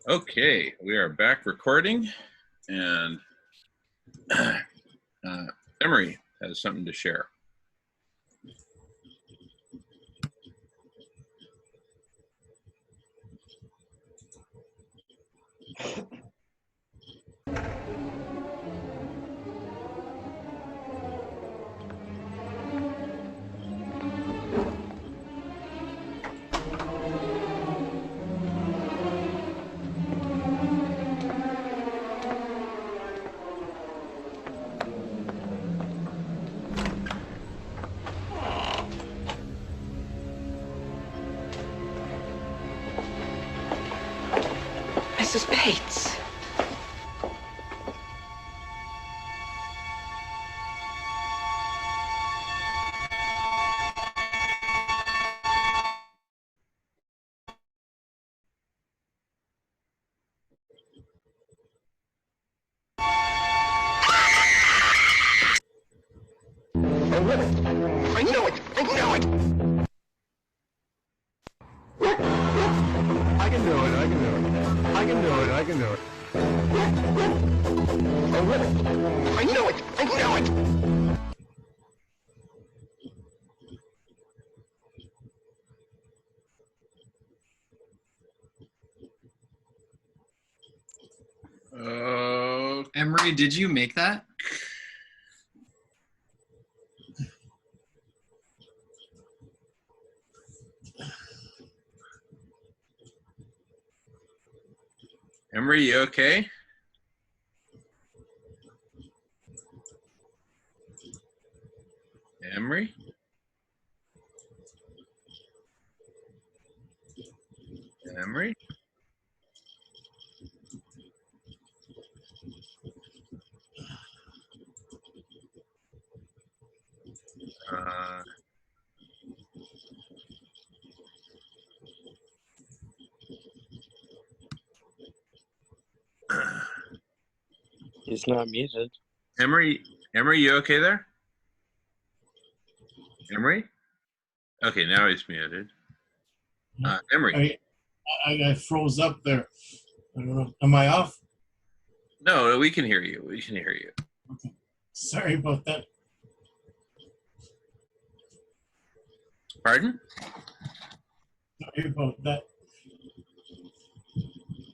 Okay, we are back recording, and Emery has something to share. Mrs. Bates. I know it! I know it! I can do it, I can do it. I can do it, I can do it. I know it! I know it! Emery, did you make that? Emery, you okay? Emery? Emery? He's not muted. Emery, you okay there? Emery? Okay, now he's muted. Emery? I froze up there. I don't know. Am I off? No, we can hear you. We can hear you. Okay. Sorry about that. Pardon? Sorry about that.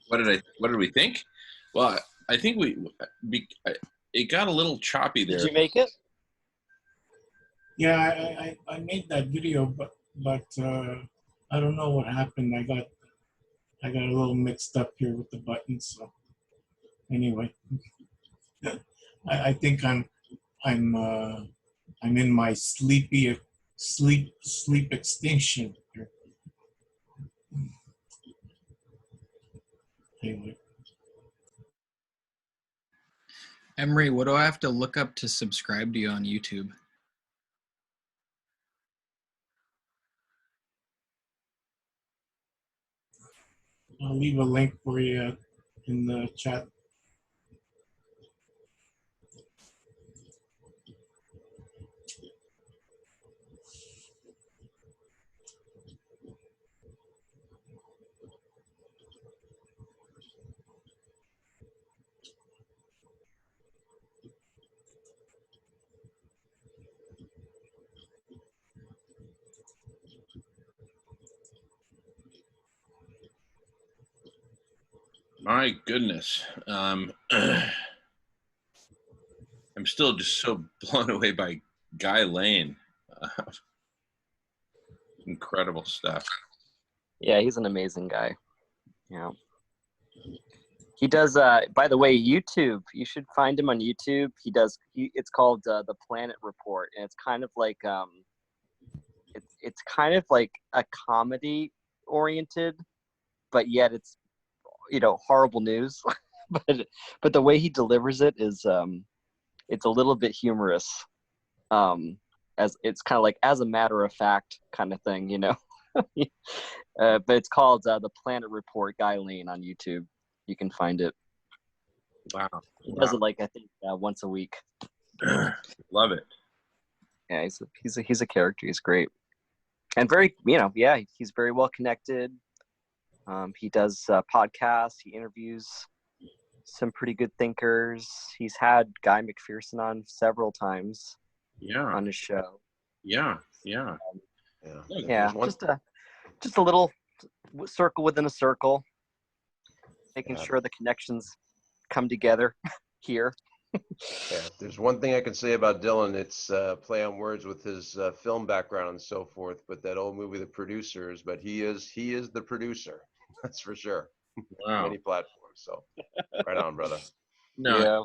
What did we think? Well, I think it got a little choppy there. Did you make it? Yeah, I made that video, but I don't know what happened. I got a little mixed up here with the buttons. So anyway, I think I'm in my sleep extinction here. Anyway. Emery, what do I have to look up to subscribe to you on YouTube? I'll leave a link for you in the chat. My goodness. I'm still just so blown away by Guy Lane. Incredible stuff. Yeah, he's an amazing guy. Yeah. He does, by the way, YouTube. You should find him on YouTube. It's called The Planet Report, and it's kind of like it's kind of like a comedy oriented, but yet it's horrible news. but the way he delivers it is it's a little bit humorous. As it's kind of like as a matter of fact kind of thing, but it's called The Planet Report, Guy Lane on YouTube. You can find it. Wow. He does it like I think once a week. Love it. Yeah, he's a character. He's great, and very he's very well connected. He does podcasts. He interviews some pretty good thinkers. He's had Guy McPherson on several times Yeah. on his show. Yeah. Yeah. Yeah. Yeah, There's one- just a little circle within a circle, making Yeah. sure the connections come together here. Yeah, if there's one thing I can say about Dylan, it's play on words with his film background and so forth. But that old movie, The Producers, but he is the producer. That's for sure. Wow. Many platforms. So, right on, brother. No, Yeah.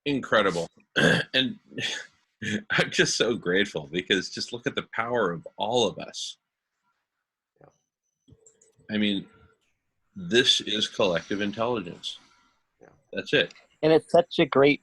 incredible. And I'm just so grateful because just look at the power of all of us. I mean, this is collective intelligence. Yeah. That's it. And it's such a great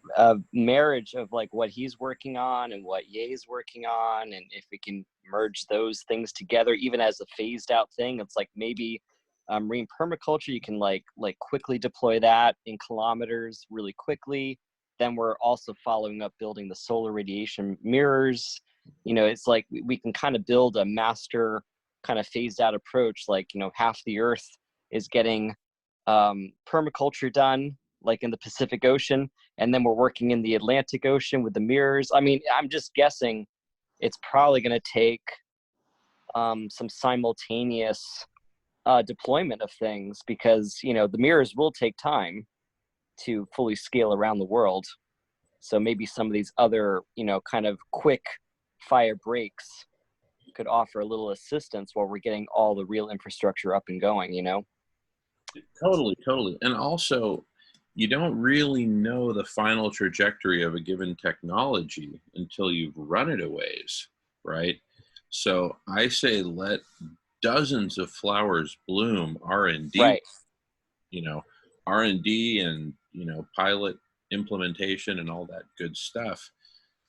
marriage of like what he's working on and what Ye's working on. And if we can merge those things together, even as a phased out thing, it's like maybe marine permaculture, you can like quickly deploy that in kilometers really quickly. Then we're also following up building the solar radiation mirrors. You know, it's like we can kind of build a master kind of phased out approach. Like, you know, half the earth is getting permaculture done, like in the Pacific Ocean, and then we're working in the Atlantic Ocean with the mirrors. I mean, I'm just guessing it's probably going to take some simultaneous deployment of things, because, you know, the mirrors will take time to fully scale around the world. So maybe some of these other, you know, kind of quick fire breaks could offer a little assistance while we're getting all the real infrastructure up and going, you know? Totally. And also, you don't really know the final trajectory of a given technology until you've run it a ways, right? So I say let dozens of flowers bloom, R&D, Right. you know, R&D and, you know, pilot implementation and all that good stuff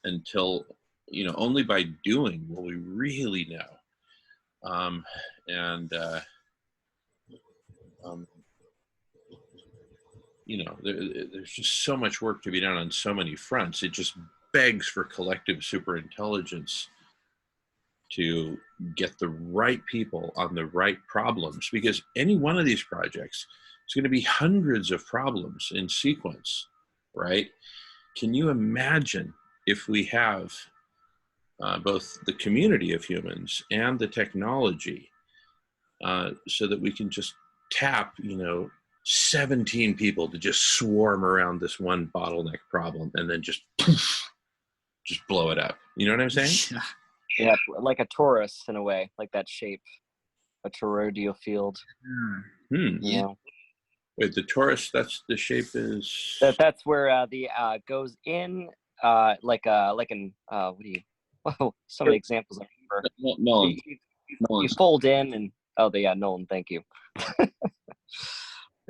until, you know, only by doing will we really know. You know, there's just so much work to be done on so many fronts. It just begs for collective superintelligence to get the right people on the right problems, because any one of these projects is going to be hundreds of problems in sequence, right? Can you imagine if we have both the community of humans and the technology so that we can just tap, you know, 17 people to just swarm around this one bottleneck problem and then just blow it up. You know what I'm saying? Yeah, like a torus in a way, like that shape, a toroidal field. You know? Wait, the torus, that's the shape is... That's where the goes in like an what do you? Whoa, some of the examples I remember. Nolan. You fold in and Nolan, thank you.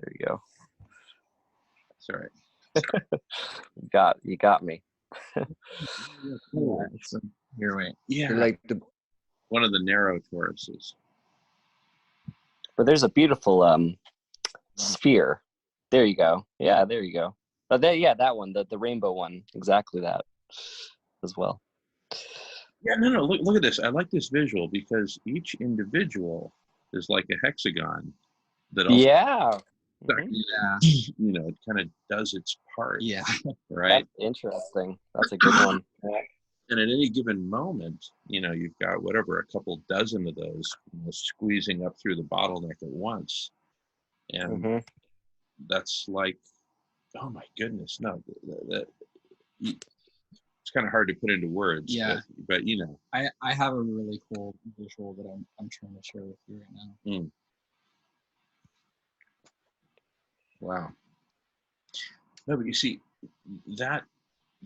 There you go. Sorry. You got me. Here, wait. Yeah, Like the one of the narrow toruses. But there's a beautiful sphere. There you go. Yeah, there you go. But that one, the rainbow one, exactly that as well. Yeah, no. Look at this. I like this visual because each individual is like a hexagon that also, Yeah. Yeah. you know, it kind of does its part. Yeah. Right. That's interesting. That's a good one. Yeah. And at any given moment, you know, you've got whatever, a couple dozen of those, you know, squeezing up through the bottleneck at once. And that's like, oh my goodness, no, it's kind of hard to put into words. Yeah. But you know. I have a really cool visual that I'm trying to share with you right now. Wow. No, but you see, that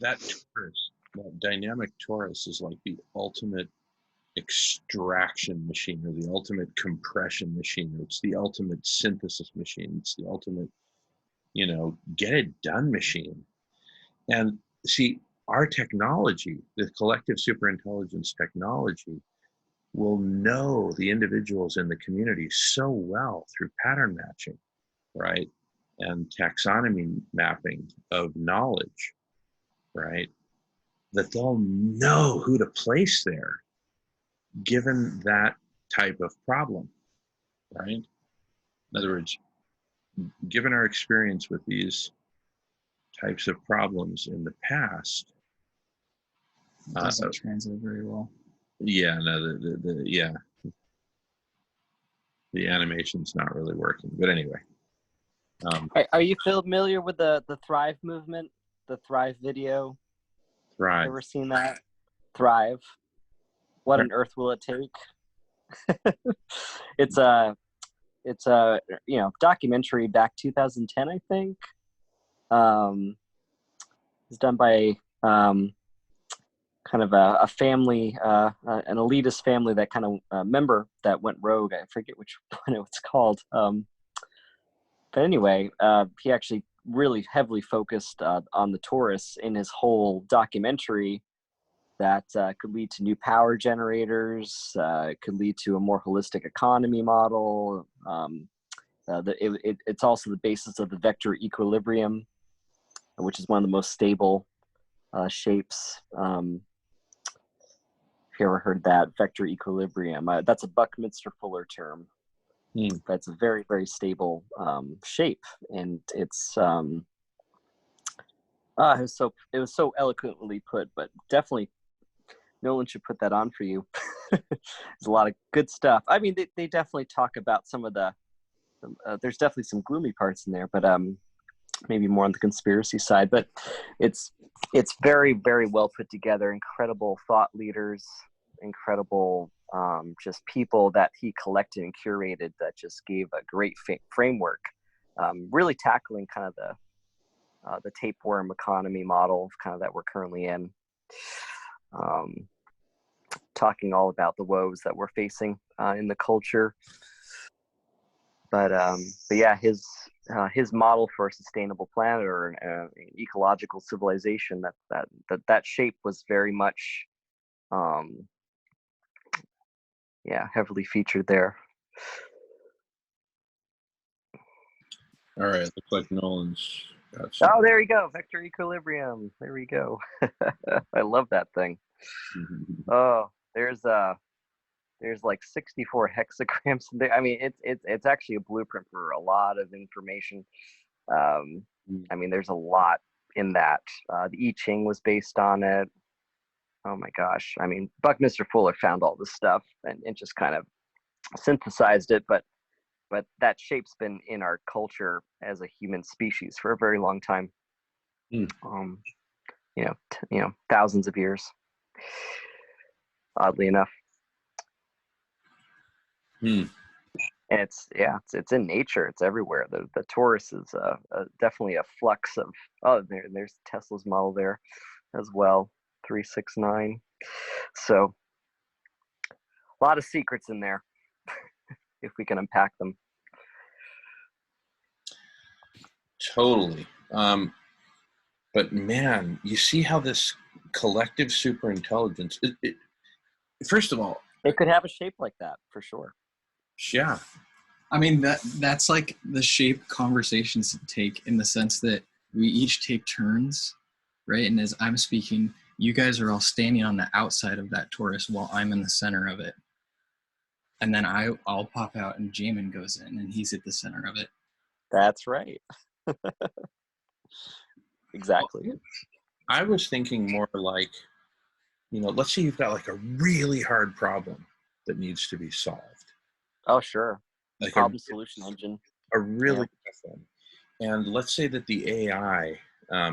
torus, that dynamic torus is like the ultimate extraction machine, or the ultimate compression machine. It's the ultimate synthesis machine. It's the ultimate, you know, get it done machine. And see, our technology, the collective superintelligence technology, will know the individuals in the community so well through pattern matching, right? And taxonomy mapping of knowledge, right? That they'll know who to place there, given that type of problem, right? In other words, given our experience with these types of problems in the past, It doesn't translate very well. yeah, no, the animation's not really working. But anyway, Are you familiar with the Thrive movement, the Thrive video? Thrive. Ever seen that? Thrive. What on earth will it take? It's a documentary back 2010, I think. It's done by kind of a family, an elitist family that kind of member that went rogue. I forget which one it's called. But anyway, he actually really heavily focused on the tourists in his whole documentary. That could lead to new power generators. It could lead to a more holistic economy model. It's also the basis of the vector equilibrium, which is one of the most stable shapes. If you ever heard that, vector equilibrium, that's a Buckminster Fuller term. But it's a very, very stable shape, and it was so eloquently put. But definitely, Nolan should put that on for you. There's a lot of good stuff. I mean, they definitely talk about some of the. There's definitely some gloomy parts in there, but maybe more on the conspiracy side. But it's very, very well put together. Incredible thought leaders, incredible just people that he collected and curated that just gave a great framework. Really tackling kind of the tapeworm economy model kind of that we're currently in. Talking all about the woes that we're facing in the culture. But yeah, his model for a sustainable planet or an ecological civilization that shape was very much heavily featured there. All right, looks like Nolan's got Oh, there you go, vector equilibrium. There we go. I love that thing. Oh, there's like 64 hexagrams in there. I mean, it's actually a blueprint for a lot of information. I mean, there's a lot in that. The I Ching was based on it. Oh my gosh. I mean, Buckminster Fuller found all this stuff and just kind of synthesized it, but that shape's been in our culture as a human species for a very long time. Thousands of years. Oddly enough. And it's in nature. It's everywhere. The torus is definitely a flux of. Oh, there's Tesla's model there, as well, 369. So, a lot of secrets in there, if we can unpack them. Totally. But man, you see how this collective superintelligence. First of all, it could have a shape like that for sure. Yeah. I mean, that's like the shape conversations take, in the sense that we each take turns, right? And as I'm speaking, you guys are all standing on the outside of that torus while I'm in the center of it. And then I'll pop out and Jamin goes in and he's at the center of it. That's right. Exactly. I was thinking more like, let's say you've got like a really hard problem that needs to be solved. Oh, sure. Like problem solution engine. A really tough one. And let's say that the AI,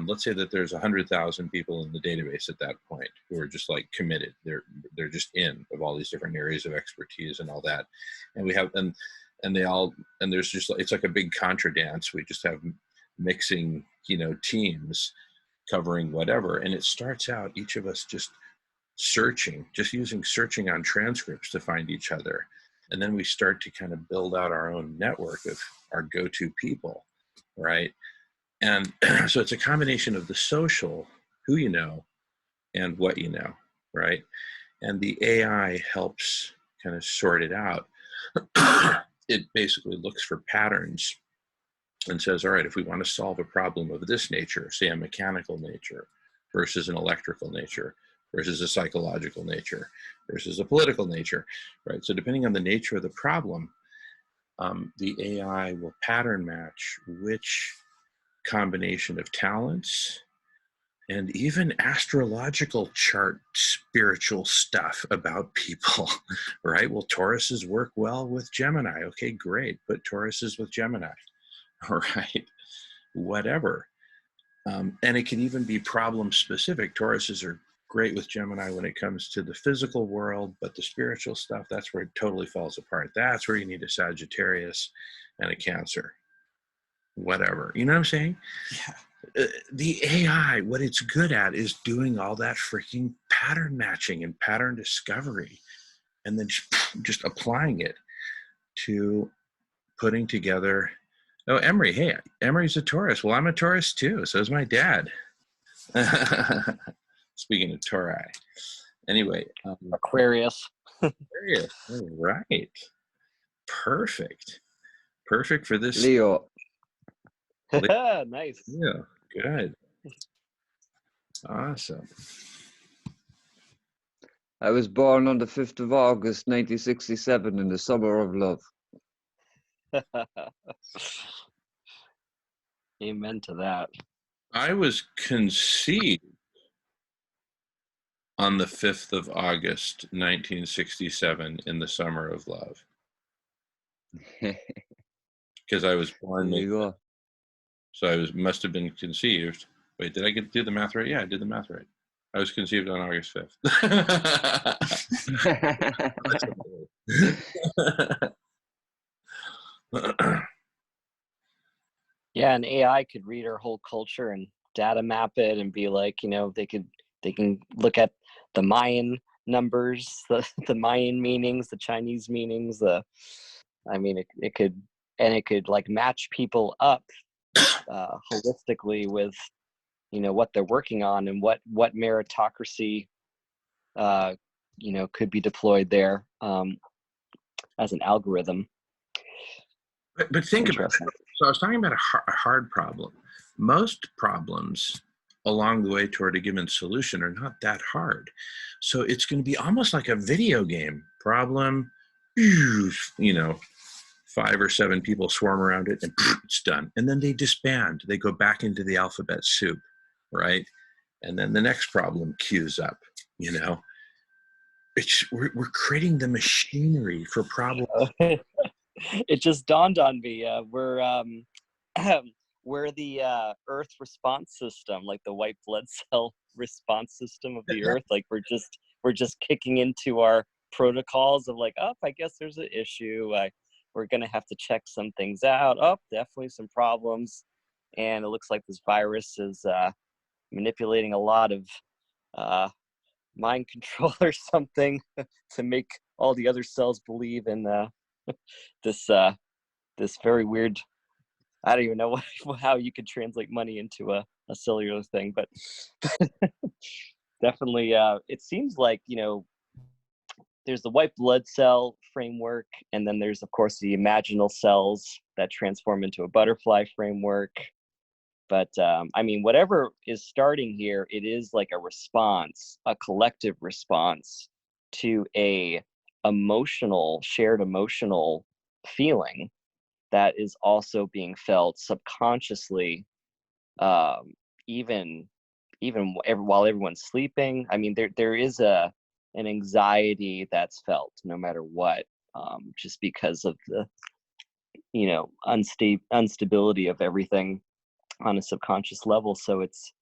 let's say that there's 100,000 people in the database at that point who are just like committed. They're just in of all these different areas of expertise and all that. And we have and there's just, it's like a big contra dance. We just have mixing, teams covering whatever. And it starts out each of us just using searching on transcripts to find each other. And then we start to kind of build out our own network of our go-to people, right? And so it's a combination of the social, who you know, and what you know, right? And the AI helps kind of sort it out. It basically looks for patterns and says, all right, if we want to solve a problem of this nature, say a mechanical nature versus an electrical nature, versus a psychological nature, versus a political nature, right? So depending on the nature of the problem, The AI will pattern match which combination of talents and even astrological chart spiritual stuff about people, right? Well, Tauruses work well with Gemini. Okay, great. Put Tauruses with Gemini, all right? Whatever. And it can even be problem specific. Tauruses are great with Gemini when it comes to the physical world, but the spiritual stuff, that's where it totally falls apart. That's where you need a Sagittarius and a Cancer, whatever. You know what I'm saying? Yeah. The AI, what it's good at is doing all that freaking pattern matching and pattern discovery, and then just applying it to putting together. Oh, Emery, hey, Emery's a Taurus. Well, I'm a Taurus too. So is my dad. Speaking of Tauri. Anyway. Aquarius. Aquarius. All right. Perfect. Perfect for this. Leo. Nice. Yeah, good. Awesome. I was born on the 5th of August, 1967, in the summer of love. Amen to that. I was conceived on the 5th of August, 1967, in the summer of love. Because I was born. There you go. So I must have been conceived. Wait, did I do the math right? Yeah, I did the math right. I was conceived on August 5th. Yeah, and AI could read our whole culture and data map it and be like, they can look at the Mayan numbers, the Mayan meanings, the Chinese meanings, it could like match people up holistically with what they're working on and what meritocracy could be deployed there as an algorithm. But think about it. So I was talking about a hard problem. Most problems along the way toward a given solution are not that hard. So it's going to be almost like a video game problem. 5 or 7 people swarm around it and it's done. And then they disband. They go back into the alphabet soup, right? And then the next problem queues up, We're creating the machinery for problems. It just dawned on me. We're the Earth response system, like the white blood cell response system of the Earth. Like we're just kicking into our protocols of like, I guess there's an issue. We're gonna have to check some things out. Definitely some problems. And it looks like this virus is manipulating a lot of mind control or something to make all the other cells believe in this very weird. I don't even know how you could translate money into a cellular thing, but definitely, it seems like there's the white blood cell framework, and then there's of course the imaginal cells that transform into a butterfly framework. But whatever is starting here, it is like a response, a collective response to a shared emotional feeling that is also being felt subconsciously, even while everyone's sleeping. There is an anxiety that's felt no matter what, just because of the instability of everything on a subconscious level. So it's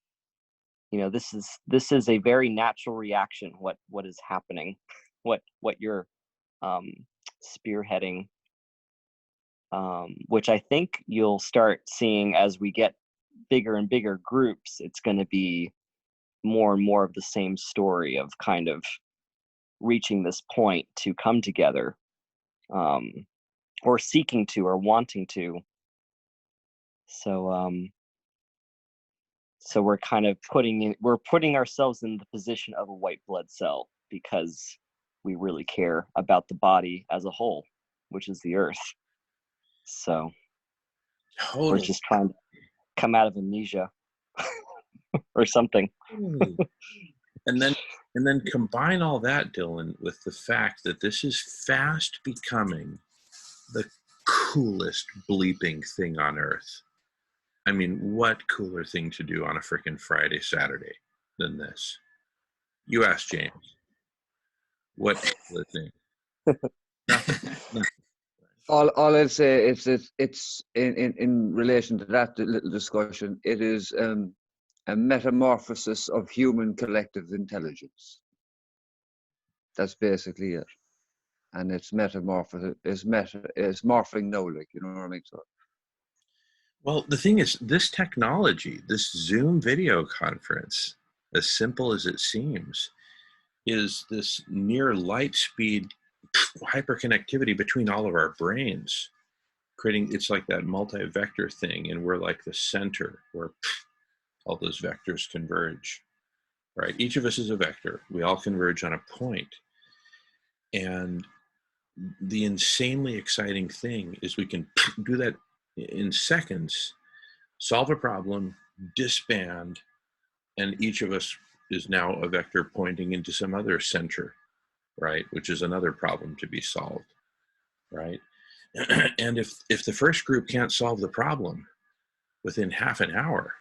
this is a very natural reaction. What is happening, what you're spearheading, which I think you'll start seeing as we get bigger and bigger groups. It's going to be more and more of the same story of kind of reaching this point to come together, or seeking to, or wanting to. So we're kind of putting ourselves in the position of a white blood cell because we really care about the body as a whole, which is the Earth. So we're just trying to come out of amnesia or something. And then combine all that, Dylan, with the fact that this is fast becoming the coolest bleeping thing on earth. I mean, what cooler thing to do on a frickin' Friday, Saturday than this? You ask James. What cooler thing? Nothing. Nothing. All I'll say is it's in relation to that little discussion, it is a metamorphosis of human collective intelligence. That's basically it. And it's metamorphosis, it's morphing now, like, you know what I mean? So Well, the thing is, this technology, this Zoom video conference, as simple as it seems, is this near light speed hyperconnectivity between all of our brains, creating, it's like that multi-vector thing, and we're like the center where all those vectors converge, right? Each of us is a vector. We all converge on a point. And the insanely exciting thing is we can do that in seconds, solve a problem, disband, and each of us is now a vector pointing into some other center, right? Which is another problem to be solved, right? And if the first group can't solve the problem within half an hour,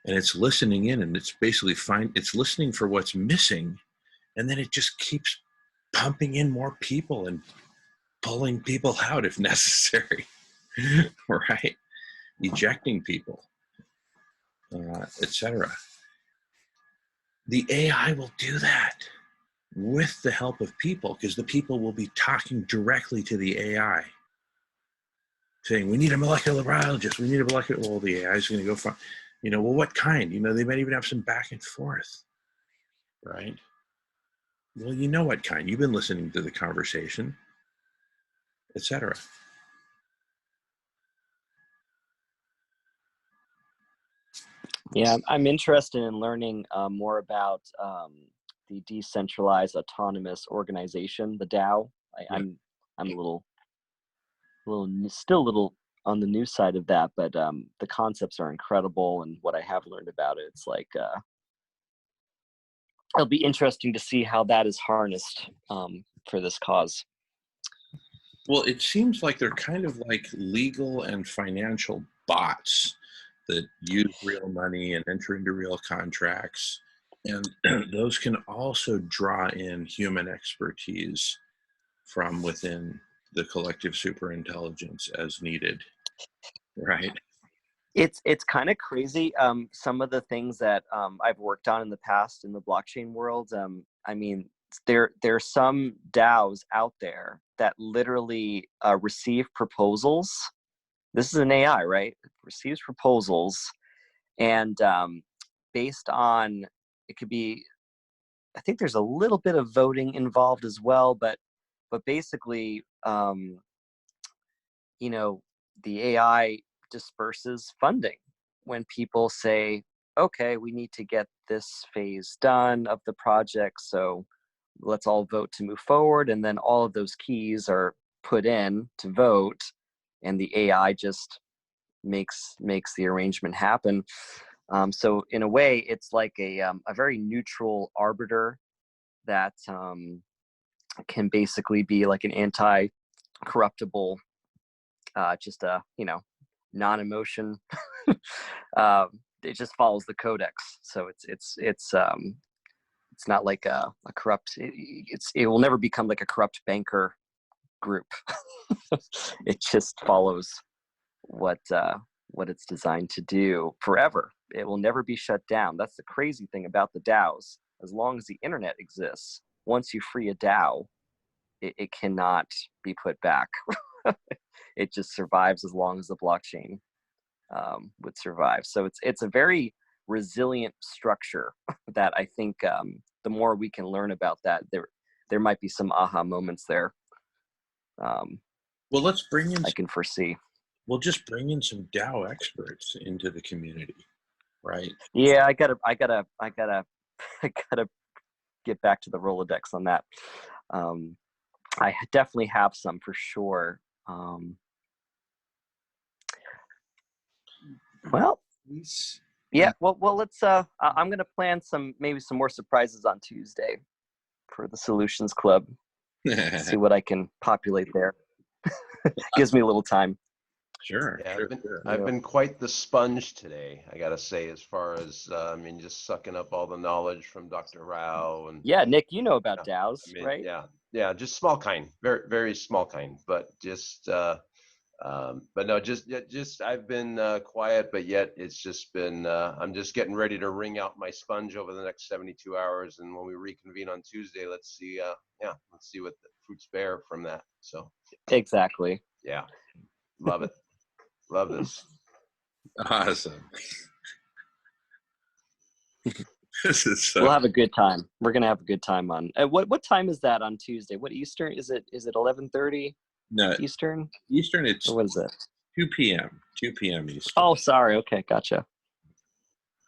and it's listening in, and it's basically it's listening for what's missing, and then it just keeps pumping in more people and pulling people out if necessary, right? Ejecting people, etc. The AI will do that with the help of people, because the people will be talking directly to the AI, saying, we need a molecular biologist, we need a molecular, well, the AI is going to go find, well, what kind? They might even have some back and forth, right? Well, you know what kind. You've been listening to the conversation, etc. Yeah, I'm interested in learning more about the decentralized autonomous organization, the DAO. I'm a little still a little on the new side of that, but the concepts are incredible, and what I have learned about it, it's like it'll be interesting to see how that is harnessed for this cause. Well, it seems like they're kind of like legal and financial bots that use real money and enter into real contracts. And those can also draw in human expertise from within the collective superintelligence as needed, right? It's kind of crazy. Some of the things that I've worked on in the past in the blockchain world. I mean, there's some DAOs out there that literally receive proposals. This is an AI, right? It receives proposals, and based on, it could be, I think there's a little bit of voting involved as well, but basically, the AI disperses funding when people say, okay, we need to get this phase done of the project, so let's all vote to move forward. And then all of those keys are put in to vote, and the AI just makes the arrangement happen. So in a way, it's like a very neutral arbiter that can basically be like an anti-corruptible, just a non-emotion. It just follows the codex, so it's not like a corrupt. It will never become like a corrupt banker group. It just follows what it's designed to do forever. It will never be shut down. That's the crazy thing about the DAOs. As long as the internet exists, once you free a DAO, it cannot be put back. It just survives as long as the blockchain would survive. So it's a very resilient structure that I think the more we can learn about that, there might be some aha moments there. Well, let's bring in. I can foresee. We'll just bring in some DAO experts into the community, right? Yeah, I gotta get back to the Rolodex on that. I definitely have some for sure. Well, yeah. Well, let's. I'm gonna plan maybe some more surprises on Tuesday for the Solutions Club. See what I can populate there. Gives me a little time. Sure. Yeah, Sure. Sure. I've been quite the sponge today, I gotta say, as far as I mean, just sucking up all the knowledge from Dr. Rao and Yeah, Nick, you know about Yeah, DAOs, I mean, right? yeah, just small kind, very very small kind, but just but no, just I've been quiet, but yet it's just been I'm just getting ready to wring out my sponge over the next 72 hours, and when we reconvene on Tuesday, let's see what the fruits bear from that. So Exactly. yeah, love it, love this. Awesome. This is so. We'll have a good time. We're gonna have a good time on. What time is that on Tuesday? What Eastern is it? Is it 11:30 No, Eastern? Eastern. It's Or what is it? 2 p.m. 2 p.m. Eastern. Oh, sorry. Okay, gotcha.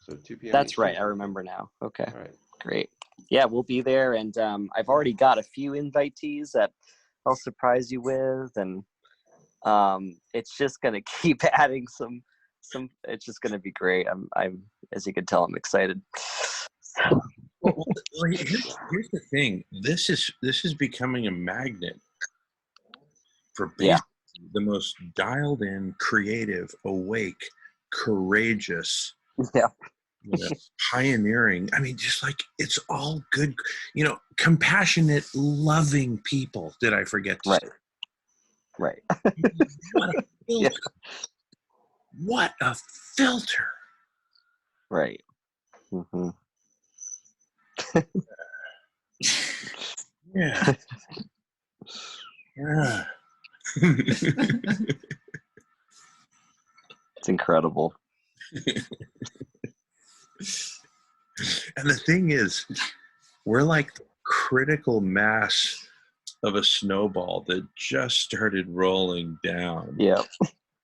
So 2 p.m. That's Eastern. right. I remember now. Okay, All right. great. Yeah, we'll be there, and I've already got a few invitees that I'll surprise you with, and it's just gonna keep adding some. It's just gonna be great. I'm as you can tell, I'm excited. Well, here's the thing. This is becoming a magnet for Yeah. basically the most dialed in, creative, awake, courageous, Yeah. pioneering. I mean, just like it's all good, compassionate, loving people. Did I forget to say? Right. What a filter. Yeah. What a filter. Right. Mm-hmm. Yeah. Yeah. It's incredible. And the thing is, we're like the critical mass of a snowball that just started rolling down. Yeah.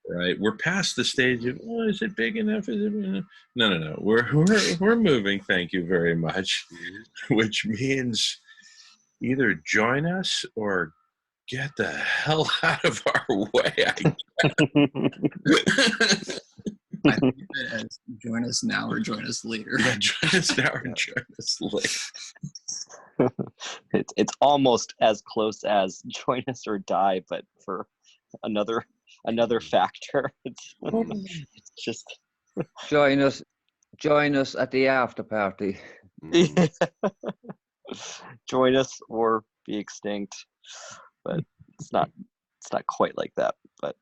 Right. We're past the stage of, oh, is it big enough? Is it? No. We're moving. Thank you very much. Which means either join us or get the hell out of our way. I think of it as join us now or join us later. Yeah, join us now or join us later. It's almost as close as join us or die, but for another factor. It's just Join us at the after party. join us or be extinct. But it's not quite like that. But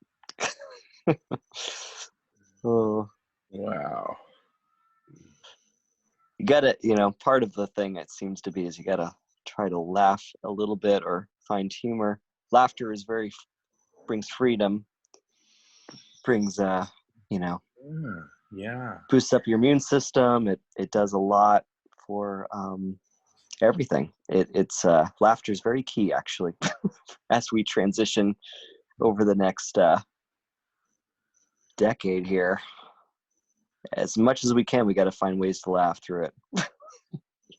oh, Wow. you gotta, part of the thing it seems to be is you gotta try to laugh a little bit or find humor. Laughter is brings freedom, brings Yeah. boosts up your immune system. It does a lot for everything. It's laughter is very key actually as we transition over the next decade here. As much as we can, we got to find ways to laugh through it.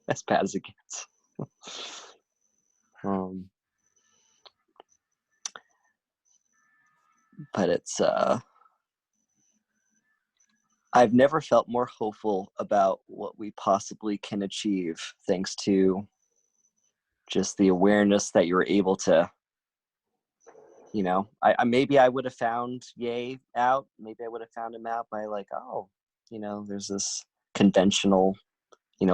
As bad as it gets. But it's I've never felt more hopeful about what we possibly can achieve thanks to just the awareness that you're able to, I maybe I would have found Ye out. Maybe I would have found him out by like, there's this conventional,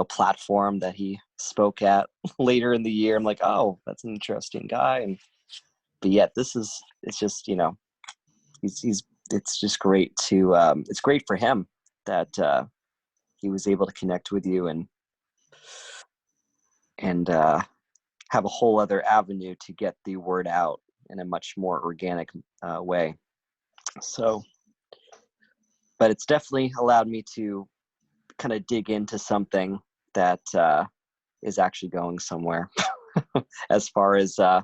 platform that he spoke at later in the year. I'm like, oh, that's an interesting guy. But yet it's just, it's just great to, it's great for him that he was able to connect with you and have a whole other avenue to get the word out in a much more organic way. So, but it's definitely allowed me to kind of dig into something that is actually going somewhere as far as a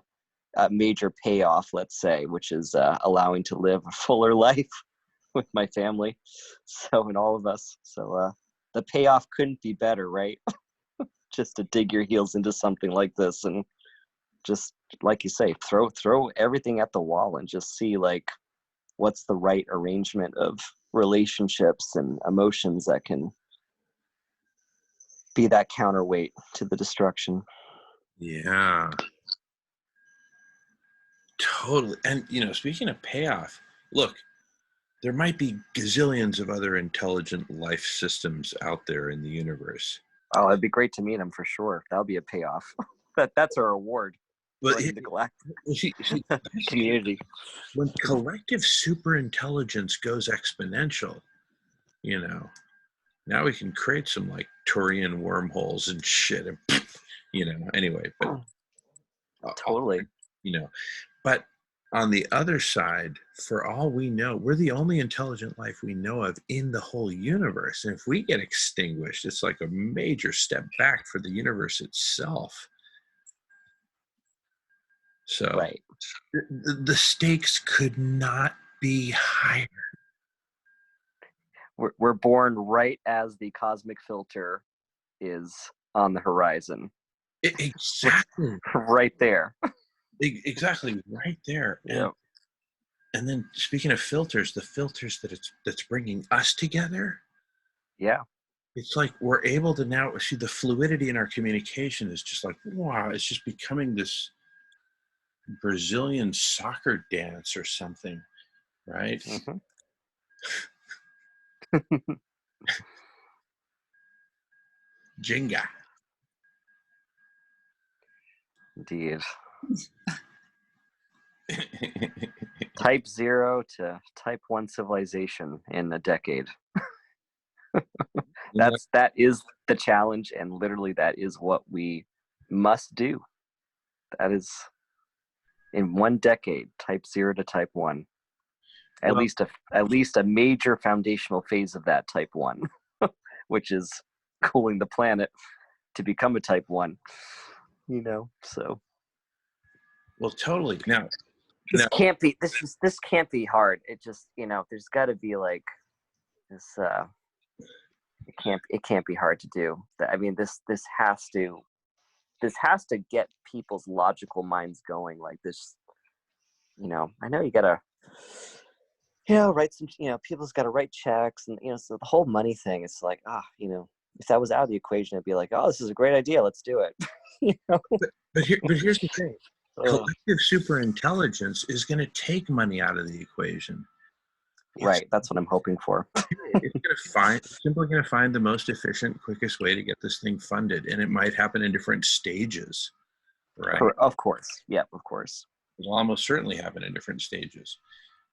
major payoff, let's say, which is allowing to live a fuller life with my family. So, and all of us. So the payoff couldn't be better, right? Just to dig your heels into something like this and just, like you say, throw everything at the wall and just see like what's the right arrangement of relationships and emotions that can be that counterweight to the destruction. Yeah. Totally. And, speaking of payoff, look, there might be gazillions of other intelligent life systems out there in the universe. Oh, it'd be great to meet him for sure. That'll be a payoff. That's our reward. But Joining the galactic see, community. when collective superintelligence goes exponential, now we can create some like Turian wormholes and shit. And, anyway, but Totally. But on the other side, for all we know, we're the only intelligent life we know of in the whole universe. And if we get extinguished, it's like a major step back for the universe itself. So Right. the stakes could not be higher. We're born right as the cosmic filter is on the horizon. Exactly. Right there. Exactly, right there. Yeah. And then speaking of filters, the filters that's bringing us together. Yeah. It's like we're able to now see the fluidity in our communication is just like, wow, it's just becoming this Brazilian soccer dance or something, right? Mm-hmm. Jenga. Indeed. Type 0 to Type 1 civilization in a decade. That is the challenge, and literally that is what we must do. That is in one decade, Type 0 to Type 1. At least a major foundational phase of that Type 1, which is cooling the planet to become a Type 1. So Well, totally. Now this can't be this can't be hard. It just, there's got to be like this it can't be hard to do. I mean, this has to get people's logical minds going like this. I know you gotta write some, people's got to write checks, and so the whole money thing, it's like, if that was out of the equation, it'd be like, oh, this is a great idea, let's do it. But here's the thing. Collective superintelligence is going to take money out of the equation. Right, that's what I'm hoping for. It's simply going to find the most efficient, quickest way to get this thing funded, and it might happen in different stages, right? Of course, yeah, of course. It'll almost certainly happen in different stages,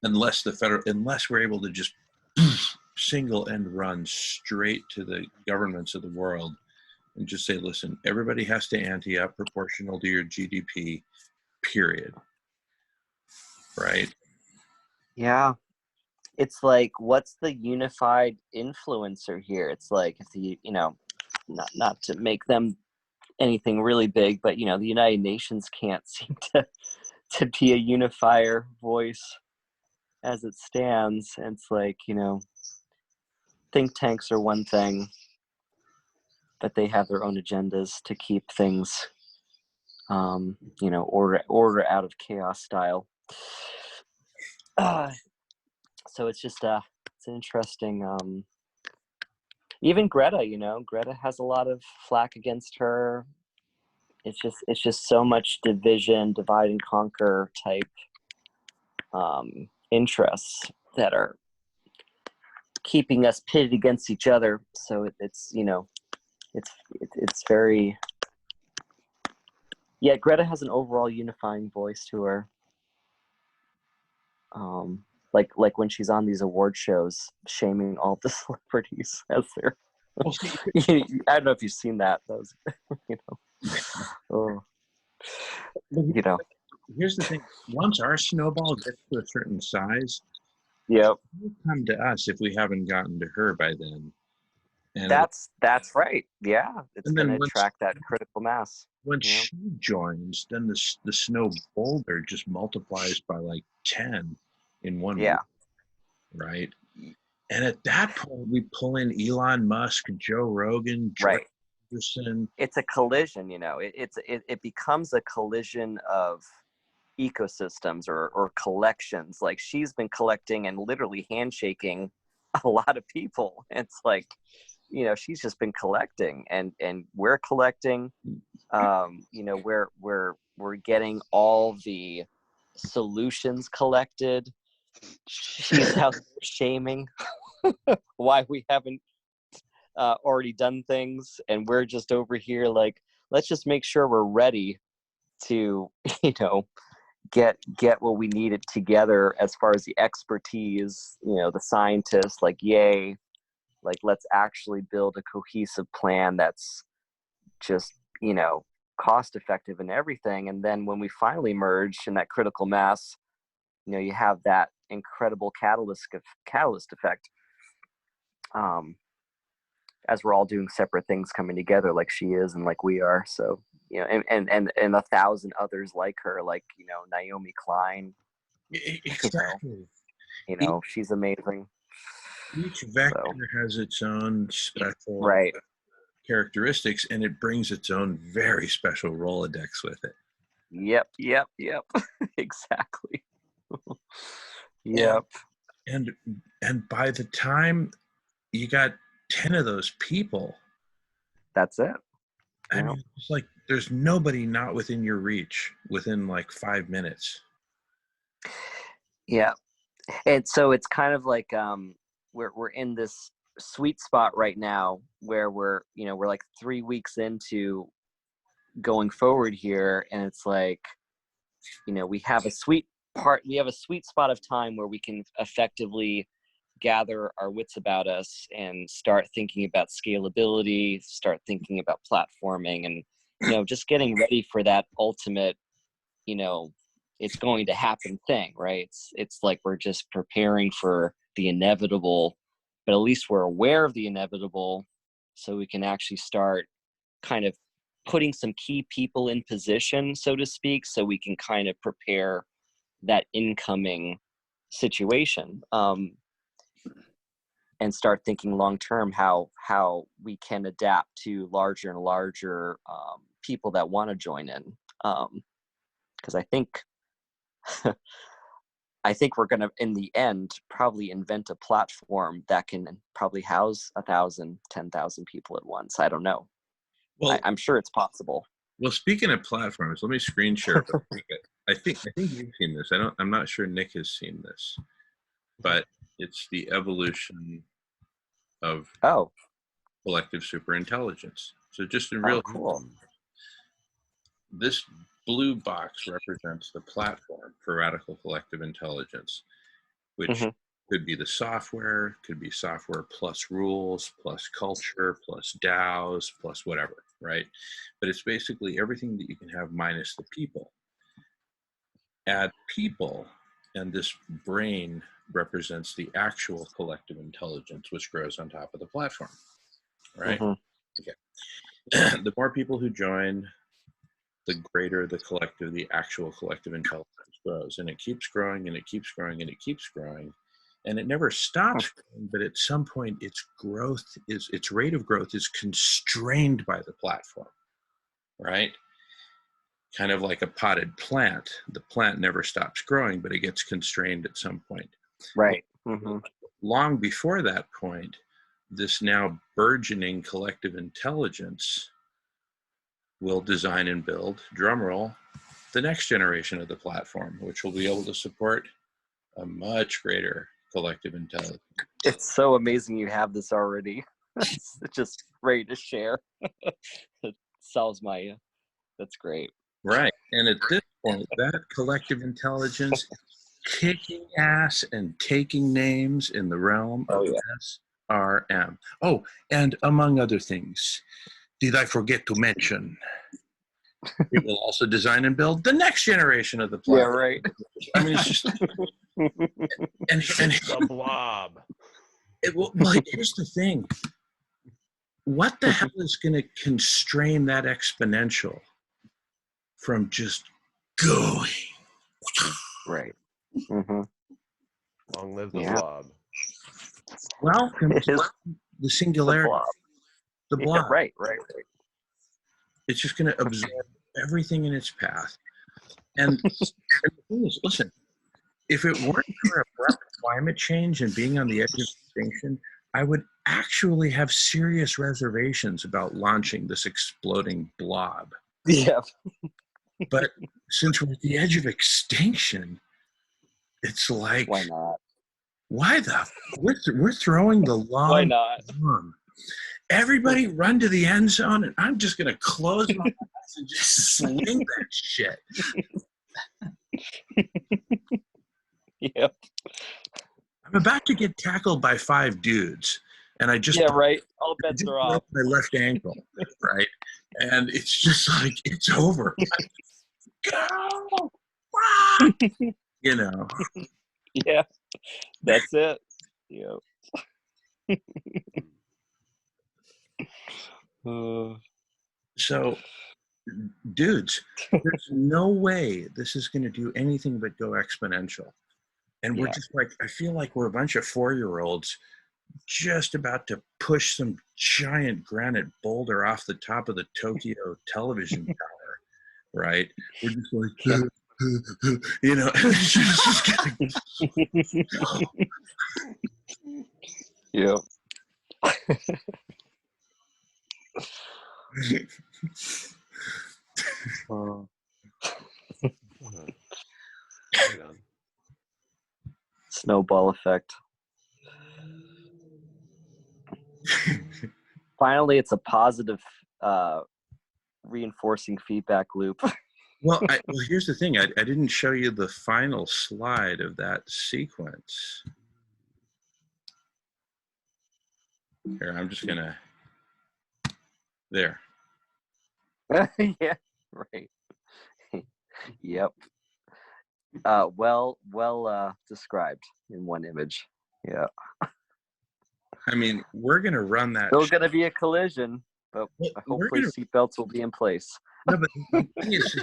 unless we're able to just single end run straight to the governments of the world and just say, listen, everybody has to ante up proportional to your GDP, period. Right? Yeah. It's like, what's the unified influencer here? It's like, if the, not to make them anything really big, but, the United Nations can't seem to be a unifier voice as it stands. And it's like, think tanks are one thing, but they have their own agendas to keep things, order out of chaos style. So it's just it's an interesting. Even Greta, Greta has a lot of flack against her. It's just so much division, divide and conquer type interests that are keeping us pitted against each other. So it's very. Yeah, Greta has an overall unifying voice to her. Like when she's on these award shows, shaming all the celebrities as they're. I don't know if you've seen that. That was, Here's the thing: once our snowball gets to a certain size, yep, it'll come to us if we haven't gotten to her by then. And that's right. Yeah, it's going to attract that critical mass. When she joins, then the snow boulder just multiplies by like 10 in 1 week, right? And at that point, we pull in Elon Musk, Joe Rogan, right? Anderson. It's a collision, it becomes a collision of ecosystems or collections. Like, she's been collecting and literally handshaking a lot of people. It's like, she's just been collecting, and we're collecting. We're getting all the solutions collected. She's out there shaming why we haven't already done things, and we're just over here like, let's just make sure we're ready to, get what we needed together as far as the expertise, the scientists, like, yay, like, let's actually build a cohesive plan that's just, cost effective and everything. And then when we finally merge in that critical mass, you have that incredible catalyst effect, as we're all doing separate things coming together, like she is and like we are. So, and 1,000 others like her, like, Naomi Klein, Exactly. she's amazing. Each vector has its own special Right. characteristics, and it brings its own very special Rolodex with it. Yep. Exactly. Yep. And by the time you got 10 of those people, That's it. I mean, it's like there's nobody not within your reach within like 5 minutes. Yeah. And so it's kind of like we're in this sweet spot right now where we're like 3 weeks into going forward here, and it's like, we have a sweet spot of time where we can effectively gather our wits about us and start thinking about scalability, start thinking about platforming, and just getting ready for that ultimate, it's going to happen thing, right? It's like we're just preparing for the inevitable, but at least we're aware of the inevitable, so we can actually start kind of putting some key people in position, so to speak, so we can kind of prepare that incoming situation, and start thinking long term how we can adapt to larger and larger people that want to join in, because I think we're going to, in the end, probably invent a platform that can probably house 1,000, 10,000 people at once. I don't know. Well, I'm sure it's possible. Well, speaking of platforms, let me screen share. I think you've seen this. I'm not sure Nick has seen this, but it's the evolution of collective superintelligence. So just in real, cool. This blue box represents the platform for radical collective intelligence, which could be the software, could be software plus rules, plus culture, plus DAOs, plus whatever, right? But it's basically everything that you can have minus the people. Add people, and this brain represents the actual collective intelligence, which grows on top of the platform, right? Okay. The more people who join, the greater the actual collective intelligence grows, and it keeps growing, and it keeps growing, and it keeps growing, and it never stops growing, but at some point its rate of growth is constrained by the platform, right? Kind of like a potted plant. The plant never stops growing, but it gets constrained at some point. Right. Long before that point, this now burgeoning collective intelligence will design and build, drumroll, the next generation of the platform, which will be able to support a much greater collective intelligence. It's so amazing you have this already. It's just ready to share. It solves that's great. Right. And at this point, that collective intelligence is kicking ass and taking names in the realm of SRM. Oh, and among other things, did I forget to mention, it will also design and build the next generation of the platform. Yeah, right. I mean, it's just, and The blob. Here's the thing. What the hell is going to constrain that exponential from just going? Right. Long live the blob. Welcome to the singularity. The blob. Yeah, right. It's just going to absorb everything in its path. And the thing is, listen, if it weren't for abrupt climate change and being on the edge of extinction, I would actually have serious reservations about launching this exploding blob. Yeah. But since we're at the edge of extinction, it's like, Why not? why we're throwing the long Why not? bomb. Everybody run to the end zone, and I'm just gonna close my eyes and just sling that shit. Yep. I'm about to get tackled by 5 dudes, and I just Yeah, right. All I bets just are broke off. my left ankle, right? And it's just like it's over. Go! Ah! You know. Yeah, that's it. Yep. So, dudes, there's no way this is going to do anything but go exponential. And we're Yeah. just like, I feel like we're a bunch of 4-year-olds just about to push some giant granite boulder off the top of the Tokyo television tower, right? We're just like, you know, it's just gonna, Yep. Right on. Snowball effect. Finally, it's a positive reinforcing feedback loop. well, here's the thing. I didn't show you the final slide of that sequence. Here, I'm just gonna. There. Yeah, right. Yep. Well described in one image. Yeah. I mean, we're gonna run that. Still gonna be a collision, but Well, hopefully seatbelts will be in place. No, but the thing is,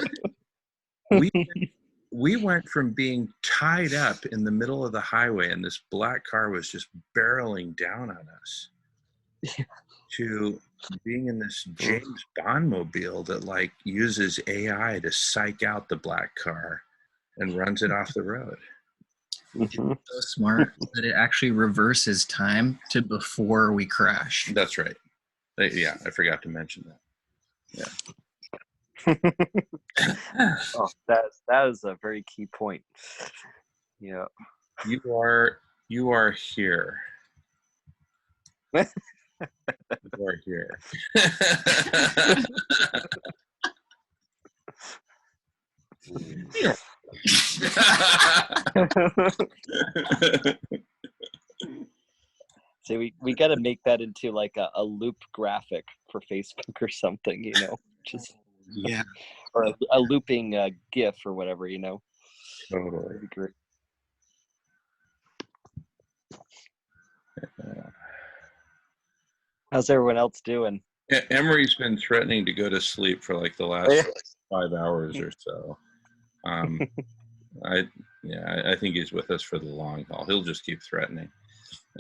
we went from being tied up in the middle of the highway and this black car was just barreling down on us to being in this James Bond mobile that like uses AI to psych out the black car and runs it off the road. Mhm. So smart that it actually reverses time to before we crash. That's right. Yeah, I forgot to mention that. Oh, that is a very key point. Yeah. You are here. You are here. So we got to make that into like a loop graphic for Facebook or something, you know, just Yeah, or a looping GIF or whatever, you know. totally. That'd be great. How's everyone else doing? Emery's been threatening to go to sleep for like the last 5 hours or so. I think he's with us for the long haul. He'll just keep threatening.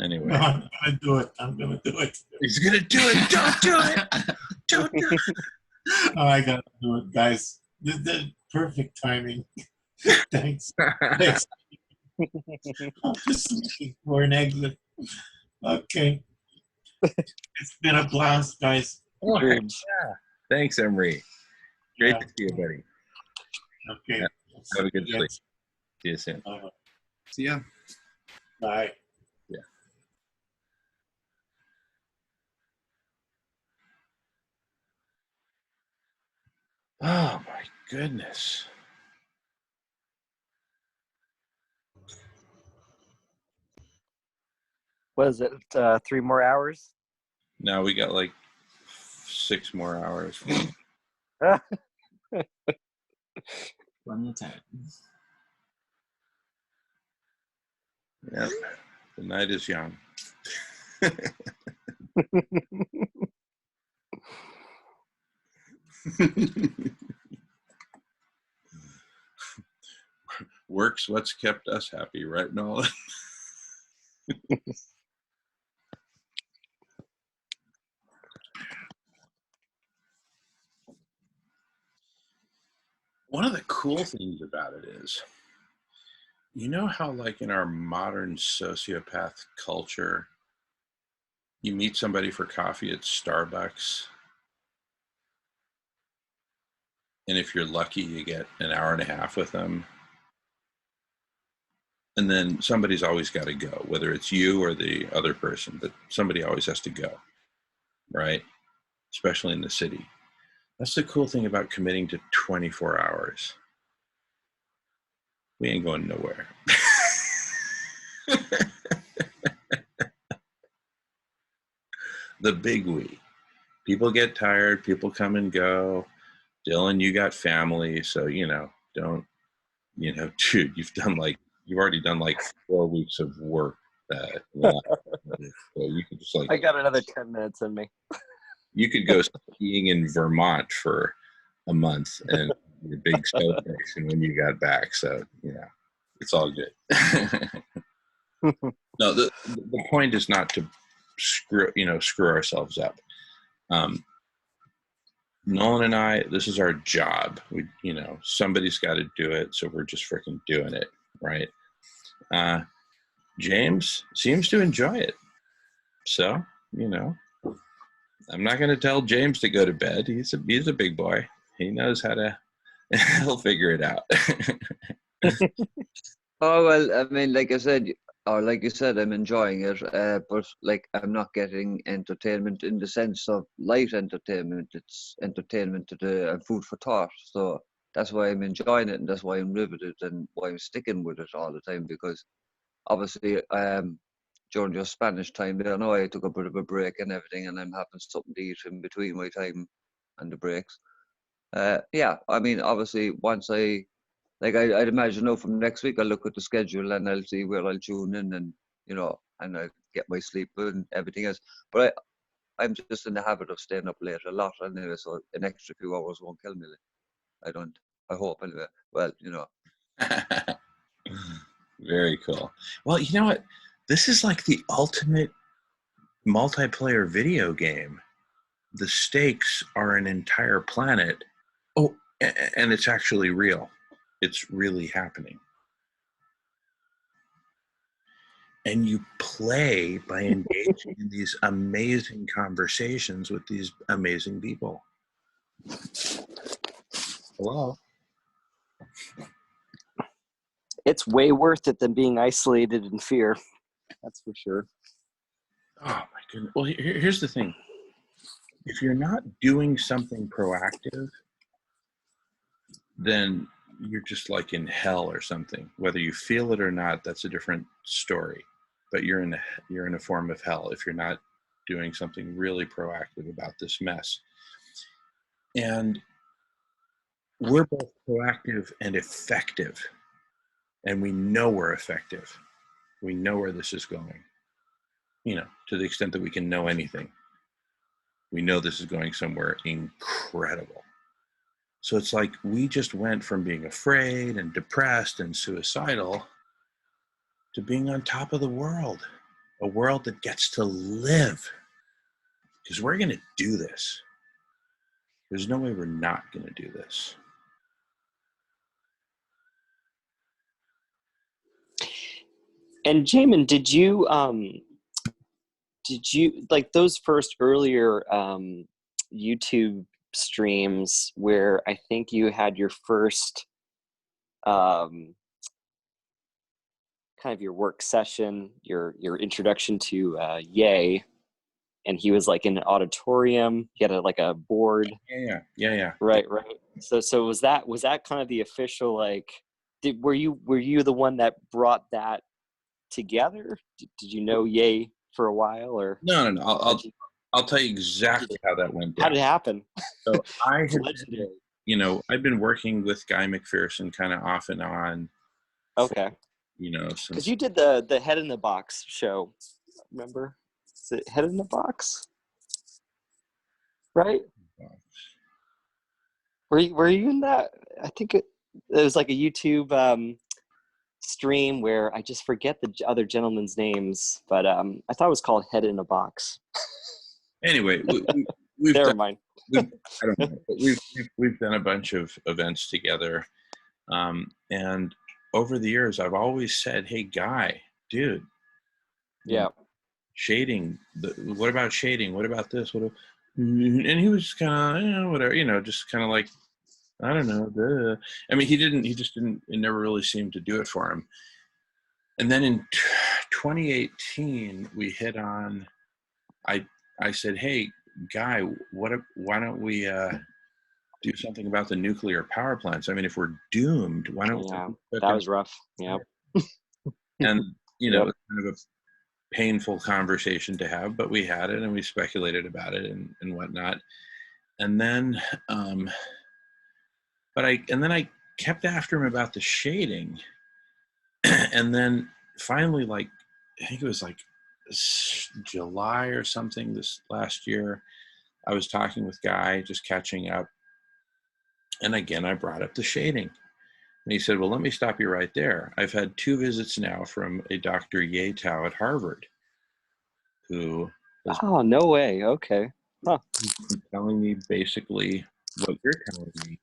Anyway, No, I'm gonna do it. I'm gonna do it. he's gonna do it. Don't do it. Don't do it. Oh, I gotta do it, guys. The perfect timing. Thanks. Thanks. I'm just looking for an exit. Okay. It's been a blast, guys. Oh, heck Dreams. yeah. Thanks, Emery. Great Yeah. to see you, buddy. Okay. Yeah. Have a good Yes. sleep. See you soon. So yeah. Bye. Oh my goodness. What is it? 3 more hours? Now we got like 6 more hours. Run the time. Yeah. The night is young. Work's what's kept us happy, right, Nolan? One of the cool things about it is, you know how like in our modern sociopath culture, you meet somebody for coffee at Starbucks And if you're lucky, you get an hour and a half with them. And then somebody's always got to go, whether it's you or the other person, but somebody always has to go, right? Especially in the city. That's the cool thing about committing to 24 hours. We ain't going nowhere. The big we. People get tired, people come and go. Dylan, you got family, so, don't, dude, you've already done like 4 weeks of work. So you could just I got another 10 minutes in me. You could go skiing in Vermont for a month and your big snowflakes, and when you got back, so it's all good. No, the point is not to screw ourselves up. Nolan and I, this is our job. We, somebody's got to do it, so we're just freaking doing it, right? James seems to enjoy it, so I'm not going to tell James to go to bed. He's a big boy. He knows how to. He'll figure it out. Oh, well, I mean, like I said, or like you said, I'm enjoying it, but like I'm not getting entertainment in the sense of light entertainment. It's entertainment and food for thought. So that's why I'm enjoying it, and that's why I'm riveted, and why I'm sticking with it all the time. Because obviously, during your Spanish time there, I know I took a bit of a break and everything, and I'm having something to eat in between my time and the breaks. Yeah, I mean, obviously, once I'd imagine now from next week, I'll look at the schedule and I'll see where I'll tune in, and and I'll get my sleep and everything else. But I'm just in the habit of staying up late a lot anyway, so an extra few hours won't kill me. I hope anyway. Well, Very cool. Well, you know what? This is like the ultimate multiplayer video game. The stakes are an entire planet. Oh, and it's actually real. It's really happening. And you play by engaging in these amazing conversations with these amazing people. Hello? It's way worth it than being isolated in fear. That's for sure. Oh, my goodness. Well, here's the thing. If you're not doing something proactive, then you're just like in hell or something. Whether you feel it or not, that's a different story. But you're in a form of hell if you're not doing something really proactive about this mess. And we're both proactive and effective. And we know we're effective. We know where this is going. To the extent that we can know anything. We know this is going somewhere incredible. So it's like we just went from being afraid and depressed and suicidal to being on top of the world, a world that gets to live. Because we're going to do this. There's no way we're not going to do this. And Jamin, did you like those first earlier YouTube streams where I think you had your first kind of your work session, your introduction to Yay, and he was like in an auditorium. He had a board. Yeah. Right. So was that kind of the official, like, were you the one that brought that together? Did you know Yay for a while, or No. I'll tell you exactly how that went down. How did it happen? So I had, legendary. I've been working with Guy McPherson kind of off and on. Okay. Because you did the Head in the Box show, remember? Is it Head in the Box? Right? Were you in that? I think it was like a YouTube stream where I just forget the other gentlemen's names, but I thought it was called Head in a Box. Anyway, we've Never done, mind. I don't know, but we've done a bunch of events together, and over the years, I've always said, "Hey, Guy, dude, Yeah, shading. What about shading? What about this? And he was kind of, whatever, just kind of like, I don't know. I mean, he just didn't, it never really seemed to do it for him. And then in 2018, we hit on, I said, hey, Guy, why don't we do something about the nuclear power plants? I mean, if we're doomed, why don't Yeah, we? that was rough. Yeah. And, you know, Yep. it was kind of a painful conversation to have, but we had it and we speculated about it and whatnot. And then, and then I kept after him about the shading. And then finally, like, I think it was like July or something this last year, I was talking with Guy, just catching up. And again, I brought up the shading. And he said, well, let me stop you right there. I've had 2 visits now from a Dr. Yatow at Harvard, who has Oh, no way. Okay. been telling me basically what you're telling me.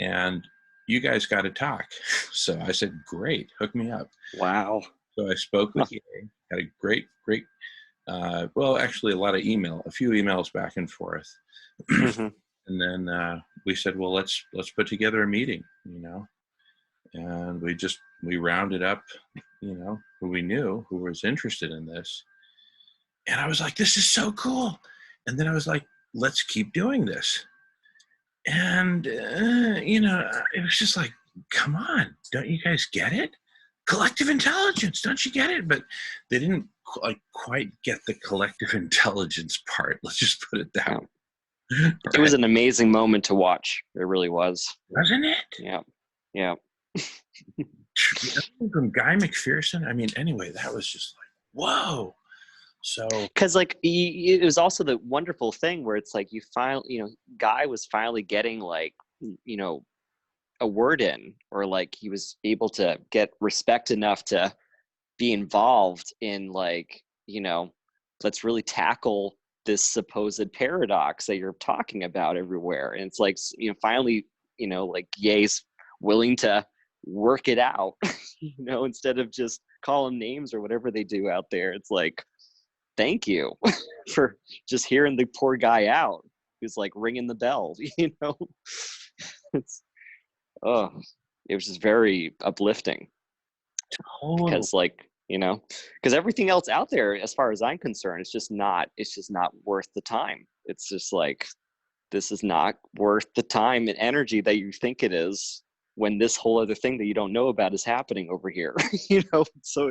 And you guys got to talk. So I said, great, hook me up. Wow. So I spoke with Ye, had a great, well, actually a few emails back and forth. Mhm. And then we said, well, let's put together a meeting, you know, and we rounded up, you know, who we knew who was interested in this. And I was like, this is so cool. And then I was like, let's keep doing this. And, you know, it was just like, come on, don't you guys get it? Collective intelligence, don't you get it? But they didn't like quite get the collective intelligence part. Let's just put it that way. It was an amazing moment to watch. It really was. Wasn't it? Yeah. Yeah. From Guy McPherson. I mean, anyway, that was just like, whoa. So, Because like it was also the wonderful thing where it's like Guy was finally getting like a word in, or like he was able to get respect enough to be involved in like let's really tackle this supposed paradox that you're talking about everywhere. And it's like finally like Ye's willing to work it out instead of just call them names or whatever they do out there. It's like, thank you for just hearing the poor guy out who's like ringing the bell. It's it was just very uplifting. Because like because everything else out there, as far as I'm concerned, it's just not worth the time. It's just like, this is not worth the time and energy that you think it is, when this whole other thing that you don't know about is happening over here. So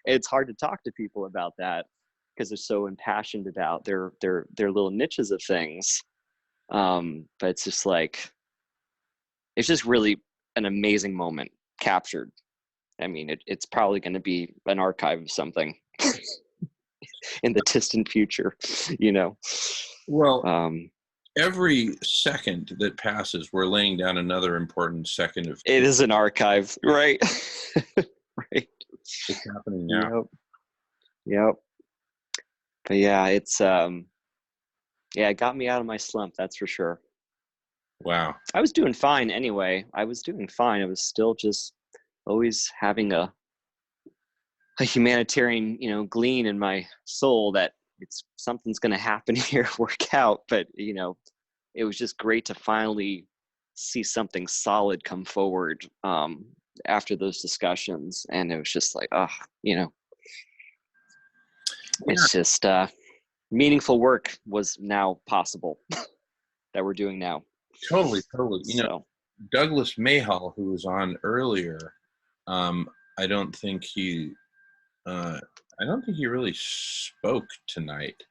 it's hard to talk to people about that because they're so impassioned about their little niches of things. But it's just like, it's just really an amazing moment captured. I mean, it's probably going to be an archive of something in the distant future, Well, every second that passes, we're laying down another important second of. It is an archive, right? Right. It's happening now. Yep. But yeah, it's it got me out of my slump, that's for sure. Wow. I was doing fine anyway. I was still just always having a humanitarian, glean in my soul that something's going to happen here, work out. But, it was just great to finally see something solid come forward after those discussions. And it was just like, it's just meaningful work was now possible that we're doing now. Totally. Douglas Mayhall, who was on earlier, I don't think he really spoke tonight.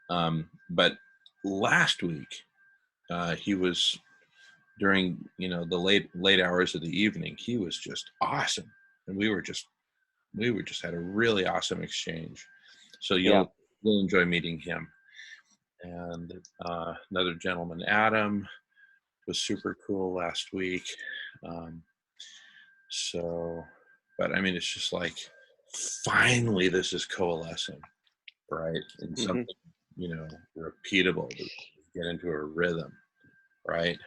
But last week, he was during the late hours of the evening. He was just awesome, and we just had a really awesome exchange. So you'll enjoy meeting him. And another gentleman, Adam, was super cool last week. But I mean, it's just like, finally this is coalescing, right? In something, repeatable, to get into a rhythm, right?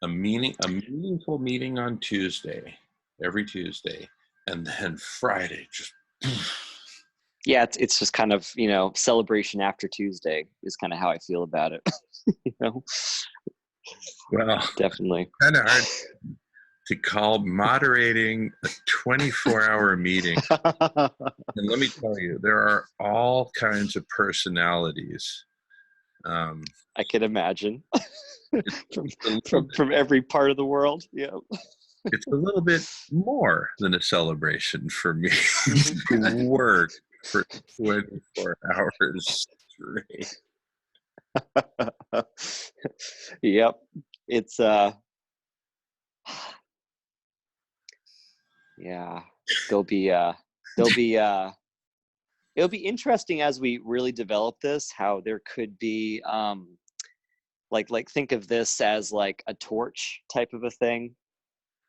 A meaningful meeting on Tuesday, every Tuesday, and then Friday, just. Yeah, it's just kind of, celebration after Tuesday is kind of how I feel about it. Well, Definitely. kind of hard to call moderating a 24-hour meeting. And let me tell you, there are all kinds of personalities. I can imagine. It's a little bit, from every part of the world. Yeah. it's a little bit more than a celebration for me to work for 24 hours straight. Yep. It's yeah. There'll be it'll be interesting as we really develop this, how there could be like think of this as like a torch type of a thing.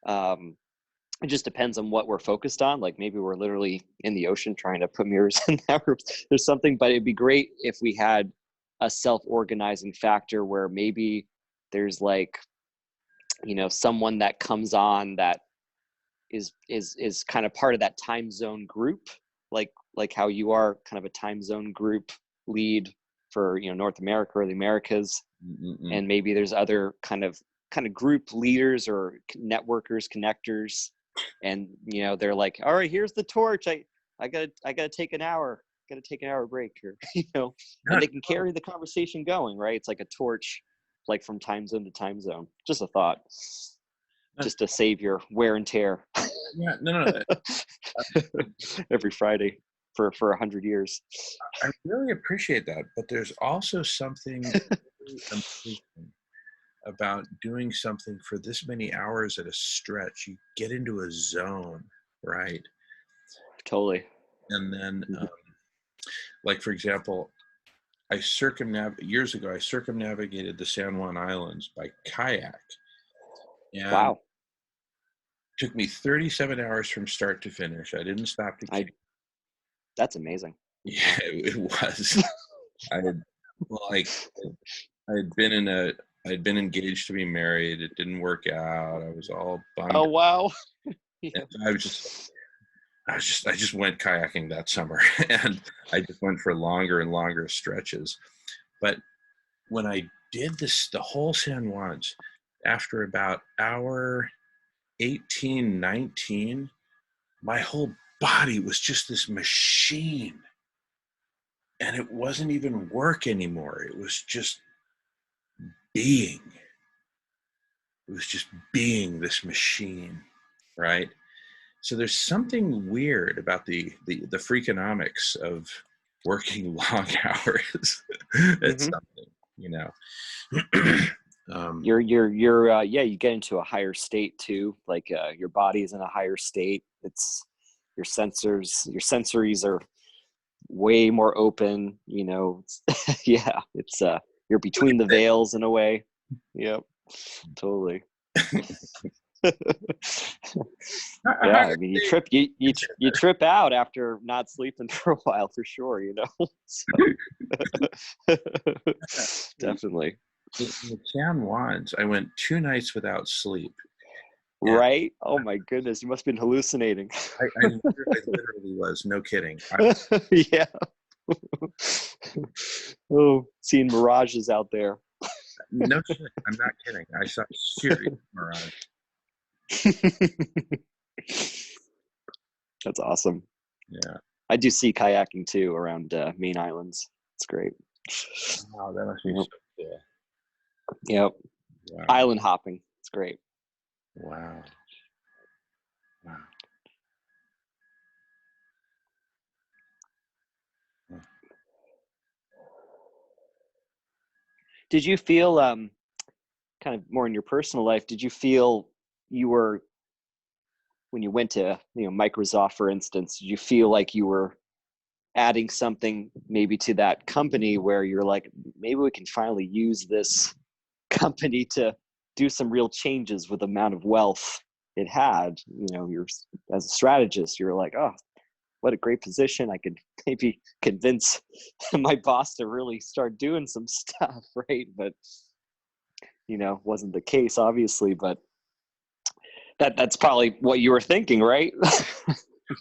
It just depends on what we're focused on. Like maybe we're literally in the ocean trying to put mirrors in that room or something, but it'd be great if we had a self-organizing factor where maybe there's like, you know, someone that comes on that is kind of part of that time zone group, like how you are kind of a time zone group lead for, you know, North America or the Americas. Mm-mm. And maybe there's other kind of group leaders or networkers, connectors, and you know they're like, all right, here's the torch. I gotta take an hour. Gotta take an hour break here, you know, and they can carry the conversation going, right? It's like a torch, like from time zone to time zone. Just a thought, just to save your wear and tear. Yeah, no. Every Friday for 100 years. I really appreciate that, but there's also something really amazing about doing something for this many hours at a stretch. You get into a zone, right? Totally. And then, like for example, years ago, I circumnavigated the San Juan Islands by kayak. And Wow. it took me 37 hours from start to finish. I didn't stop to camp. That's amazing. Yeah, it was. I'd been engaged to be married. It didn't work out. I was all bummed. Oh wow. Yeah. And I just went kayaking that summer, and I just went for longer and longer stretches. But when I did this, the whole San Juans, after about hour 18, 19, my whole body was just this machine. And it wasn't even work anymore. It was just being. It was just being this machine, right? So there's something weird about the freakonomics of working long hours. It's something, you know. You're you get into a higher state too. Like your body's in a higher state. It's your sensories are way more open, you know. Yeah, it's you're between the veils in a way. Yep, totally. Yeah, I mean, you trip out after not sleeping for a while for sure, you know. So, definitely. In the San Juans, I went 2 nights without sleep. Right? Oh my goodness, you must have been hallucinating. I literally was, no kidding. Yeah. Oh, seeing mirages out there. No shit, I'm not kidding. I saw a serious mirage. That's awesome. Yeah. I do see kayaking too around main islands. It's great. Wow, that must be so cool. Yep. Wow. Island hopping. It's great. Wow. Wow. Did you feel kind of more in your personal life, did you feel you were, when you went to, you know, Microsoft, for instance, did you feel like you were adding something maybe to that company where you're like, maybe we can finally use this company to do some real changes with the amount of wealth it had? You know, you're, as a strategist, you're like, oh, what a great position. I could maybe convince my boss to really start doing some stuff, right? But, you know, wasn't the case, obviously, but that's probably what you were thinking, right?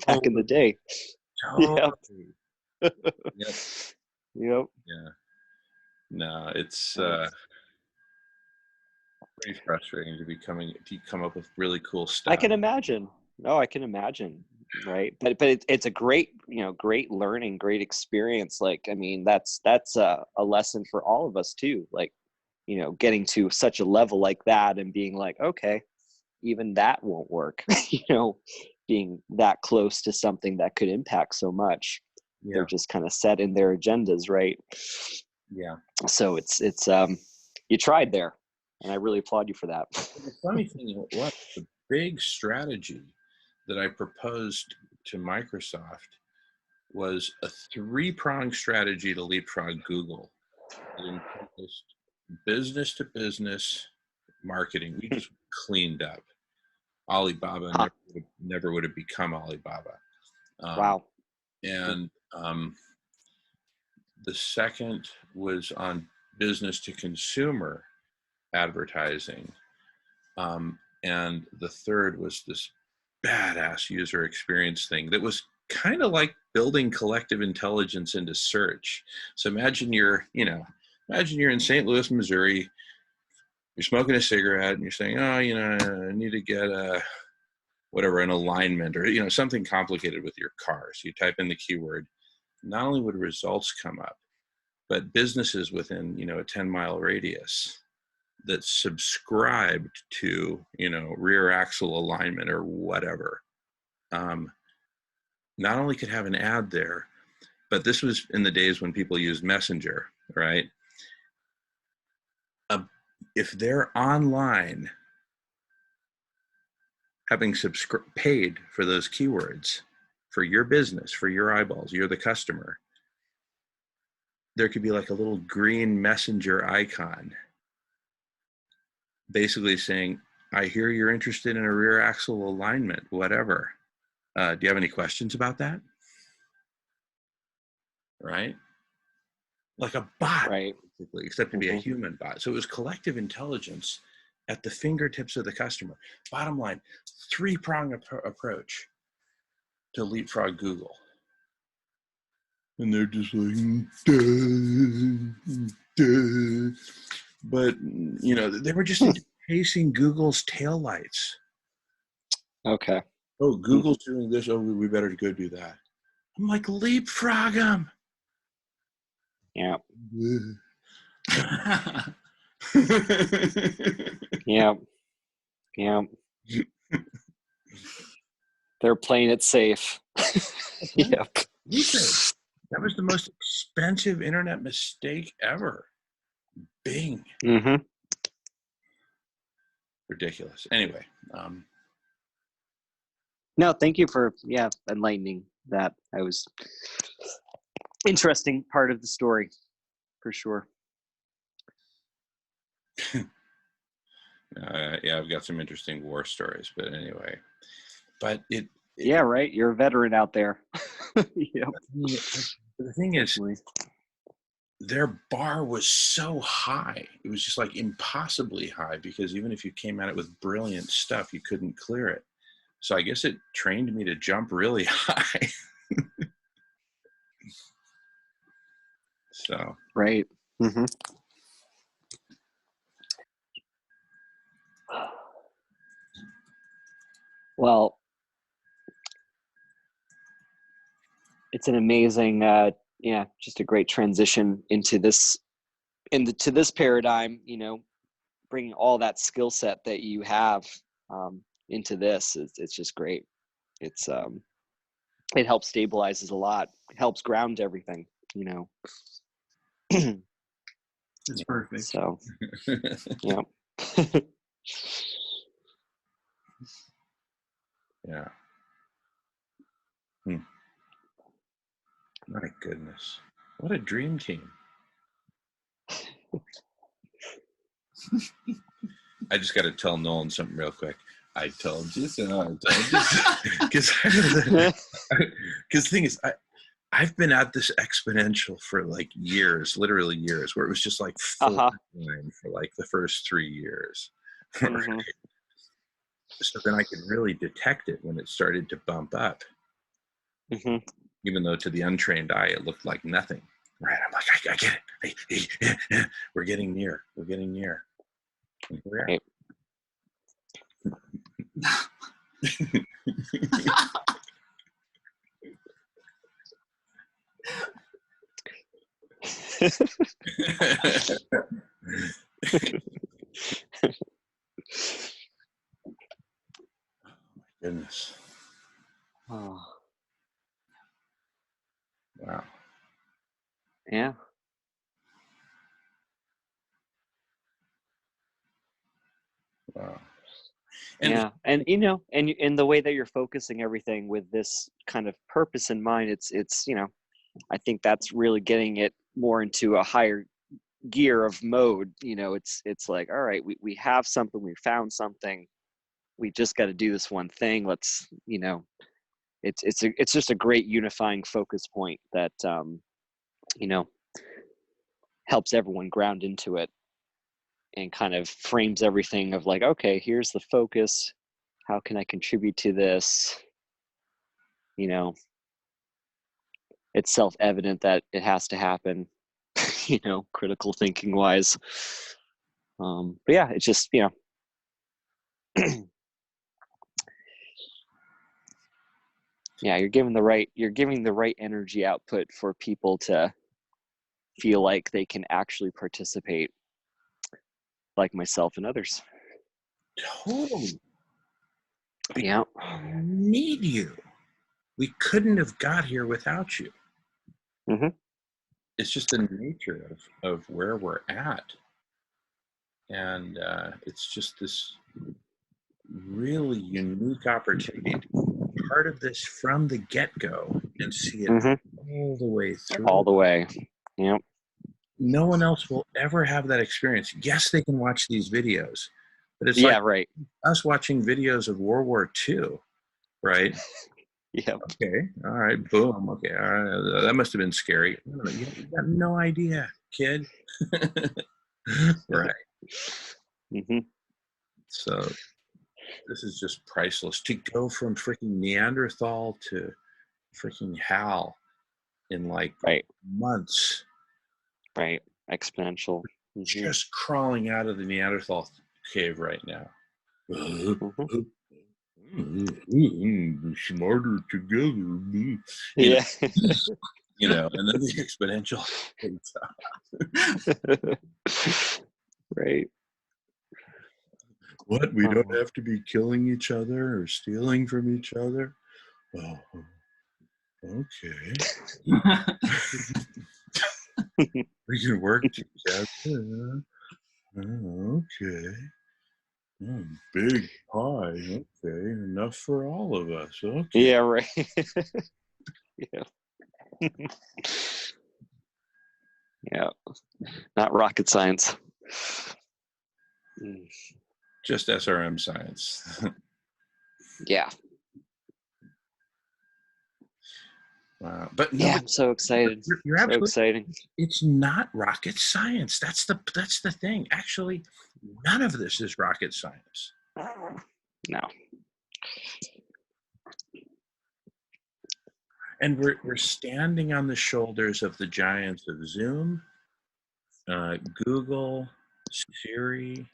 Back in the day. Totally. Yep. Yep. Yep. Yeah. No, it's pretty frustrating to come up with really cool stuff. I can imagine. Oh, I can imagine. Right. But it's a great, great learning, great experience. Like, I mean, that's a lesson for all of us too. Like, getting to such a level like that and being like, okay, even that won't work, being that close to something that could impact so much. Yeah. They're just kind of set in their agendas. Right. Yeah. So it's you tried there, and I really applaud you for that. The funny thing was, the big strategy that I proposed to Microsoft was a 3-pronged strategy to leapfrog Google. It encompassed business to business marketing. We just cleaned up. Alibaba never would have become Alibaba. Wow. And the second was on business to consumer advertising. And the third was this badass user experience thing that was kind of like building collective intelligence into search. So imagine you're in St. Louis, Missouri, you're smoking a cigarette and you're saying, oh, I need to get an alignment or, something complicated with your car. So you type in the keyword, not only would results come up, but businesses within, a 10-mile radius that subscribed to, rear axle alignment or whatever, not only could have an ad there, but this was in the days when people used Messenger, right? If they're online, having paid for those keywords, for your business, for your eyeballs, you're the customer, there could be like a little green messenger icon basically saying, I hear you're interested in a rear axle alignment, whatever. Do you have any questions about that? Right? Like a bot, Right. basically, except to be a human bot. So it was collective intelligence at the fingertips of the customer. Bottom line, 3-prong approach to leapfrog Google. And they're just like, duh. But, they were just chasing Google's taillights. Okay. Oh, Google's doing this. Oh, we better go do that. I'm like, leapfrog them. Yeah. Yeah. Yeah. They're playing it safe. Yep. That was the most expensive internet mistake ever. Bing. Mm-hmm. Ridiculous. Anyway. No, thank you for enlightening that. I was interesting part of the story, for sure. I've got some interesting war stories, but anyway. But yeah, right. You're a veteran out there. Yep. The thing is, their bar was so high. It was just like impossibly high, because even if you came at it with brilliant stuff, you couldn't clear it. So I guess it trained me to jump really high. So. Right. Mm-hmm. Well, it's an amazing, just a great transition into this paradigm. Bringing all that skill set that you have into this. It's just great. It helps stabilizes a lot. It helps ground everything. It's perfect. So, yeah. Yeah. My goodness. What a dream team. I just got to tell Nolan something real quick. I told you so. Because the thing is, I've been at this exponential for like years, literally years, where it was just like full time for like the first 3 years. Mm-hmm. So then I could really detect it when it started to bump up. Mm-hmm. Even though to the untrained eye, it looked like nothing. Right? I'm like, I get it. We're getting near. We're getting near. And here we are. Right. Goodness. Oh, Wow. yeah. Wow. And Yeah, and you know, and in the way that you're focusing everything with this kind of purpose in mind, it's you know, I think that's really getting it more into a higher gear of mode. You know, it's like, all right, we have something, we found something, we just got to do this one thing. Let's, you know, it's just a great unifying focus point that you know, helps everyone ground into it and kind of frames everything of like, okay, here's the focus. How can I contribute to this? You know, it's self-evident that it has to happen, you know, critical thinking wise. But yeah, it's just, you know, yeah, you're giving the right energy output for people to feel like they can actually participate, like myself and others. totally, Yeah. we need you. We couldn't have got here without you. Mm-hmm. It's just the nature of where we're at. And it's just this really unique opportunity to be part of this from the get-go and see it all the way through. All the way. Yep. No one else will ever have that experience. Yes, they can watch these videos, but it's Yeah, like right. us watching videos of World War II, right? Yep. Okay, all right, boom. Okay, all right, that must have been scary. No, you got no idea, kid. Right. Mm-hmm. So this is just priceless. To go from freaking Neanderthal to freaking Hal in like Right. months, Right. Exponential. Mm-hmm. just crawling out of the Neanderthal cave right now. Smarter together. Yeah. You know, and then the exponential. Right. What? We don't have to be killing each other or stealing from each other? Oh, okay. We can work together. Oh, okay. Big pie. Okay. Enough for all of us. Okay. Yeah, right. Yeah. Yeah. Not rocket science. Just SRM science. Yeah. Wow. But no, Yeah, I'm so excited. you're So absolutely exciting. it's not rocket science. That's the thing. Actually, none of this is rocket science. No. And we're standing on the shoulders of the giants of Zoom, Google, Siri,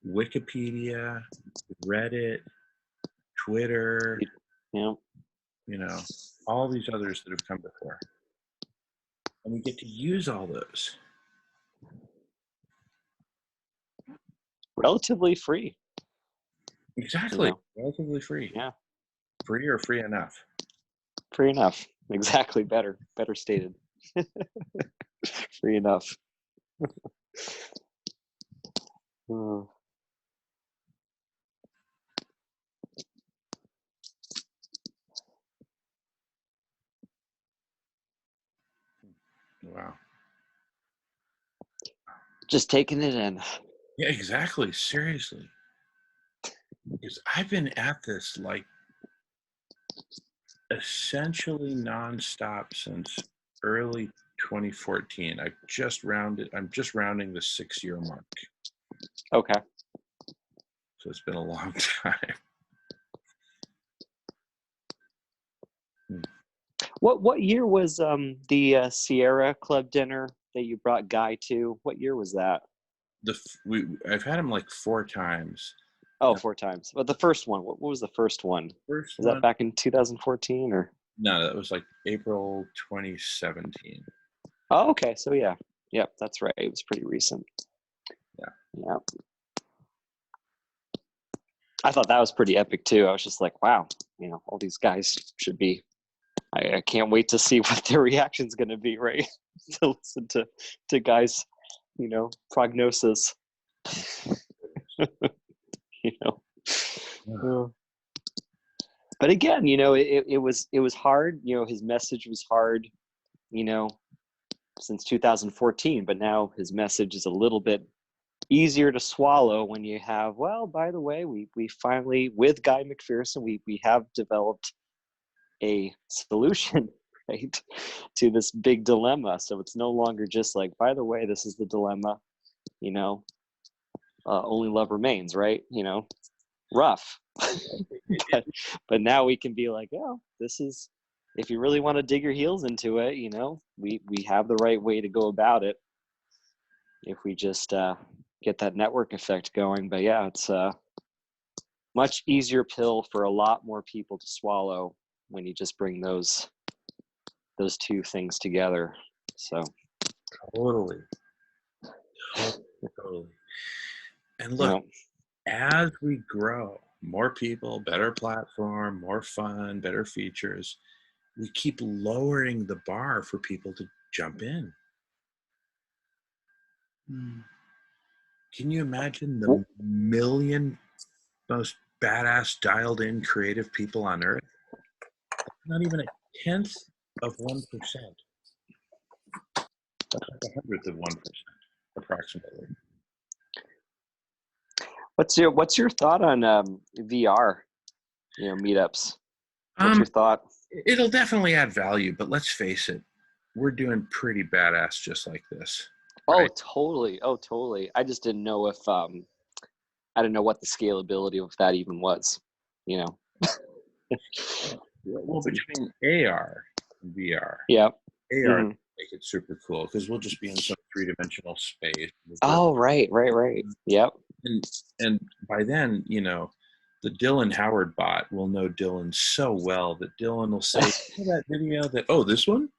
Wikipedia, Reddit, Twitter, Yeah. you know, all these others that have come before. And we get to use all those. Relatively free. Exactly. You know? Relatively free. Yeah. Free or free enough. Free enough. Exactly. Better stated. Free enough. Oh. Wow. Just taking it in. Yeah, exactly. Seriously. Because I've been at this like essentially nonstop since early 2014. I'm just rounding the 6-year mark. Okay. So it's been a long time. What year was the Sierra Club dinner that you brought Guy to? What year was that? I've had him like 4 times. Oh, 4 times. But the first one, what was the first one? First Was one, that back in 2014 or? no, that was like April 2017. Oh, okay. So yeah. Yep, that's right. It was pretty recent. Yeah. Yeah. I thought that was pretty epic too. I was just like, wow, all these guys should be. I can't wait to see what their reaction's going to be, right? To listen to guys, prognosis. Uh, But again, it was hard. His message was hard, since 2014. But now his message is a little bit easier to swallow when you have. Well, by the way, we finally, with Guy McPherson, we have developed a solution, right, to this big dilemma. So it's no longer just like, by the way, this is the dilemma. Only love remains, right? Rough. but now we can be like, oh, this is, if you really want to dig your heels into it, we have the right way to go about it if we just get that network effect going. But yeah, it's a much easier pill for a lot more people to swallow when you just bring those two things together. So Totally. And look, as we grow, more people, better platform, more fun, better features, we keep lowering the bar for people to jump in. Can you imagine the million most badass, dialed in, creative people on earth? Not even a tenth of 1%. That's like 100th of 1%, approximately. What's your thought on VR, meetups? What's your thought? It'll definitely add value, but let's face it, we're doing pretty badass just like this. Right? Oh, totally. I just didn't know if I didn't know what the scalability of that even was. Well, between AR and VR, Yeah. AR make it super cool because we'll just be in some three-dimensional space. Oh, right. Yep. And by then, the Dylan Howard bot will know Dylan so well that Dylan will say, that video that, oh, this one?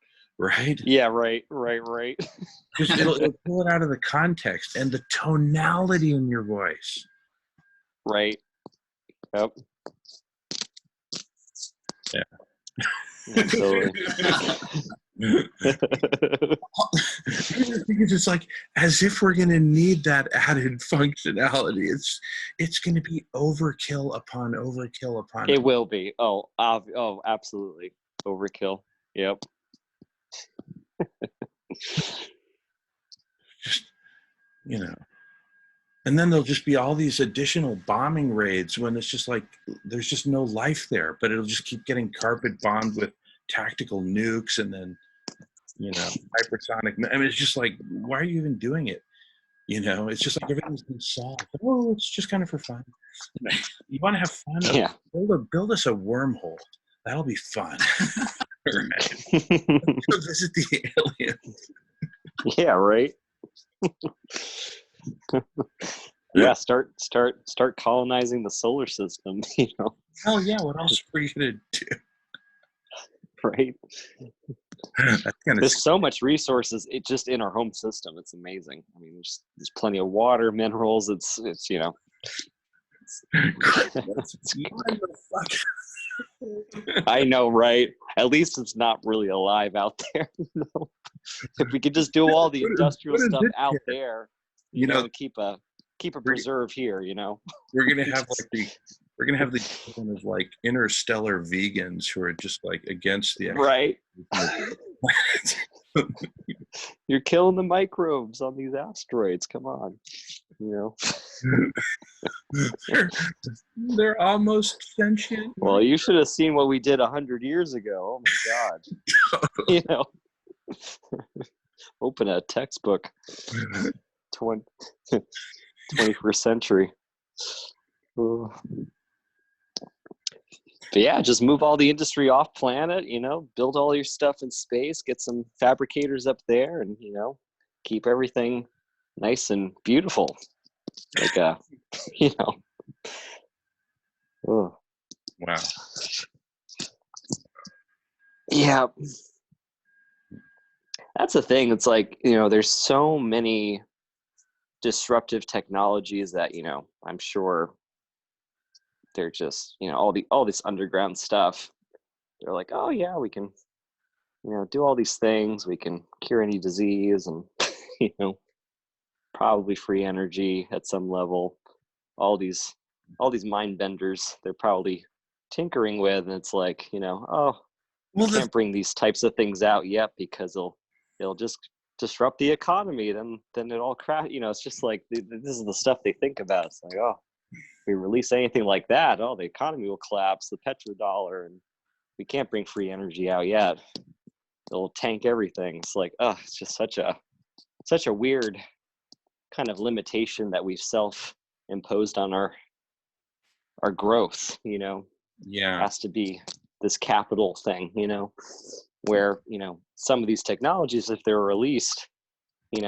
Right? Yeah, right. Because it'll pull it out of the context and the tonality in your voice. Right. Yep. Yeah. Absolutely. Because it's like as if we're going to need that added functionality. It's going to be overkill upon overkill upon. It will be. Oh, absolutely. Overkill. Yep. Just, and then there'll just be all these additional bombing raids when it's just like there's just no life there, but it'll just keep getting carpet bombed with tactical nukes and then hypersonic. I mean, it's just like, why are you even doing it? It's just like everything's been solved. Oh, it's just kind of for fun. You want to have fun? Yeah. Build us a wormhole. That'll be fun. Let's go visit the aliens. Yeah, right. Yeah, start colonizing the solar system. Hell yeah! What else are you gonna do? Right. There's so much resources just in our home system. It's amazing. I mean, there's plenty of water, minerals. It's I know, right? At least it's not really alive out there. If we could just do all the industrial stuff out there, keep a preserve here. We're gonna have these kind of like interstellar vegans who are just like against the right. You're killing the microbes on these asteroids. Come on, they're almost sentient. Well, you should have seen what we did 100 years ago. Oh my God. Open a textbook. 21st century. Ooh. But yeah, just move all the industry off planet, build all your stuff in space, get some fabricators up there and, keep everything nice and beautiful. Like, Ugh. Wow. Yeah, that's the thing. It's like, there's so many disruptive technologies that, I'm sure they're just, all this underground stuff. They're like, oh yeah, we can, do all these things. We can cure any disease and, probably free energy at some level. All these mind benders, they're probably tinkering with, and it's like, oh, we Well, can't bring these types of things out yet because it'll just disrupt the economy. Then it all crash. It's just like this is the stuff they think about. It's like, oh, if we release anything like that, oh, the economy will collapse, the petrodollar, and we can't bring free energy out yet. It'll tank everything. It's like, oh, it's just such a weird kind of limitation that we've self-imposed on our growth. yeah. Has to be this capital thing, where, some of these technologies, if they were released, they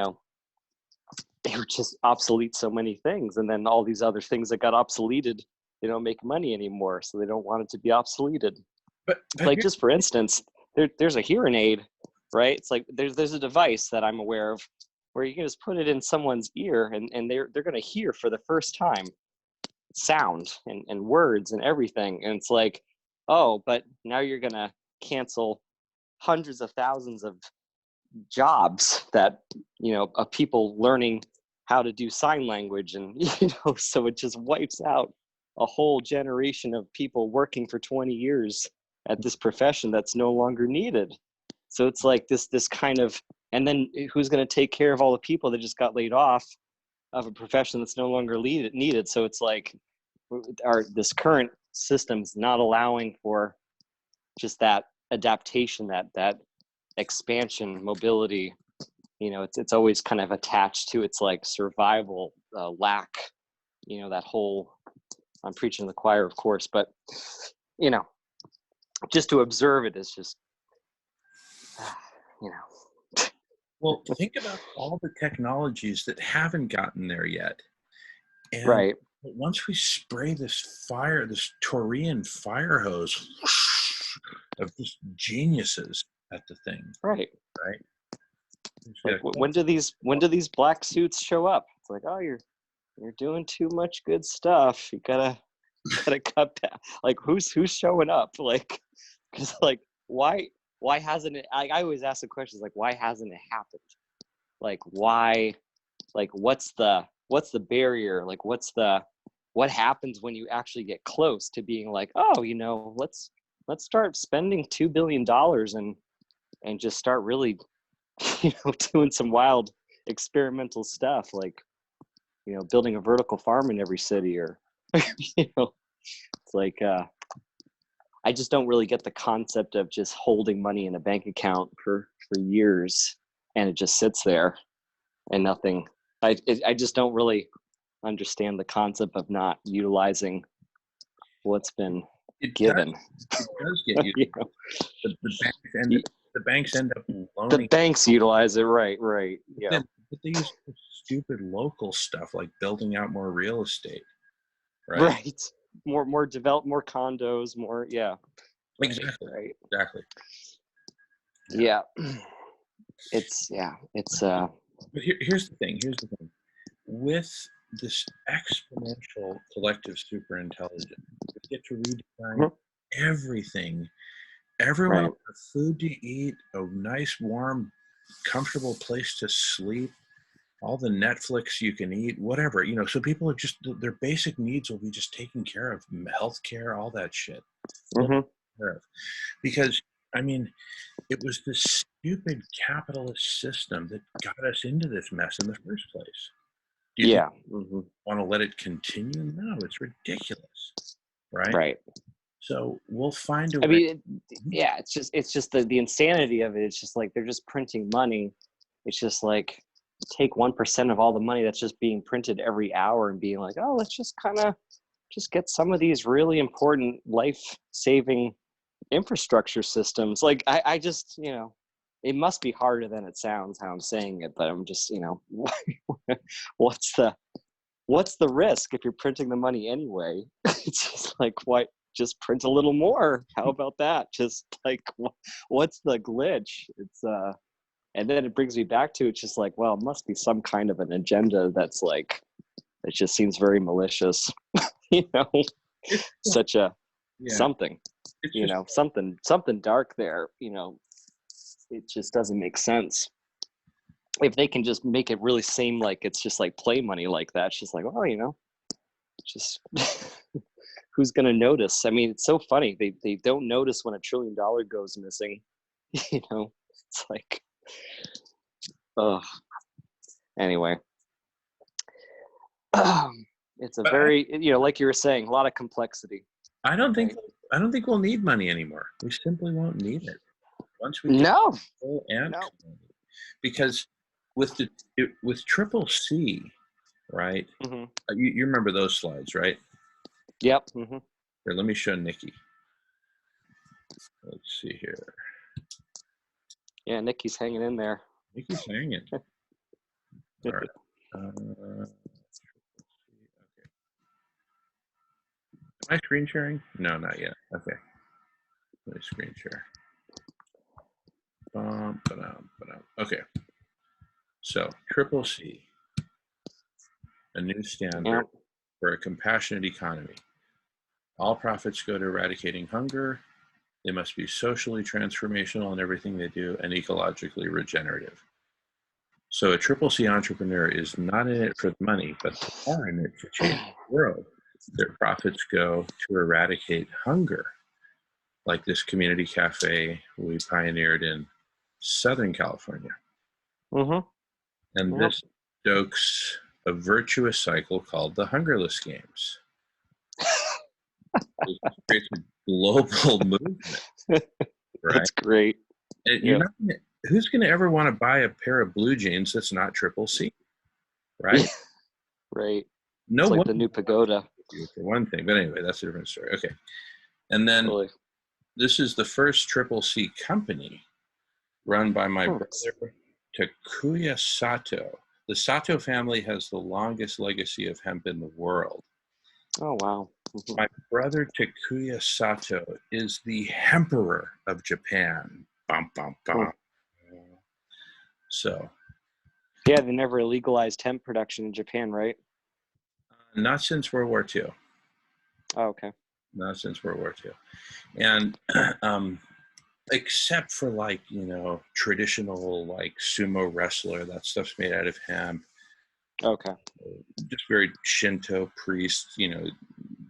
would just obsolete so many things. And then all these other things that got obsoleted, they don't make money anymore. So they don't want it to be obsoleted. But Like, just for instance, there's a hearing aid, right? It's like there's a device that I'm aware of where you can just put it in someone's ear and they're going to hear for the first time sound and words and everything. And it's like, oh, but now you're going to cancel hundreds of thousands of jobs that, of people learning how to do sign language. And, so it just wipes out a whole generation of people working for 20 years at this profession that's no longer needed. So it's like this kind of, and then who's going to take care of all the people that just got laid off of a profession that's no longer needed? So it's like, this current system's not allowing for just that adaptation, that expansion, mobility. It's always kind of attached to its like survival lack. That whole, I'm preaching to the choir, of course, but just to observe it is just, Well, think about all the technologies that haven't gotten there yet. And right. once we spray this Taurian fire hose of just geniuses at the thing, Right. right? Like, when do these black suits show up? It's like, oh, you're doing too much good stuff. You gotta cut back. Like, who's showing up? Like, because like, why hasn't it? I always ask the questions like, why hasn't it happened? Like, why? Like, what's the barrier? Like, what happens when you actually get close to being like, oh, let's start spending $2 billion and just start really, doing some wild experimental stuff, like, building a vertical farm in every city, or, it's like, I just don't really get the concept of just holding money in a bank account for years and it just sits there and nothing. I just don't really understand the concept of not utilizing what's been given. It does get you. The banks end up loaning. The banks utilize it, right? Yeah. But they use stupid local stuff like building out more real estate, right? Right. More develop, more condos, more, yeah. Exactly. Right. Exactly. Yeah. It's But here's the thing. With this exponential collective superintelligence, we get to redesign everything. Everyone will have food to eat, a nice, warm, comfortable place to sleep, all the Netflix you can eat, whatever, so people are just, their basic needs will be just taken care of, healthcare, all that shit. Because, I mean, it was this stupid capitalist system that got us into this mess in the first place. Do you want to let it continue? No, it's ridiculous, right? Right. So we'll find a way. I mean, yeah, it's just the insanity of it. It's just like they're just printing money. It's just like take 1% of all the money that's just being printed every hour and being like, oh, let's just kind of just get some of these really important life-saving infrastructure systems. Like I just, it must be harder than it sounds how I'm saying it, but I'm just, what's what's the risk if you're printing the money anyway? It's just like, why just print a little more? How about that? Just like, what's the glitch? It's and then it brings me back to, it's just like, well, it must be some kind of an agenda that's like, it just seems very malicious, you know, such a Yeah. something, It's you just- know, something dark there, you know, it just doesn't make sense. If they can just make it really seem like it's just like play money like that, it's just like, oh, you know, just who's gonna notice? I mean, it's so funny. They don't notice when $1 trillion goes missing. You know, it's like, oh. Anyway, it's a But very, you know, like you were saying, a lot of complexity. I don't think we'll need money anymore. We simply won't need it once we get No, full and no. commodity. Because with Triple C, right? Hmm. You remember those slides, right? Yep. Hmm. Here, let me show Nikki. Let's see here. Yeah, Nikki's hanging in there. Nikki's hanging. All right. Okay. Am I screen sharing? No, not yet. Okay. Let me screen share. Okay. So Triple C, a new standard Yep. for a compassionate economy. All profits go to eradicating hunger. They must be socially transformational in everything they do and ecologically regenerative. So a Triple C entrepreneur is not in it for the money, but they are in it to change the world. Their profits go to eradicate hunger, like this community cafe we pioneered in Southern California. Hmm. And Yep. this stokes a virtuous cycle called the Hungerless Games. It creates a global movement, right? That's great. And Yeah. who's going to ever want to buy a pair of blue jeans that's not Triple C, right? Right. No It's like one the new pagoda. for one thing, but anyway, that's a different story. Okay, and then Really. this is the first Triple C company run by my Hmm. brother Takuya Sato. The Sato family has the longest legacy of hemp in the world. Oh, wow. Mhm. My brother Takuya Sato is the Hemperor of Japan. Bum, bum, bum. So, Yeah, they never legalized hemp production in Japan, right? not since World War II. Oh, okay. Not since World War II. And except for like, traditional like sumo wrestler, that stuff's made out of hemp. Okay. Just very Shinto priests,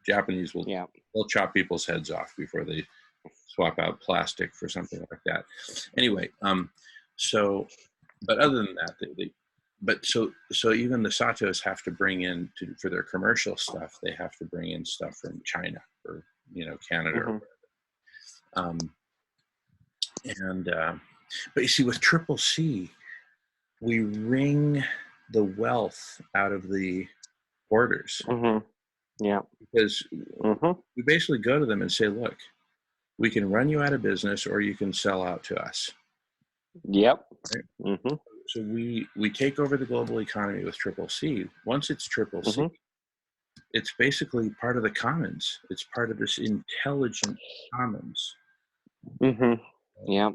Japanese Yeah. they'll chop people's heads off before they swap out plastic for something like that. Anyway, but other than that, so even the Satos have to bring in for their commercial stuff, they have to bring in stuff from China or Canada or whatever. But you see, with Triple C, we wring the wealth out of the borders. Mm-hmm. Yeah. Because Mm-hmm. we basically go to them and say, look, we can run you out of business or you can sell out to us. Yep. Right? Mm-hmm. So we take over the global economy with Triple C. Once it's Triple C, it's basically part of the commons. It's part of this intelligent commons. Mm-hmm. Yeah.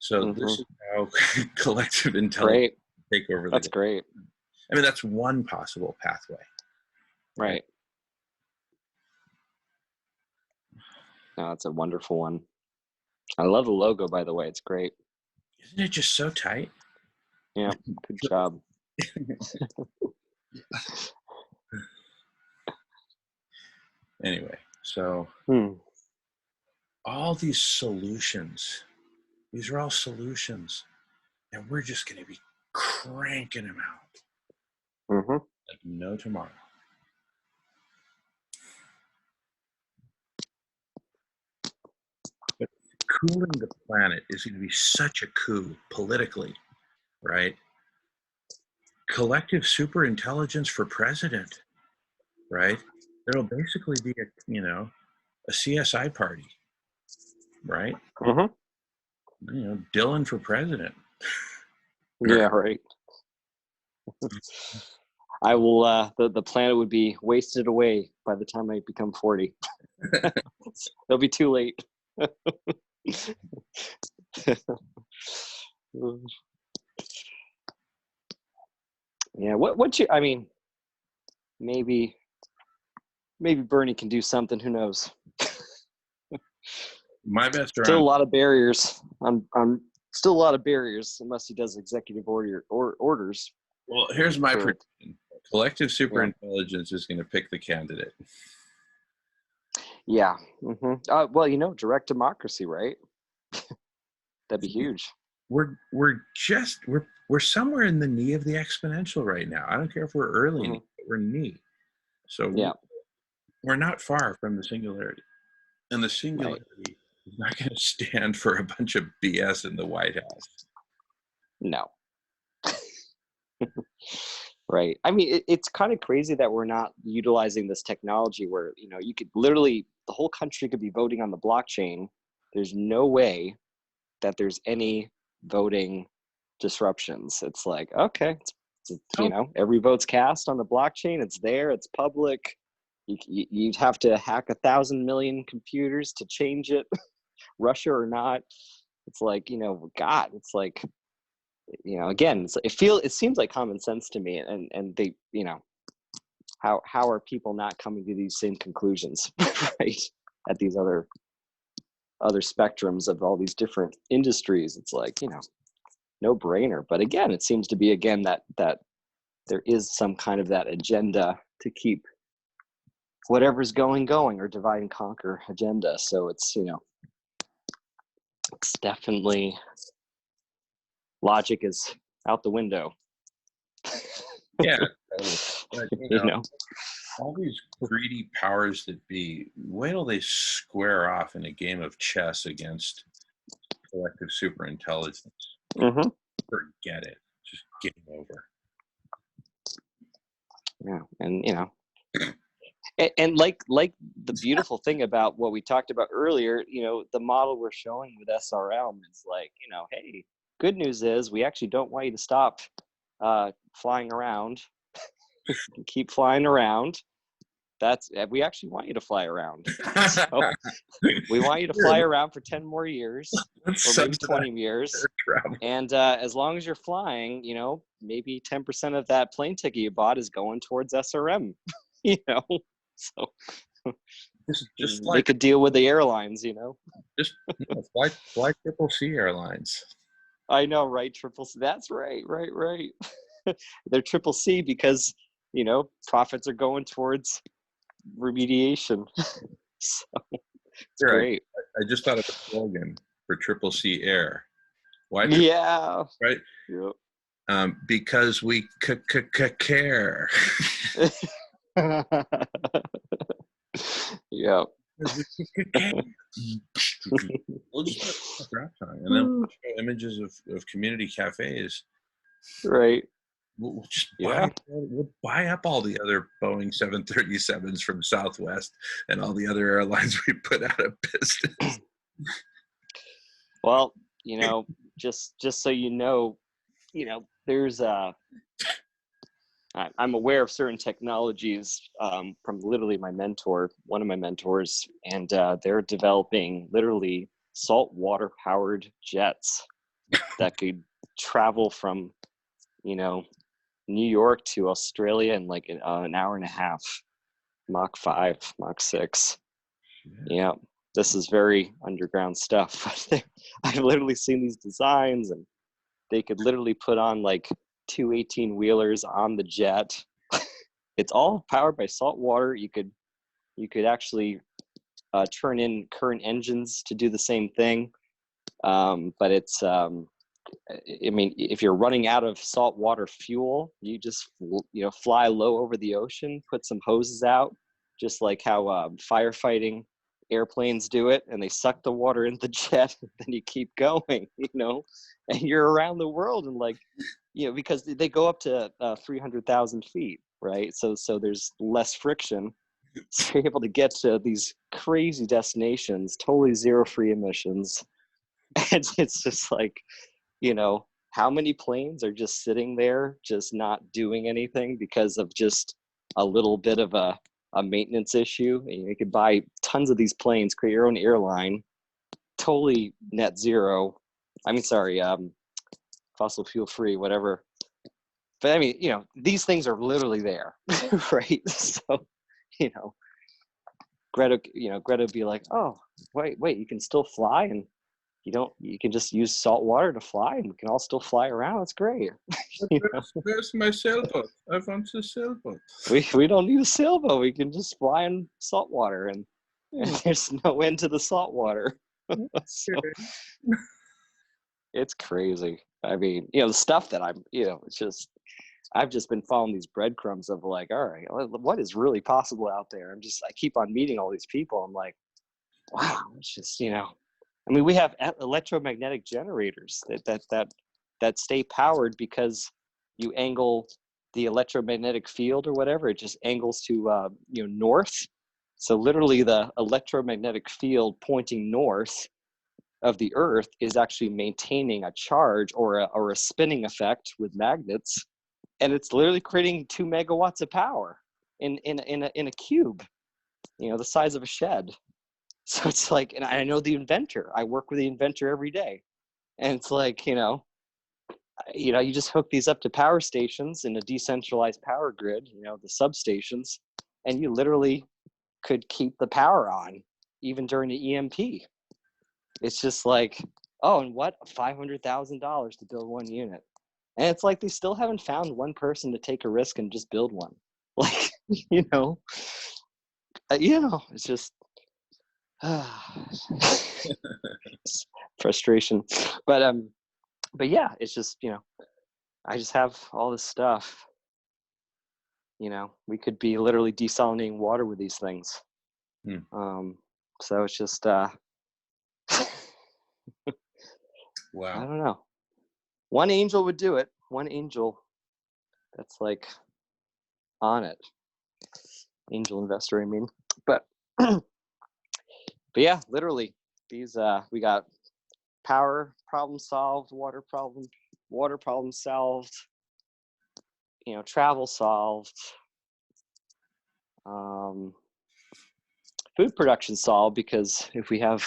So this is how collective intelligence take over. That's great. I mean, that's one possible pathway. Right. No, it's a wonderful one. I love the logo, by the way. It's great. Isn't it just so tight? Yeah. Good job. Anyway, so all these solutions, these are all solutions, and we're just going to be cranking them out like no tomorrow. But cooling the planet is going to be such a coup politically, right? Collective superintelligence for president, right? There'll basically be a CSI party, right? Dylan for president. Yeah, right. I will. The planet would be wasted away by the time I become 40. It'll be too late. Yeah. What you? I mean, maybe Bernie can do something. Who knows? My best Still a round. lot of barriers. I'm still a lot of barriers unless he does executive orders. Well, here's my for- prediction. Collective superintelligence is going to pick the candidate. Yeah. Well, direct democracy, right? That'd be huge. We're somewhere in the knee of the exponential right now. I don't care if we're early, Mhm. knee, but we're knee. So Yeah. we're not far from the singularity. And the singularity is not going to stand for a bunch of BS in the White House. No. Right. I mean, it's kind of crazy that we're not utilizing this technology where, you could literally, the whole country could be voting on the blockchain. There's no way that there's any voting disruptions. It's like, okay, every vote's cast on the blockchain. It's there. It's public. You'd have to hack 1,000 million computers to change it, Russia or not. It's like, God, it's like, again, it seems like common sense to me, and they, how are people not coming to these same conclusions, right? At these other spectrums of all these different industries, it's like, no brainer. But again, it seems to be that there is some kind of that agenda to keep whatever's going, or divide and conquer agenda. So it's, it's definitely, logic is out the window. Yeah. But, all these greedy powers that be, wait till they square off in a game of chess against collective superintelligence. Mm-hmm. Forget it. Just game over. Yeah. And, and like the beautiful thing about what we talked about earlier, the model we're showing with SRM is like, hey, good news is we actually don't want you to stop flying around. Keep flying around. We actually want you to fly around. So we want you to fly around for 10 more years, or maybe 20 years. And as long as you're flying, maybe 10% of that plane ticket you bought is going towards SRM. So just they could deal with the airlines. Just fly Triple C Airlines. I know, right? Triple C. That's right. They're Triple C because profits are going towards remediation. So it's great. I just thought of a slogan for Triple C Air. Why? Yeah. Right. Yep. Because we care. Yeah. We'll just put a draft on it, and then we'll show images of community cafes. Right. We'll just we'll buy up all the other Boeing 737s from Southwest and all the other airlines we put out of business. Well, just so there's I'm aware of certain technologies from literally one of my mentors, and they're developing literally saltwater powered jets that could travel from, New York to Australia in like an hour and a half, Mach 5, Mach 6. Yeah, this is very underground stuff. I've literally seen these designs, and they could literally put on like 2 18-wheelers on the jet. It's all powered by salt water. You could actually turn in current engines to do the same thing. But it's, if you're running out of saltwater fuel, you just, fly low over the ocean, put some hoses out, just like how firefighting airplanes do it, and they suck the water in the jet, and then you keep going, and you're around the world, and because they go up to 300,000 feet, right? So there's less friction. So you're able to get to these crazy destinations, totally zero free emissions. And it's just like, how many planes are just sitting there, just not doing anything because of just a little bit of a maintenance issue? And you could buy tons of these planes, create your own airline, totally net zero. I mean, sorry, fossil fuel free, whatever. But I mean, you know, these things are literally there, right? So, you know, Greta would be like, oh, wait, you can still fly, and you can just use salt water to fly, and we can all still fly around. That's great. You know? Where's my sailboat? I want a sailboat. We don't need a sailboat. We can just fly in salt water, and there's no end to the salt water. So, it's crazy. I mean, you know, the stuff that it's just, I've just been following these breadcrumbs of like, all right, what is really possible out there? I keep on meeting all these people. I'm like, wow, it's just, you know, I mean, we have electromagnetic generators that stay powered because you angle the electromagnetic field or whatever. It just angles to, north. So literally the electromagnetic field pointing north of the earth is actually maintaining a charge or a spinning effect with magnets. And it's literally creating 2 megawatts of power in a cube, you know, the size of a shed. So it's like, and I know the inventor. I work with the inventor every day, and it's like, you just hook these up to power stations in a decentralized power grid, you know, the substations, and you literally could keep the power on even during the EMP. It's just like, oh, and what? $500,000 to build one unit. And it's like they still haven't found one person to take a risk and just build one. Like, it's just frustration. But yeah, it's just, you know, I just have all this stuff. You know, we could be literally desalinating water with these things. So it's just Wow. I don't know. One angel would do it. One angel that's like on it. Angel investor, I mean. But yeah, literally these we got power problem solved, water problem solved, you know, travel solved, food production solved, because if we have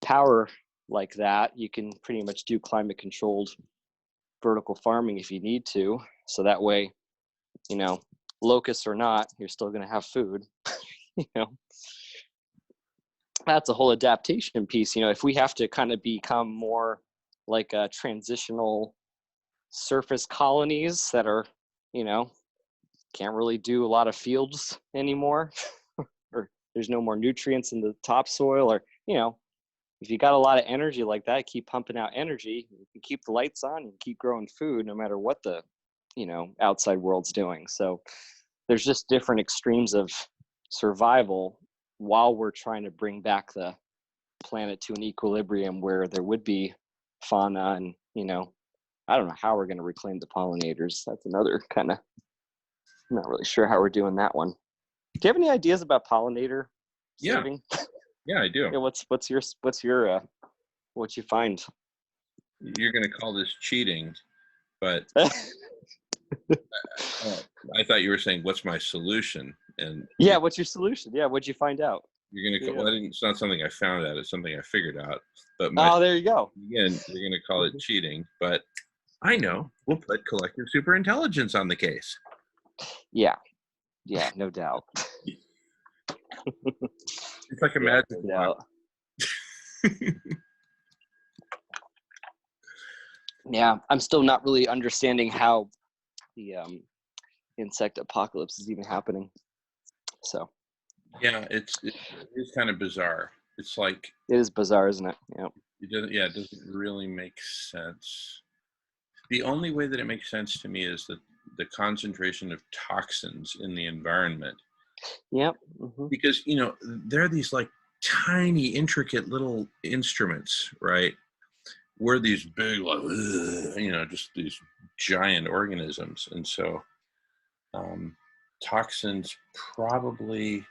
power like that, you can pretty much do climate controlled vertical farming if you need to. So that way, you know, locusts or not, you're still going to have food. You know, that's a whole adaptation piece. You know, if we have to kind of become more like a transitional surface colonies that are, you know, can't really do a lot of fields anymore, or there's no more nutrients in the topsoil, or, you know, if you got a lot of energy like that, keep pumping out energy, you can keep the lights on and keep growing food no matter what the, you know, outside world's doing. So there's just different extremes of survival while we're trying to bring back the planet to an equilibrium where there would be fauna. And, you know, I don't know how we're going to reclaim the pollinators. That's another kind of, I'm not really sure how we're doing that one. Do you have any ideas about pollinator saving? Yeah, I do. Yeah, what's your what you find? You're going to call this cheating, but I thought you were saying, "What's my solution?" And yeah, what's your solution? Yeah, what'd you find out? you're going to. Well, it's not something I found out. It's something I figured out. But there you go. Again, you're going to call it cheating, but I know we'll put collective superintelligence on the case. Yeah, no doubt. It's like a magic wand. Yeah, I'm still not really understanding how the insect apocalypse is even happening. So yeah, it is kind of bizarre. It's like, it is bizarre, isn't it? Yeah. It doesn't really make sense. The only way that it makes sense to me is that the concentration of toxins in the environment. Yep. Because, you know, there are these like tiny, intricate little instruments, right? We're these big, like, you know, just these giant organisms. And so toxins probably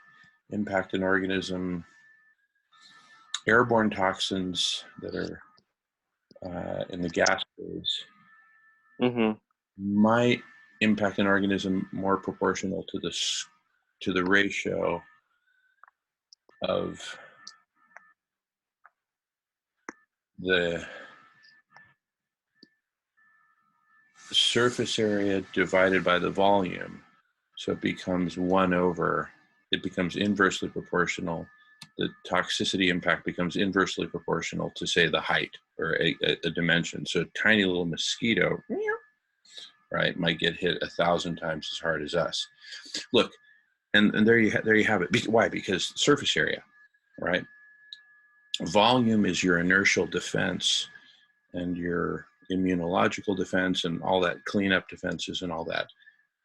impact an organism. Airborne toxins that are in the gas phase Mm-hmm. might impact an organism more proportional to the ratio of the surface area divided by the volume. So it becomes it becomes inversely proportional. The toxicity impact becomes inversely proportional to, say, the height or a dimension. So a tiny little mosquito, right, might get hit 1,000 times as hard as us. Look, and there you have it. Why? Because surface area, right? Volume is your inertial defense and your immunological defense and all that, cleanup defenses and all that.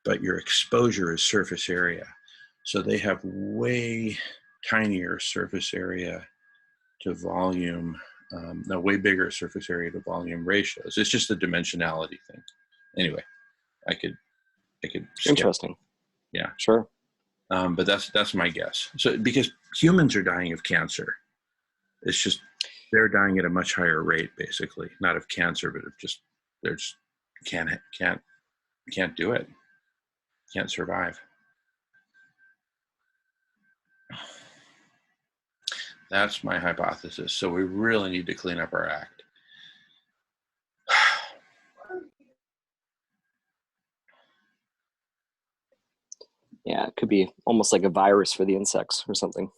But your exposure is surface area. So they have way tinier surface area to volume, way bigger surface area to volume ratios. It's just a dimensionality thing. Anyway, I could skip. Interesting. Yeah. Sure. But that's my guess. So because humans are dying of cancer, it's just they're dying at a much higher rate, basically, not of cancer, but of just they're just can't do it, can't survive. That's my hypothesis. So we really need to clean up our act. Yeah, it could be almost like a virus for the insects or something.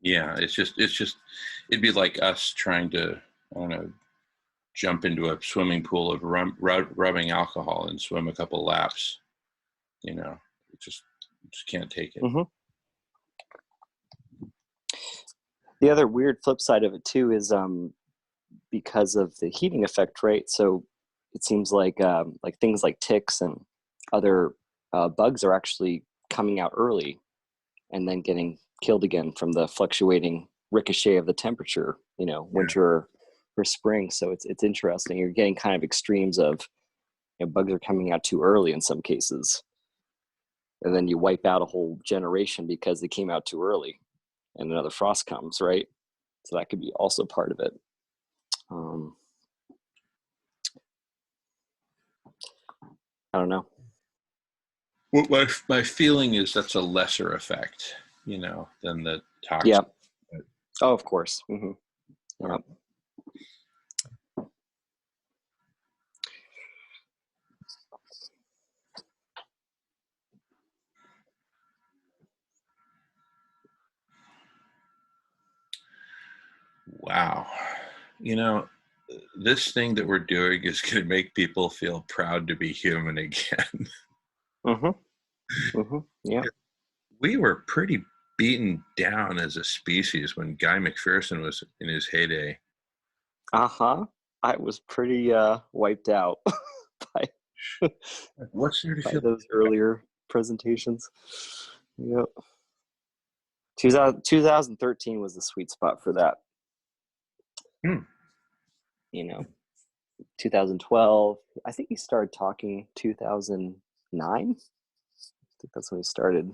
Yeah, it'd be like us trying to, I don't know, jump into a swimming pool of rubbing alcohol and swim a couple laps. You know, just can't take it. Mm-hmm. The other weird flip side of it too is because of the heating effect, right? So it seems like things like ticks and other bugs are actually coming out early and then getting killed again from the fluctuating ricochet of the temperature, winter or spring. So it's interesting. You're getting kind of extremes of, bugs are coming out too early in some cases. And then you wipe out a whole generation because they came out too early and another frost comes, right? So that could be also part of it. I don't know. Well, my feeling is that's a lesser effect, than the toxic. Yeah. Oh, of course. Mm-hmm. Yeah. Wow. This thing that we're doing is going to make people feel proud to be human again. Mm-hmm. Mm-hmm. Yeah. We were pretty beaten down as a species when Guy McPherson was in his heyday. Uh-huh. I was pretty wiped out by, What's there to by feel those earlier presentations. Yep. 2013 was the sweet spot for that. 2012. I think he started talking 2009. I think that's when he started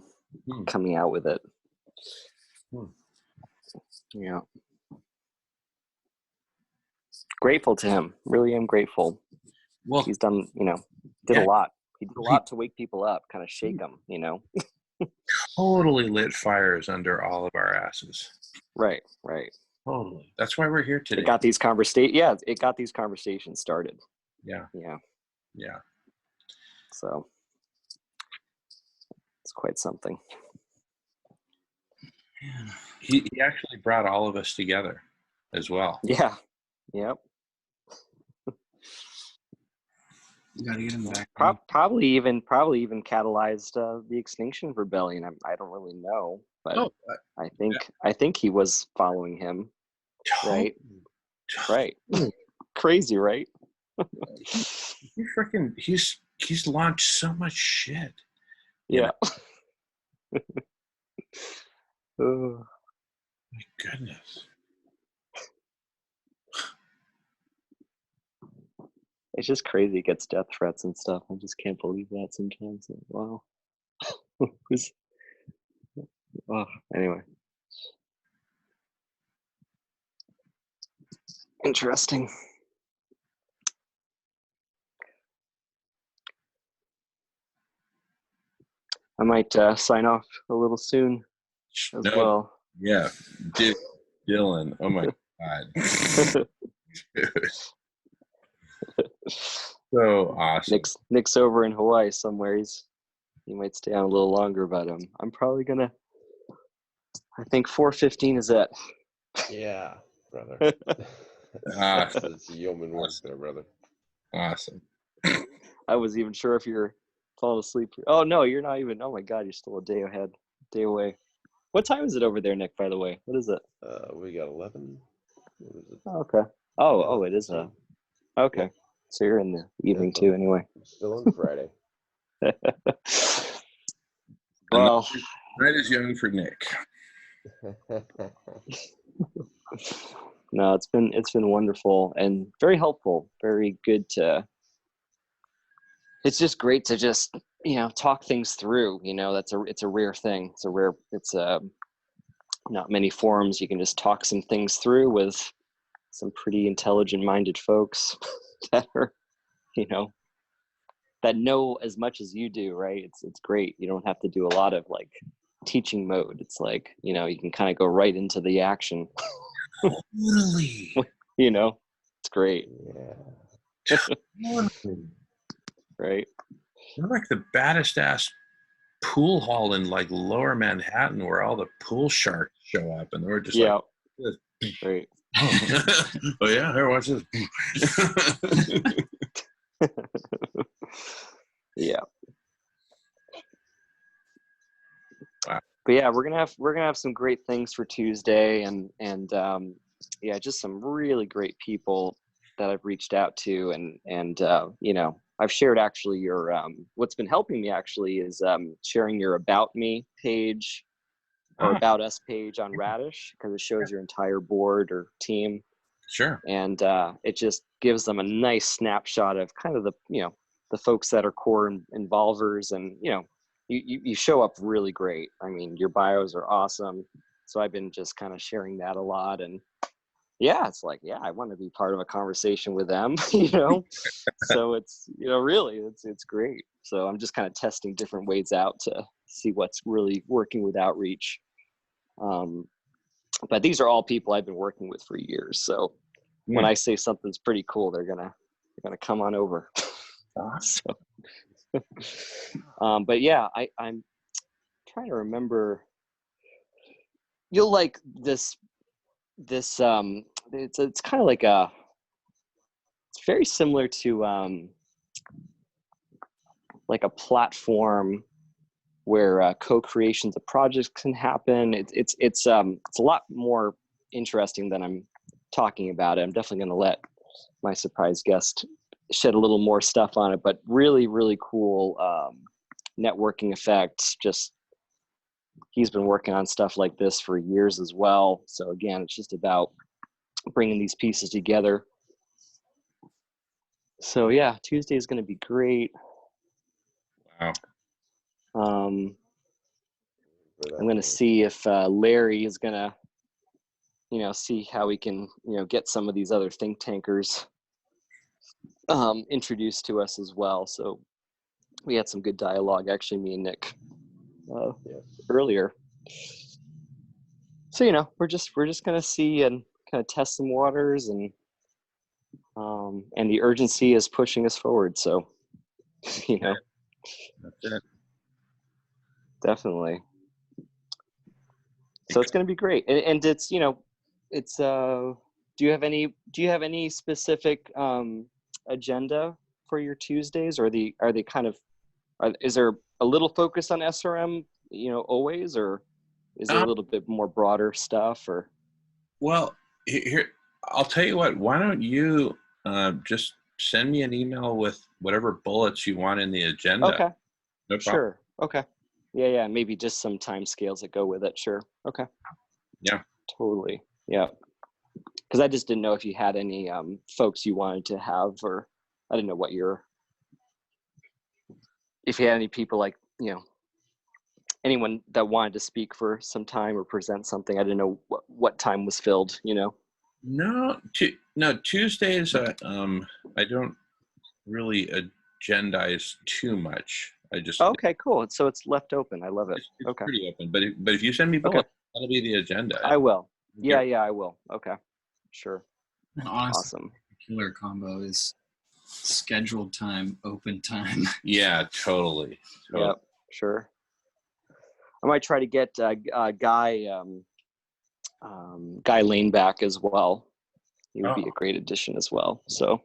coming out with it. Yeah. Grateful to him. Really am grateful. Well, he's done, did a lot. He did a lot to wake people up, kind of shake them, Totally lit fires under all of our asses. Right. Totally. That's why we're here today. It got these conversations started. Yeah. So it's quite something. He actually brought all of us together as well. Yeah. Yep. You gotta get him back. Probably even catalyzed the Extinction Rebellion. I don't really know, but I think he was following him. Right. Right. Crazy, right? He's launched so much shit. Yeah. Oh my goodness. It's just crazy. It gets death threats and stuff. I just can't believe that sometimes. Wow. Anyway. Interesting. I might sign off a little soon as No, well. yeah, Dylan. Oh my God. So awesome. Nick's over in Hawaii somewhere. He might stay on a little longer, but I'm probably gonna. I think 4:15 is it. Yeah, brother. Awesome. It's yeoman work there, brother. Awesome. I wasn't even sure if you're falling asleep. Oh no, you're not even. Oh my God, you're still a day away. What time is it over there, Nick? By the way, what is it? We got 11. What is it? Oh, okay. Oh, it is a. Okay, so you're in the evening too, anyway. Still on Friday. Well, Night is young for Nick. no, it's been wonderful and very helpful. Very good to. It's just great to just talk things through. It's a rare thing. It's not many forums you can just talk some things through with some pretty intelligent minded folks that are that know as much as you do, right? It's great. You don't have to do a lot of like teaching mode. It's like you can kind of go right into the action. Totally. It's great. Yeah. Totally. Right. You're like the baddest ass pool hall in like lower Manhattan where all the pool sharks show up and they're just Yeah. like Right. oh yeah, here, watch this. Yeah. Wow. But yeah, we're gonna have some great things for Tuesday, and yeah, just some really great people that I've reached out to, and I've shared actually your what's been helping me actually is sharing your About Me page or About Us page on Radish, because it shows your entire board or team. Sure. And it just gives them a nice snapshot of kind of the the folks that are core involvers, and you show up really great. I mean, your bios are awesome, so I've been just kind of sharing that a lot, and yeah, it's like, yeah, I want to be part of a conversation with them, so it's really it's great. So I'm just kind of testing different ways out to see what's really working with outreach. But these are all people I've been working with for years. So when I say something's pretty cool, they're gonna come on over. So, but yeah, I'm trying to remember. You'll like this. It's kind of like it's very similar to like a platform where co-creations of projects can happen. It's a lot more interesting than I'm talking about it. I'm definitely going to let my surprise guest shed a little more stuff on it, but really, really cool networking effect. Just he's been working on stuff like this for years as well. So again, it's just about bringing these pieces together. So yeah, Tuesday is going to be great. Wow. I'm going to see if Larry is going to, see how we can, get some of these other think tankers introduced to us as well. So we had some good dialogue, actually, me and Nick earlier. So we're just going to see and kind of test some waters, and the urgency is pushing us forward. So That's it. Definitely. So it's going to be great, and it's it's do you have any specific agenda for your Tuesdays, or are they kind of is there a little focus on SRM always, or is there a little bit more broader stuff? Or Well, here, I'll tell you what, why don't you just send me an email with whatever bullets you want in the agenda. Okay. No problem. Sure. Okay. Yeah. Maybe just some time scales that go with it. Sure. Okay. Yeah. Totally. Yeah. Because I just didn't know if you had any folks you wanted to have, or I didn't know if you had any people like, anyone that wanted to speak for some time or present something. I didn't know what time was filled, No, Tuesdays, I don't really agendize too much. I just Okay, cool. So it's left open. I love it. it's Okay. pretty open. But if you send me bullets, that'll be the agenda. I will. Yeah, I will. Okay. Sure. And honestly, Awesome. the killer combo is scheduled time, open time. Yeah, totally. Yep. Sure. I might try to get Guy Lane back as well. He would be a great addition as well. So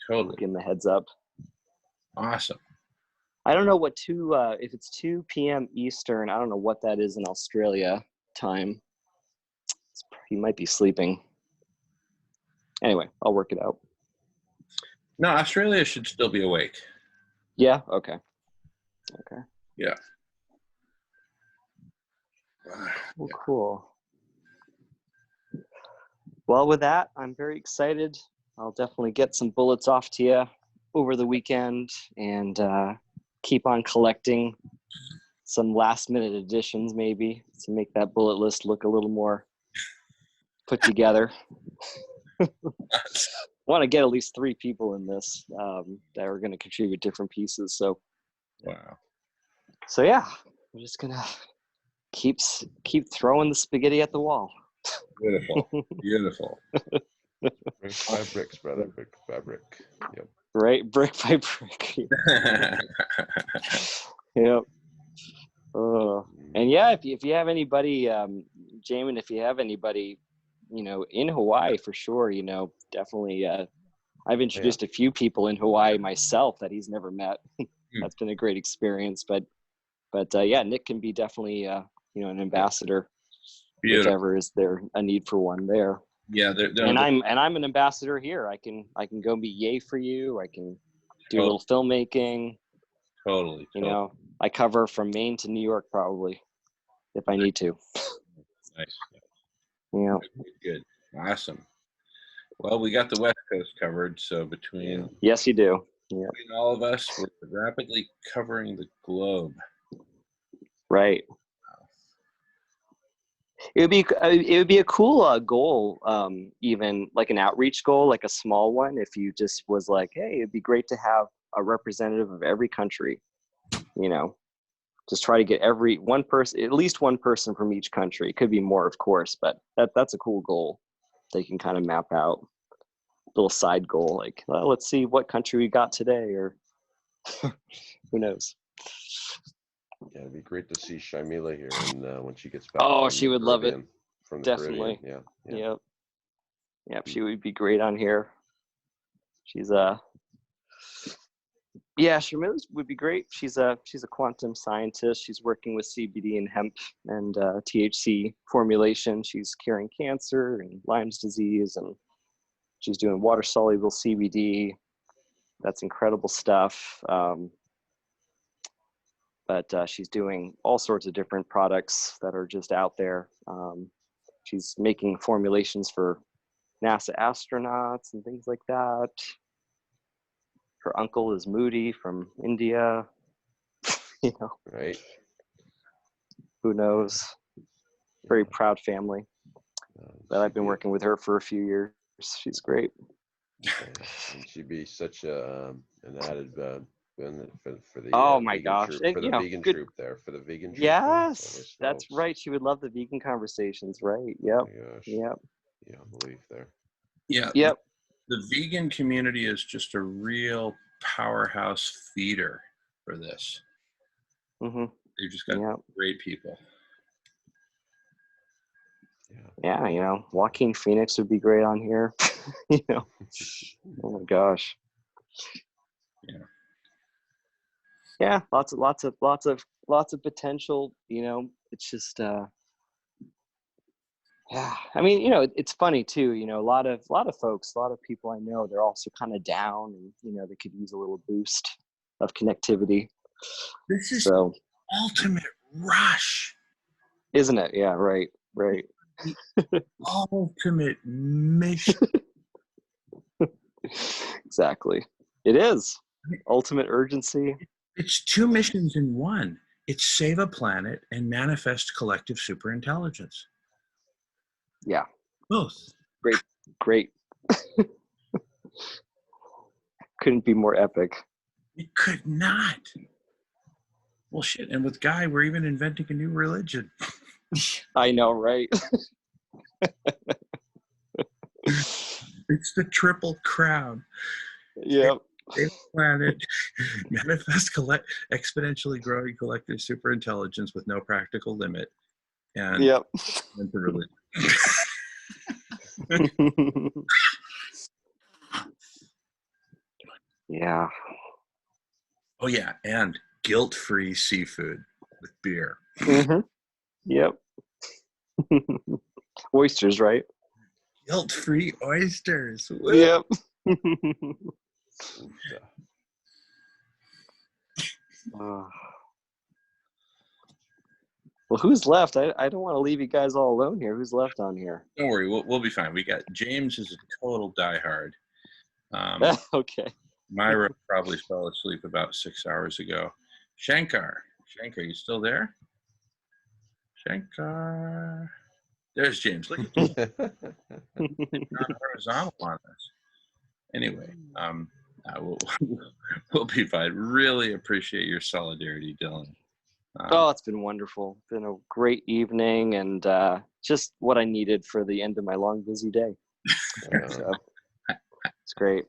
Totally. give him the heads up. Awesome. I don't know what if it's 2 p.m. Eastern. I don't know what that is in Australia time. He might be sleeping. Anyway, I'll work it out. No, Australia should still be awake. Yeah. Okay. Yeah. Well, cool. Well, with that, I'm very excited. I'll definitely get some bullets off to you over the weekend and keep on collecting some last minute additions maybe to make that bullet list look a little more put together. Want to get at least 3 people in this that are going to contribute different pieces. So, Wow. so yeah, we're just gonna keep throwing the spaghetti at the wall. Beautiful. Beautiful. Brick by bricks, brother. Brick by brick. Yep. Right, brick by brick. Yep. And yeah, if you have anybody, Jamin, if you have anybody, in Hawaii for sure, definitely. I've introduced a few people in Hawaii myself that he's never met. That's been a great experience. But yeah, Nick can be definitely, an ambassador. Beautiful. Whichever is there a need for one there. Yeah, and I'm an ambassador here. I can go be yay for you. I can do a little filmmaking. Totally. I cover from Maine to New York probably if I need to. Nice. Yeah. Good. Awesome. Well, we got the West Coast covered, so between yes, you do. Yeah. Between all of us, we're rapidly covering the globe. Right. It would be a cool goal, even like an outreach goal, like a small one. If you just was like, hey, it'd be great to have a representative of every country, just try to get at least one person from each country. It could be more, of course, but that's a cool goal. They can kind of map out a little side goal, like, well, let's see what country we got today, or who knows. Yeah, it'd be great to see Shamila here, and when she gets back. Oh, she would love it. From the Definitely. Caribbean. Yeah. Yep. She would be great on here. She's Shamila would be great. She's a quantum scientist. She's working with CBD and hemp and THC formulation. She's curing cancer and Lyme's disease, and she's doing water soluble CBD. That's incredible stuff. But she's doing all sorts of different products that are just out there. She's making formulations for NASA astronauts and things like that. Her uncle is Moody from India. Right. Who knows? Very proud family. But I've been working with her for a few years. She's great. And she'd be such an added for the oh my gosh troop, for the vegan troop there, for the vegan troop. Yes, that's right. She would love the vegan conversations, right? Yep. Oh yep. Yeah, I believe there. Yeah. Yep. The vegan community is just a real powerhouse feeder for this. Mm-hmm. They've just got great people. Yeah, Joaquin Phoenix would be great on here. Oh my gosh. Yeah, lots of potential. It's just I mean, it's funny too. A lot of folks, a lot of people I know, they're also kind of down, and they could use a little boost of connectivity. This is the ultimate rush, isn't it? Yeah, right. The ultimate mission. Exactly. It is ultimate urgency. It's 2 missions in one. It's save a planet and manifest collective superintelligence. Yeah. Both. Great. Couldn't be more epic. It could not. Well, shit. And with Guy, we're even inventing a new religion. I know, right? It's the Triple Crown. Yep. Save the planet, manifest exponentially growing collective superintelligence with no practical limit, and Yep. invent the religion. Yeah. Oh yeah, and guilt-free seafood with beer. Mm-hmm. Yep. Oysters, right? Guilt-free oysters. Woo! Yep. Well, who's left? I don't want to leave you guys all alone here. Who's left on here? Don't worry, we'll be fine. We got James is a total diehard. Okay. Myra probably fell asleep about 6 hours ago. Shankar, you still there? Shankar. There's James. Look at James. Not horizontal on us. Anyway, we'll be fine. Really appreciate your solidarity, Dylan. Oh, it's been wonderful. Been a great evening, and just what I needed for the end of my long, busy day. So it's great.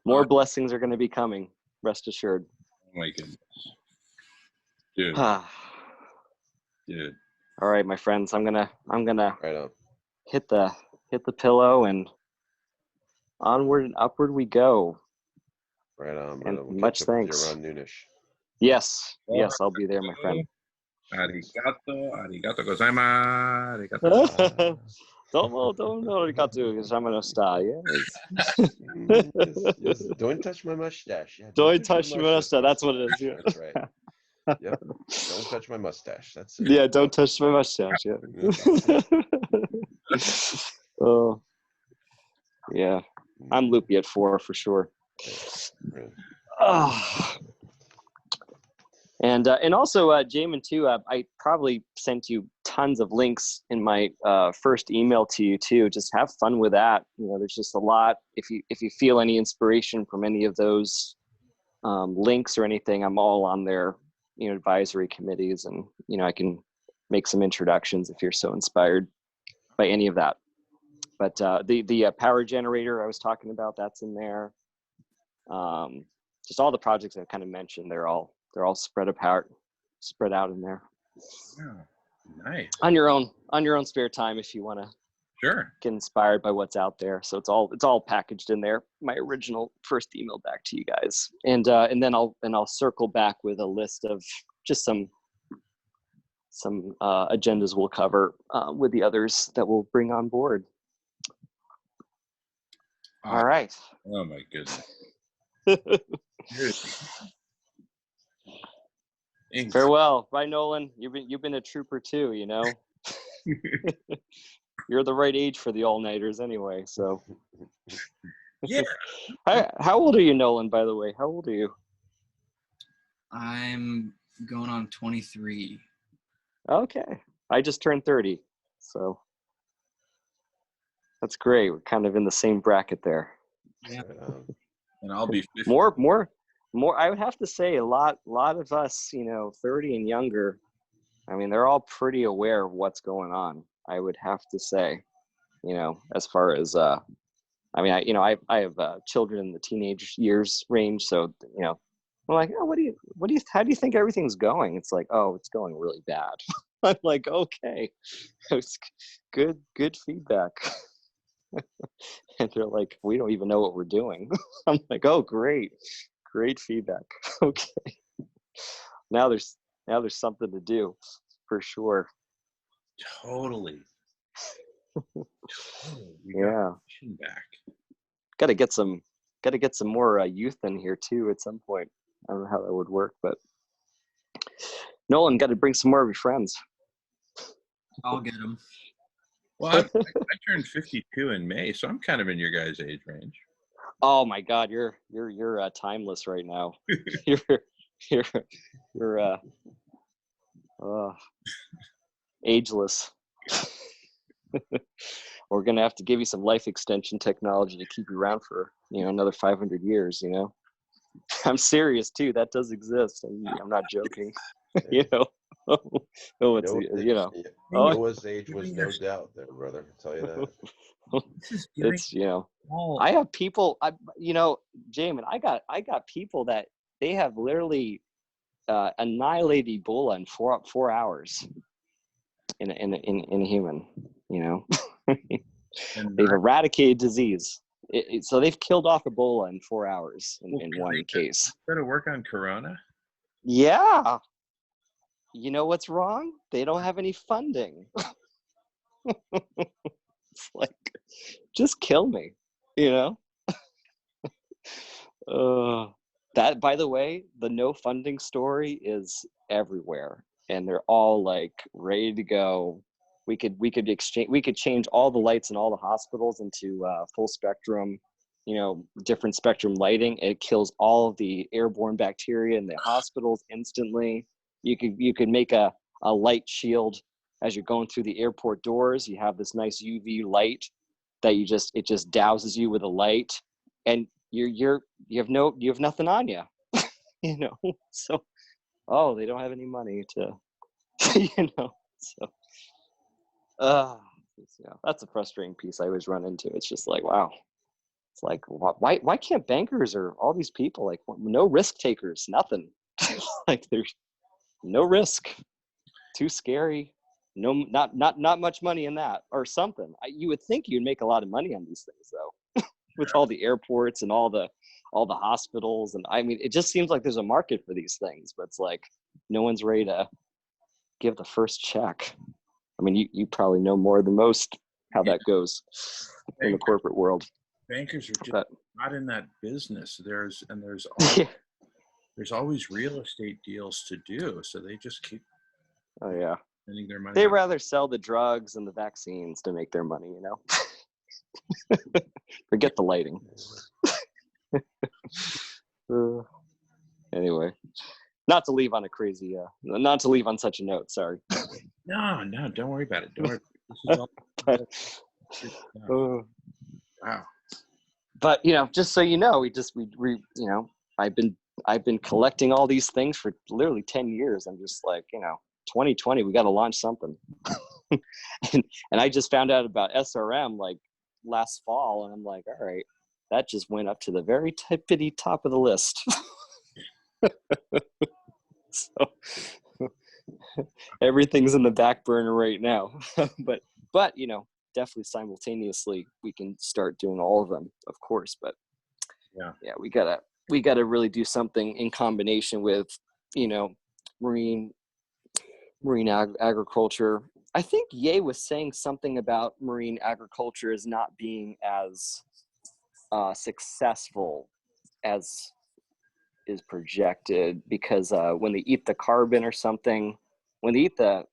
More blessings are going to be coming. Rest assured. Oh my goodness, dude. Dude. All right, my friends. I'm gonna Right on. hit the pillow, and onward and upward we go. Right on. And We'll much catch up with you thanks. around noonish. Yes, I'll be there, my friend. Arigato gozaimasu. Arigato. Domo arigato gozaimasu. Yes, don't touch my mustache. Yeah, Don't touch my mustache. That's what it is. Yeah. That's right. Yep. Don't touch my mustache. That's it. Yeah, don't touch my mustache. Yeah. Oh, yeah. I'm loopy at 4 for sure. Really. Oh. And also, Jamin, too, I probably sent you tons of links in my first email to you, too. Just have fun with that. You know, there's just a lot. If you feel any inspiration from any of those links or anything, I'm all on their, advisory committees. And, I can make some introductions if you're so inspired by any of that. But the power generator I was talking about, that's in there. Just all the projects I kind of mentioned, they're all spread out in there. Yeah, nice. On your own spare time, if you want to Sure. get inspired by what's out there. So it's all packaged in there. My original first email back to you guys, and then I'll circle back with a list of just some agendas we'll cover with the others that we'll bring on board. All right. Oh my goodness. Farewell. Bye, Nolan. You've been a trooper too, You're the right age for the all-nighters anyway, so. Yeah. How old are you, Nolan, by the way? How old are you? I'm going on 23. Okay. I just turned 30, so that's great. We're kind of in the same bracket there. Yeah. And I'll be 50. More. I would have to say a lot of us, 30 and younger. I mean, they're all pretty aware of what's going on. I would have to say, as far as, I have children in the teenage years range. So, I'm like, oh, how do you think everything's going? It's like, oh, it's going really bad. I'm like, okay, it's good feedback. And they're like, we don't even know what we're doing. I'm like, oh, great feedback. Okay. Now there's something to do for sure. Totally. Yeah. Back. Got to get some more youth in here too at some point. I don't know how that would work, but Nolan, got to bring some more of your friends. I'll get them. Well, I turned 52 in May, so I'm kind of in your guys' age range. Oh my God, you're timeless right now. you're ageless. We're gonna have to give you some life extension technology to keep you around for another 500 years. I'm serious too. That does exist. I'm not joking. You know. Oh, it's you know. Oh, Noah's age was no doubt there, brother. I'll tell you that. This is giving it's you know. all I have people. You know, Jamin. I got people that they have literally annihilated Ebola in 4 hours in a human. You know, and they've eradicated disease. So they've killed off Ebola in 4 hours in one case. better work on Corona. Yeah. You know what's wrong? They don't have any funding. It's like, just kill me, you know? That, by the way, the no funding story is everywhere, and they're all like ready to go. We could change all the lights in all the hospitals into full spectrum, you know, different spectrum lighting. It kills all of the airborne bacteria in the hospitals instantly. You could make a light shield as you're going through the airport doors. You have this nice UV light that it just douses you with a light, and you have nothing on you. You know. So they don't have any money to you know. So that's a frustrating piece I always run into. It's just like, wow. It's like, why can't bankers or all these people, like, no risk takers, nothing. Like, there's no risk, too scary, no, not much money in that or something. You would think you'd make a lot of money on these things though, with all the airports and all the hospitals. And I mean, it just seems like there's a market for these things, but it's like no one's ready to give the first check. I mean, you probably know more than most how that goes in the corporate world. Bankers are just But, not in that business. There's yeah. there's always real estate deals to do, so they just keep Oh yeah. spending their money. They rather sell the drugs and the vaccines to make their money, you know. Forget the lighting. Anyway, not to leave on such a note. Sorry. No, don't worry about it. Don't worry. This is all. But, Wow. but you know, just so you know, we you know, I've been collecting all these things for literally 10 years. I'm just like, you know, 2020, we got to launch something. and I just found out about SRM like last fall, and I'm like, all right, that just went up to the very tippity top of the list. So everything's in the back burner right now. but you know, definitely simultaneously we can start doing all of them, of course. But yeah, we gotta really do something in combination with, you know, marine agriculture. I think Ye was saying something about marine agriculture as not being as successful as is projected, because when they eat the carbon or something, when they eat the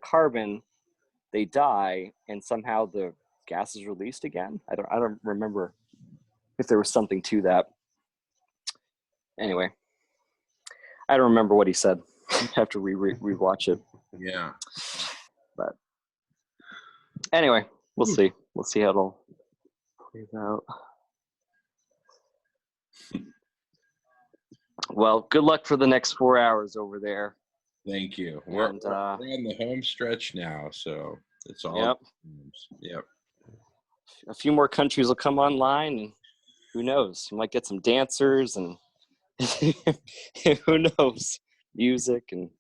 carbon, they die, and somehow the gas is released again. I don't remember if there was something to that. Anyway, I don't remember what he said. I have to rewatch it. Yeah. But anyway, we'll see. We'll see how it all plays out. Well, good luck for the next 4 hours over there. Thank you. We're And, on the home stretch now, so it's all. Yep. Yep. A few more countries will come online, and who knows? You might get some dancers, and who knows? Music, and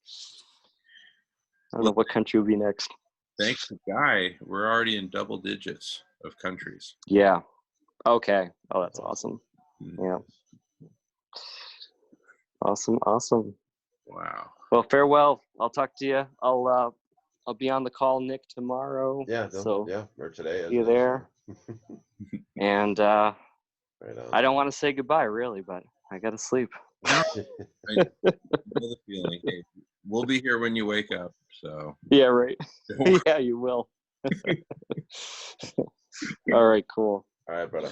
I don't know what country will be next. Thanks to Guy, we're already in double digits of countries. Yeah. Okay. Oh, that's awesome. Yeah. Awesome. Wow. Well, farewell. I'll talk to you. I'll be on the call, Nick, tomorrow. Or today. See you there. And right I don't want to say goodbye, really, but I got to sleep. I know the feeling. Hey, we'll be here when you wake up. So. Yeah, right. Yeah, you will. All right, cool. All right, brother.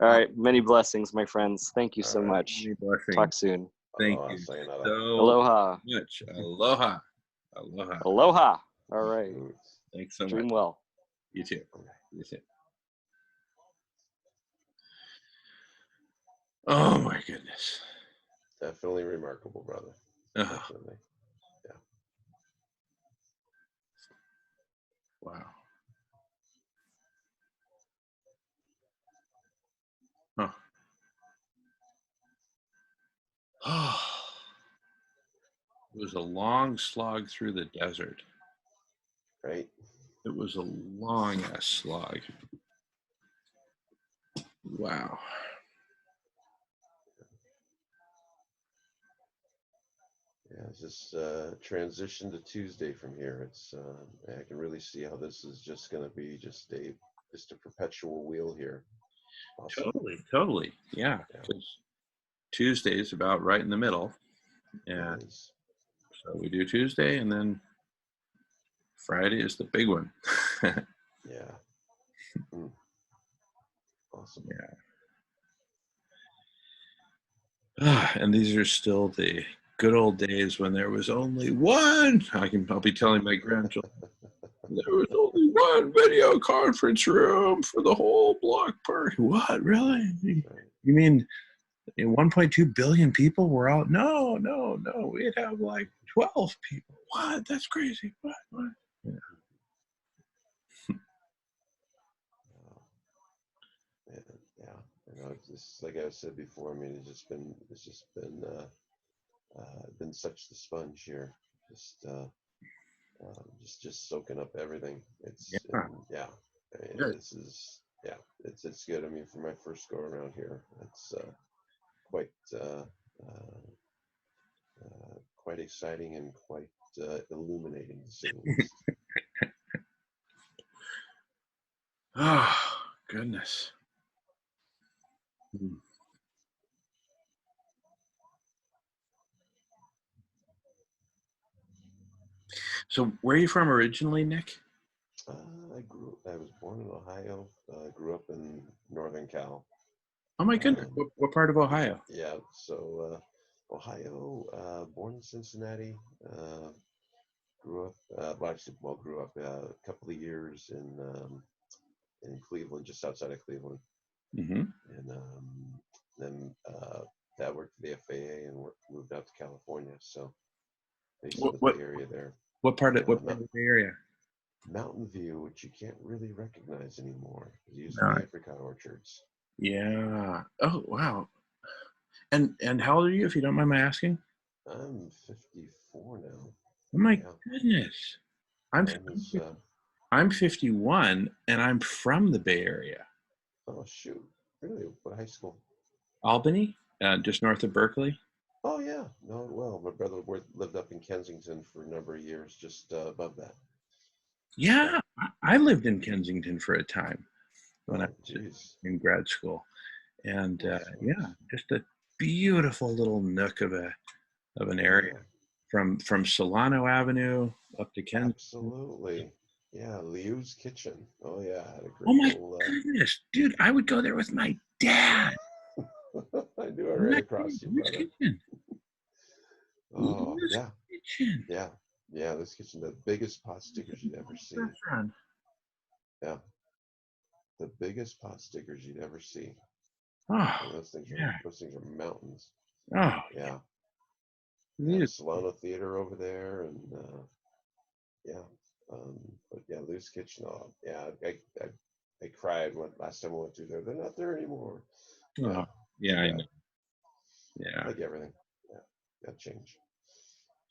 All right, many blessings, my friends. Thank you so much. Many blessings. Talk soon. Thank Aloha, you sayonara. so Aloha. much. Aloha. Aloha. All right. Thanks so much. Dream well. You too. You too. Oh my goodness. Definitely remarkable, brother. Ugh, Definitely. wow. Huh. Oh, it was a long slog through the desert. Right. It was a long ass slog. Wow. Yeah, it's just transition to Tuesday from here. It's I can really see how this is just going to be just a perpetual wheel here. Awesome. Totally. Yeah. Yeah. Because Tuesday is about right in the middle. And It is. so we do Tuesday, and then Friday is the big one. Yeah. Mm. Awesome. Yeah. And these are still the good old days when there was only one. I'll be telling my grandchildren there was only one video conference room for the whole block party. What, really? Right. You mean 1.2 billion people were out? No. We'd have like 12 people. What? That's crazy. What? Yeah. Yeah. Yeah. You know, it's just like I said before. I mean, it's just been such the sponge here. Just soaking up everything. Yeah. Yeah. I mean, Good. this is it's good. I mean, for my first go around here, it's quite quite exciting and quite illuminating to say the least. Oh, goodness. Hmm. So, where are you from originally, Nick? I was born in Ohio. Grew up in Northern Cal. Oh my goodness. What part of Ohio? Yeah. So Ohio, born in Cincinnati. Grew up. Grew up a couple of years in Cleveland, just outside of Cleveland, Mm-hmm. and then Dad worked for the FAA and moved out to California. So based in the What Bay Area there. what part of Uh, the Bay Area? Mountain View, which you can't really recognize anymore. It used All to be right. apricot orchards. Yeah. Oh wow. And how old are you, if you don't mind my asking? I'm 54 now. Oh my Yeah. goodness. I'm Time is, I'm 51, and I'm from the Bay Area, oh shoot, really? What high school? Albany, just north of Berkeley. Oh yeah, no, well, my brother lived up in Kensington for a number of years, just above that. Yeah, I lived in Kensington for a time when I Oh, was geez. in grad school, and Nice, yeah, nice. just a beautiful little nook of an area Yeah, from Solano Avenue up to Kensington. absolutely. Yeah, Liu's Kitchen. Oh yeah, I had a Oh great my little. goodness, dude! I would go there with my dad. I knew I I'm ran not across kidding. you, Lou's brother. Kitchen. Oh Lou's yeah, Kitchen. yeah, yeah. This kitchen, the biggest pot stickers you'd ever see. Restaurant. Yeah, the biggest pot stickers you'd ever see. Oh, And those things yeah. are mountains. Oh, Yeah, yeah. The it Solano Theater over there, and yeah. But yeah, Lou's Kitchen. Oh, yeah. I cried when last time I went through there. They're not there anymore. is. Yeah, Oh, yeah, too I bad. know. Yeah. Like everything. Yeah, got change.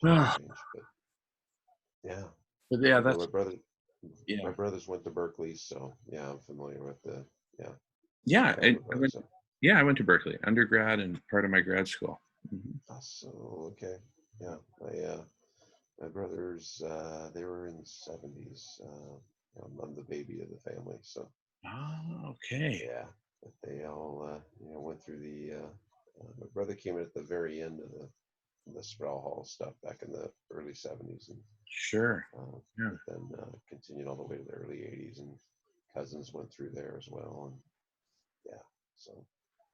Oh, Change. But yeah, but yeah, you know, that's my yeah, brothers went to Berkeley, so yeah, I'm familiar with the yeah. older brothers. Yeah, I went to Berkeley undergrad and part of my grad school. Mhm. So okay, yeah, my brothers, they were in the 70s. I'm the baby of the family, so Oh, okay. yeah. But they all, went through the. My brother came in at the very end of the Sproul Hall stuff back in the early 70s, and Sure. Yeah. but then continued all the way to the early 80s, and cousins went through there as well, and yeah. So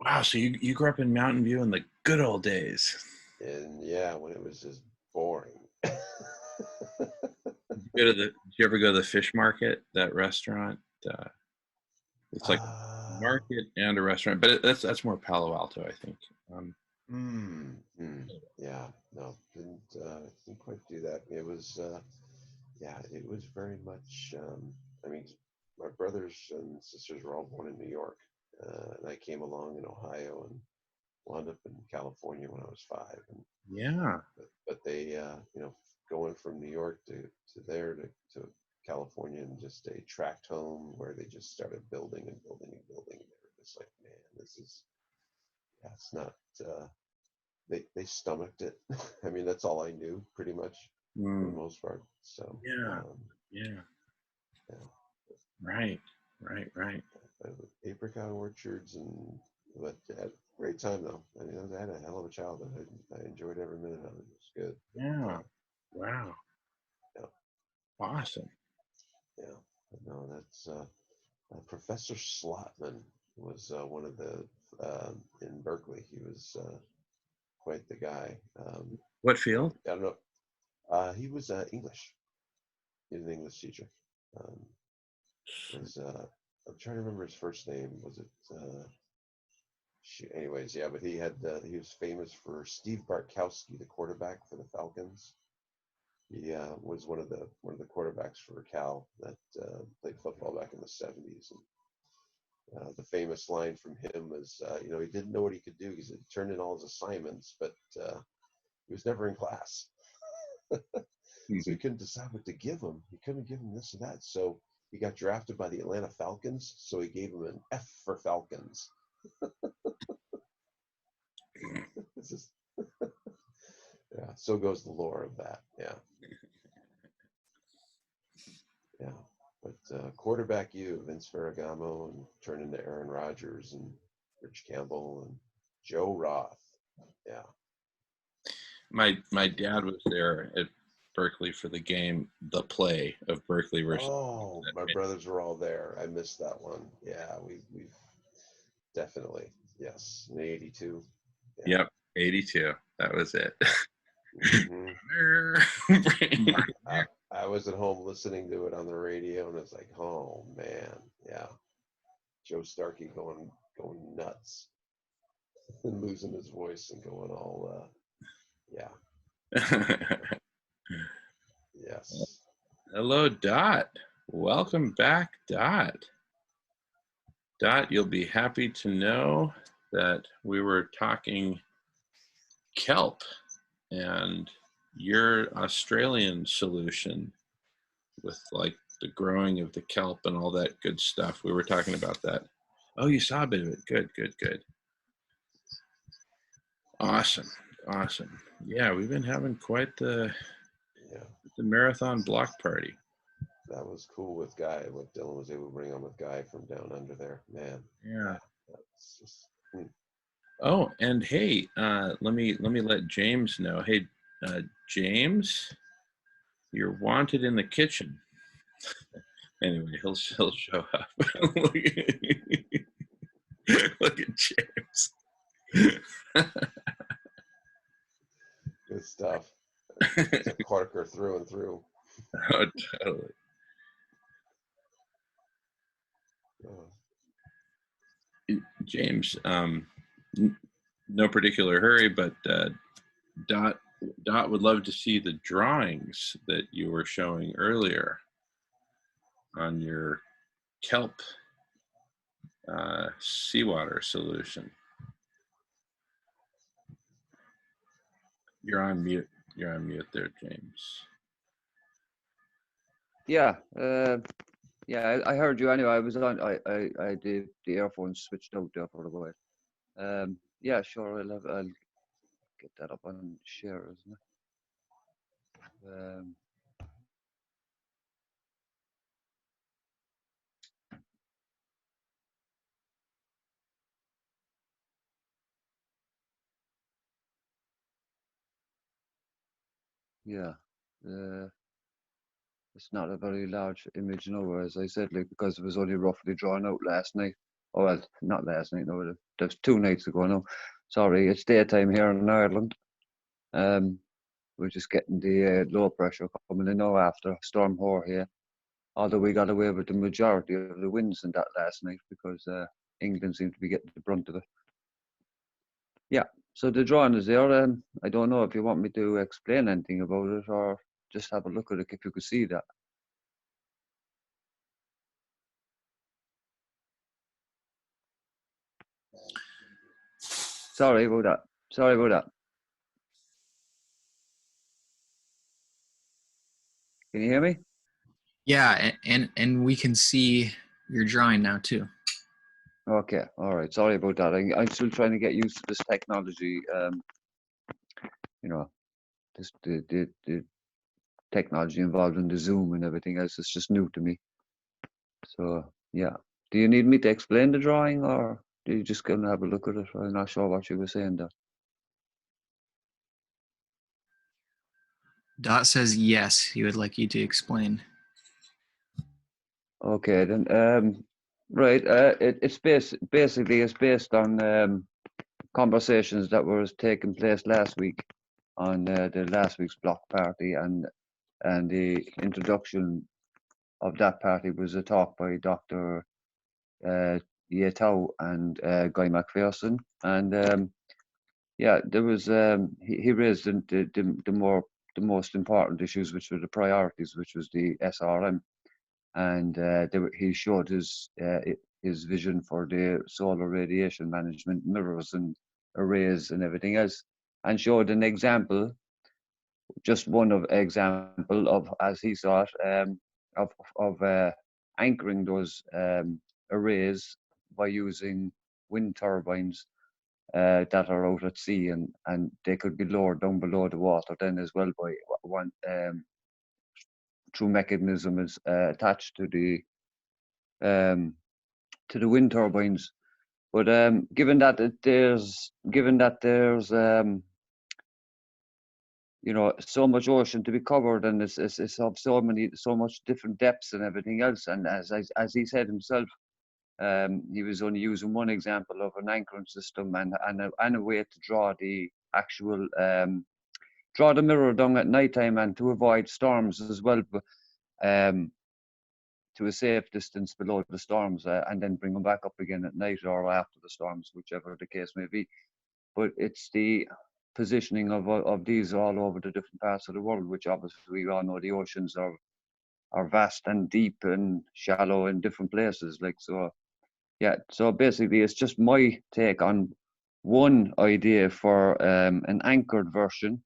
Wow. So you grew up in Mountain View in the good old days. and yeah, when it was just boring. Did you ever go to the fish market, that restaurant? It's like a Uh, market and a restaurant, but that's more Palo Alto, I think. Yeah, no, didn't quite do that. It was, yeah, it was very much. I mean, my brothers and sisters were all born in New York, and I came along in Ohio and wound up in California when I was 5. And Yeah. but they, going from New York to there to California in just a tract home where they just started building and building and building. And they were just like, man, this is, yeah, it's not. They stomached it. I mean, that's all I knew pretty much for the most part. So Yeah. Yeah. yeah, Right. Right. apricot orchards but had a great time though. I mean, I had a hell of a childhood. I enjoyed every minute of it. It was good. Yeah. Wow. Yeah. Awesome. Yeah. But no, that's Professor Slotman was one of the in Berkeley. He was quite the guy. What field? I don't know. He was English. He was an English teacher. Was I'm trying to remember his first name. Was it? Anyways, yeah, but he was famous for Steve Bartkowski, the quarterback for the Falcons. He was one of the quarterbacks for Cal that played football back in the '70s. And the famous line from him was, he didn't know what he could do. He turned in all his assignments, but he was never in class. So he couldn't decide what to give him. He couldn't give him this or that. So he got drafted by the Atlanta Falcons. So he gave him an F for Falcons. It's just, yeah. So goes the lore of that. Yeah. Yeah. But quarterback Vince Ferragamo, and turned into Aaron Rodgers and Rich Campbell and Joe Roth. Yeah. My dad was there at Berkeley for the game, the play of Berkeley versus. Oh, my brothers were all there. I missed that one. Yeah, we've definitely, yes, in '82. Yeah. Yep, 82. That was it. Mhm. I was at home listening to it on the radio, and it's like, oh man, yeah, Joe Starkey going nuts and losing his voice and going all, yeah, yes. Hello, Dot. Welcome back, Dot. Dot, you'll be happy to know that we were talking kelp and your Australian solution with like the growing of the kelp and all that good stuff. We were talking about that. Oh, you saw a bit of it. Good. Awesome. Yeah, we've been having quite the marathon block party. That was cool with Guy, what Dylan was able to bring on with Guy from down under there. Man. Yeah. That's just, Oh, and hey, let me let James know. Hey, James, you're wanted in the kitchen. Anyway, he'll show up. Look at James. good stuff. It's a Clarker through and through. Oh, totally. James, no particular hurry, but Dot would love to see the drawings that you were showing earlier on your kelp seawater solution. You're on mute. You're on mute there, James. Yeah, I heard you anyway. I was on. I did the earphones switched out there for a while. Yeah, sure. I'll get that up on share, isn't it? Yeah. It's not a very large image now, as I said, like, because it was only roughly drawn out last night. Oh, well, not last night, no, there's 2 nights ago now. Sorry, it's daytime here in Ireland. We're just getting the low pressure coming in now after Storm Jorge. Although we got away with the majority of the winds in that last night because England seemed to be getting the brunt of it. Yeah, So the drawing is there. I don't know if you want me to explain anything about it or just have a look at it if you could see that. Sorry about that. Sorry about that. Can you hear me? Yeah, and we can see your drawing now too. Okay, all right. Sorry about that. I'm still trying to get used to this technology. You know, the technology involved in the Zoom and everything else is just new to me. So yeah. Do you need me to explain the drawing, or do you just gonna have a look at it? I'm not sure what you were saying there. Dot says yes, he would like you to explain. Okay, then. Right. It's basically it's based on conversations that were taking place last week on the last week's block party, and the introduction of that party was a talk by Dr. Yetau and Guy McPherson, and yeah, there was he raised the most important issues, which were the priorities, which was the SRM, and he showed his vision for the solar radiation management, mirrors and arrays and everything else, and showed an example, just one of example of, as he saw it, of anchoring those arrays by using wind turbines that are out at sea, and they could be lowered down below the water then as well by one through mechanisms attached to the wind turbines. But given that there's you know, so much ocean to be covered, and it's of so much different depths and everything else, and as he said himself, he was only using one example of an anchoring system and a way to draw the actual draw the mirror down at night time and to avoid storms as well, but, to a safe distance below the storms, and then bring them back up again at night or after the storms, whichever the case may be. But it's the positioning of these all over the different parts of the world, which obviously we all know the oceans are vast and deep and shallow in different places. Like, so, yeah. So basically, it's just my take on one idea for an anchored version.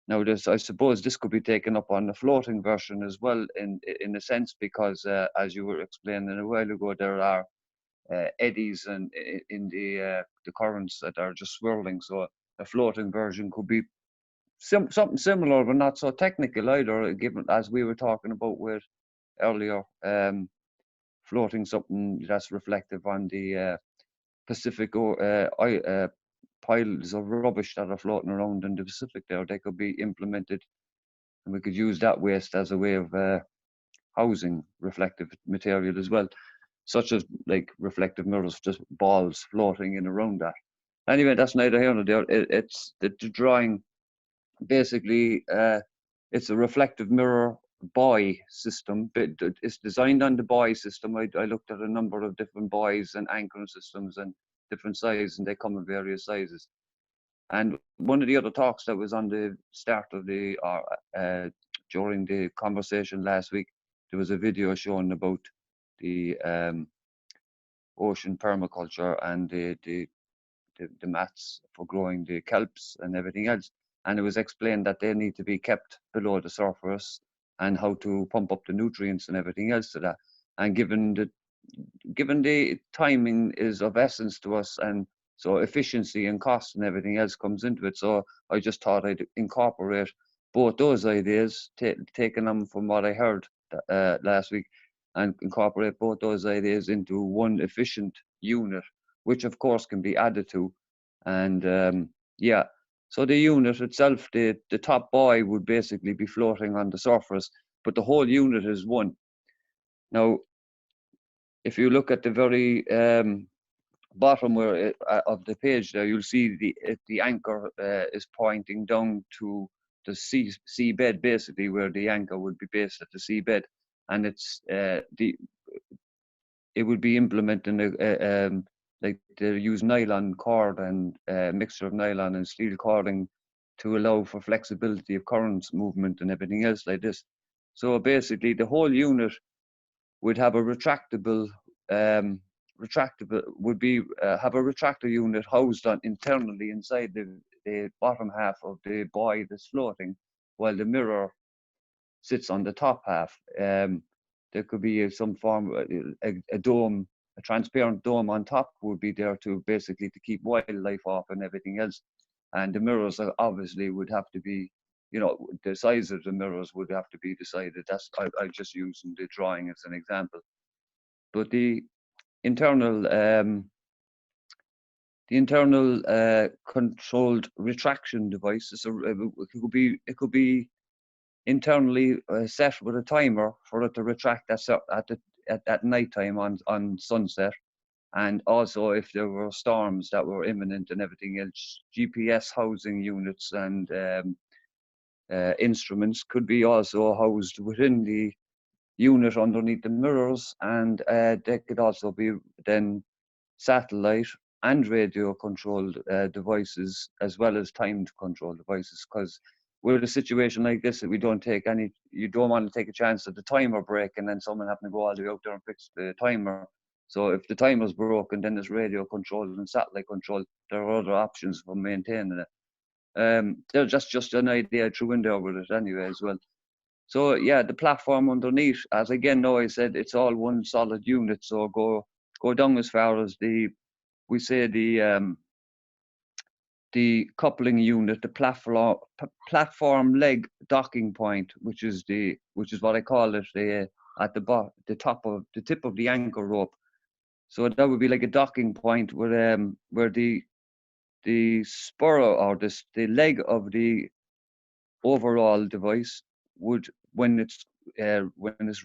Now, I suppose this could be taken up on the floating version as well, in a sense, because as you were explaining a while ago, there are eddies and in the currents that are just swirling. So a floating version could be something similar, but not so technical either. Given, as we were talking about with earlier, floating something that's reflective on the Pacific piles of rubbish that are floating around in the Pacific there. They could be implemented, and we could use that waste as a way of housing reflective material as well, such as like reflective mirrors, just balls floating in around that. Anyway, that's neither here nor there. It's the drawing. Basically, it's a reflective mirror buoy system. It's designed on the buoy system. I looked at a number of different buoys and anchoring systems and different sizes, and they come in various sizes. And one of the other talks that was on the start of the during the conversation last week, there was a video showing about the ocean permaculture and the mats for growing the kelps and everything else. And it was explained that they need to be kept below the surface and how to pump up the nutrients and everything else to that. And given the timing is of essence to us, and so efficiency and cost and everything else comes into it. So I just thought I'd incorporate both those ideas, taking them from what I heard last week, and incorporate both those ideas into one efficient unit, which of course can be added to. And yeah, so the unit itself, the top buoy would basically be floating on the surface, but the whole unit is one. Now, if you look at the very bottom of the page there, you'll see the anchor is pointing down to the seabed, basically, where the anchor would be based at the seabed, and it would be implementing like they use nylon cord and mixture of nylon and steel cording to allow for flexibility of currents movement and everything else like this. So basically the whole unit would have a retractable would be have a retractor unit housed on internally inside the bottom half of the buoy that's floating, while the mirror sits on the top half. There could be some form a dome, a transparent dome on top would be there to basically to keep wildlife off and everything else. And the mirrors obviously would have to be, you know, the size of the mirrors would have to be decided. That's I just using the drawing as an example. But the internal controlled retraction device is it could be internally set with a timer for it to retract at night time on sunset. And also if there were storms that were imminent and everything else, GPS housing units and instruments could be also housed within the unit underneath the mirrors, and they could also be then satellite and radio controlled devices as well as timed control devices, because with a situation like this that you don't want to take a chance at the timer break and then someone having to go all the way out there and fix the timer. So if the timer's broken, then there's radio control and satellite control. There are other options for maintaining it. There's just an idea I threw in there with it anyway as well. So yeah, the platform underneath, as again now I said, it's all one solid unit. So go down as far as the coupling unit, the platform leg docking point, which is what I call it, at the tip of the anchor rope. So that would be like a docking point where the spur or the leg of the overall device would, when it's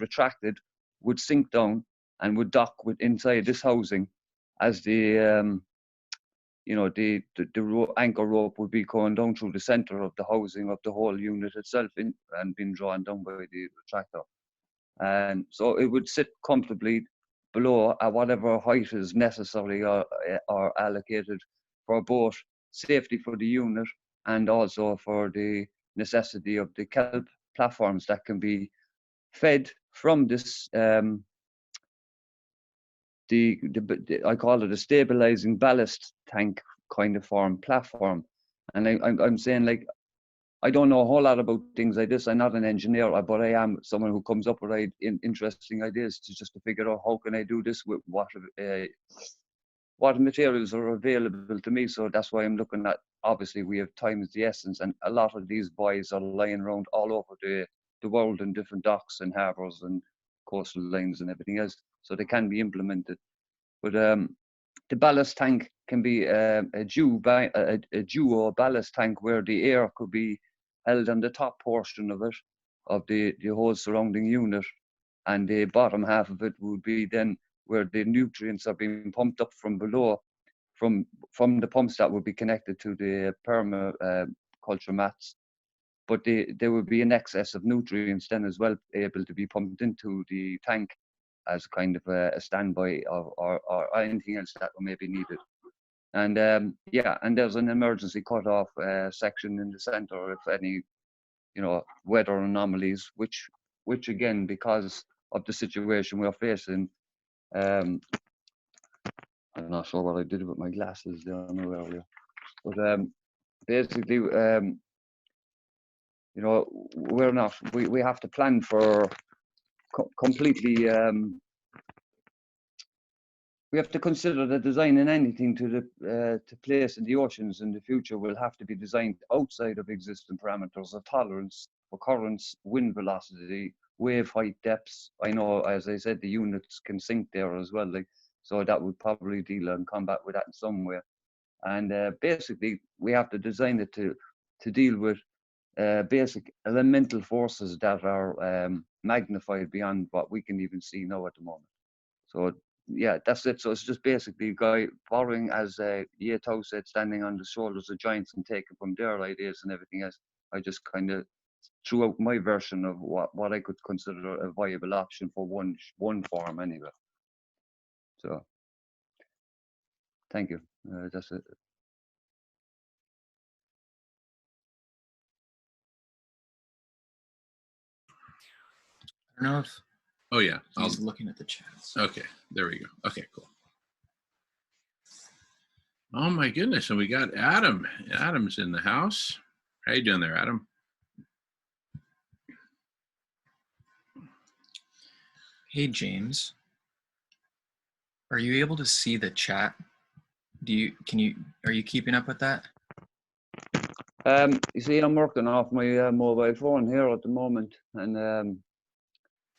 retracted, would sink down and would dock inside this housing, as the anchor rope would be going down through the center of the housing of the whole unit itself and being drawn down by the retractor. And so it would sit comfortably below at whatever height is necessary or allocated for both safety for the unit and also for the necessity of the kelp platforms that can be fed from this I call it a stabilizing ballast tank kind of platform. And I'm saying, like, I don't know a whole lot about things like this. I'm not an engineer, but I am someone who comes up with interesting ideas to figure out how can I do this with what materials are available to me. So that's why I'm looking at, obviously we have time is the essence, and a lot of these buoys are lying around all over the world in different docks and harbors and coastal lines and everything else, so they can be implemented. But the ballast tank can be a duo ballast tank where the air could be held on the top portion of it, of the whole surrounding unit, and the bottom half of it would be then where the nutrients are being pumped up from below, from the pumps that would be connected to the permaculture mats. But there would be an excess of nutrients then as well, able to be pumped into the tank as kind of a standby or anything else that may be needed. And and there's an emergency cutoff section in the center if any, weather anomalies, which again, because of the situation we're facing, I'm not sure what I did with my glasses there earlier, but basically, we have to plan for completely. We have to consider that designing anything to place in the oceans in the future will have to be designed outside of existing parameters of tolerance for currents, wind velocity, wave height, depths. I know, as I said, the units can sink there as well, so that would probably deal and combat with that in some way. And basically, we have to design it to deal with basic elemental forces that are magnified beyond what we can even see now at the moment. So yeah, that's it. So it's just basically borrowing, as Ye Tao said, standing on the shoulders of giants and taking from their ideas and everything else. I just kind of threw out my version of what I could consider a viable option for one form anyway. So Thank you. That's it. I don't know if Oh yeah. he's looking at the chats. Okay, there we go. Okay, cool. Oh my goodness, and we got Adam. Adam's in the house. How you doing there, Adam? Hey, James. Are you able to see the chat? Are you keeping up with that? You see, I'm working off my mobile phone here at the moment, and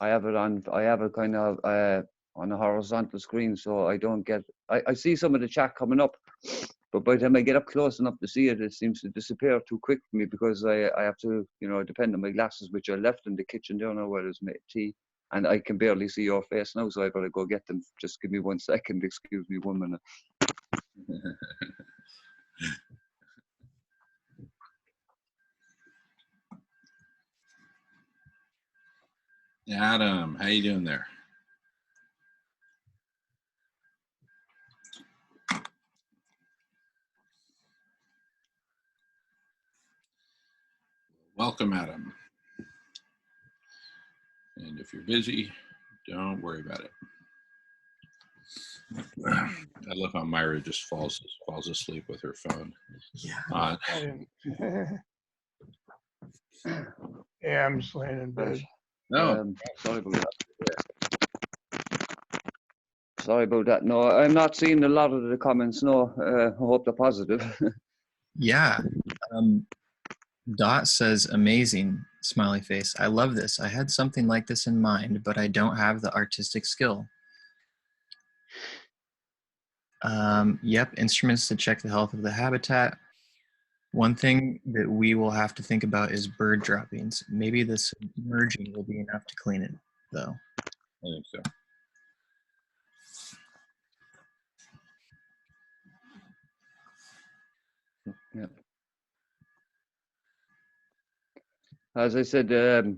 I have it kind of on a horizontal screen, so I don't get. I see some of the chat coming up, but by the time I get up close enough to see it, it seems to disappear too quick for me because I have to, depend on my glasses, which I left in the kitchen there now where there's my tea, and I can barely see your face now, so I better go get them. Just give me 1 second. Excuse me 1 minute. Adam, how you doing there? Welcome, Adam. And if you're busy, don't worry about it. I love how Myra just falls asleep with her phone. Yeah. I didn't. Yeah, I'm just laying in bed. No, Sorry about that. Sorry about that. No, I'm not seeing a lot of the comments. No, I hope they're positive. Yeah. Dot says, amazing, smiley face. I love this. I had something like this in mind, but I don't have the artistic skill. Yep, instruments to check the health of the habitat. One thing that we will have to think about is bird droppings. Maybe the submerging will be enough to clean it, though. I think so. Yeah. As I said, the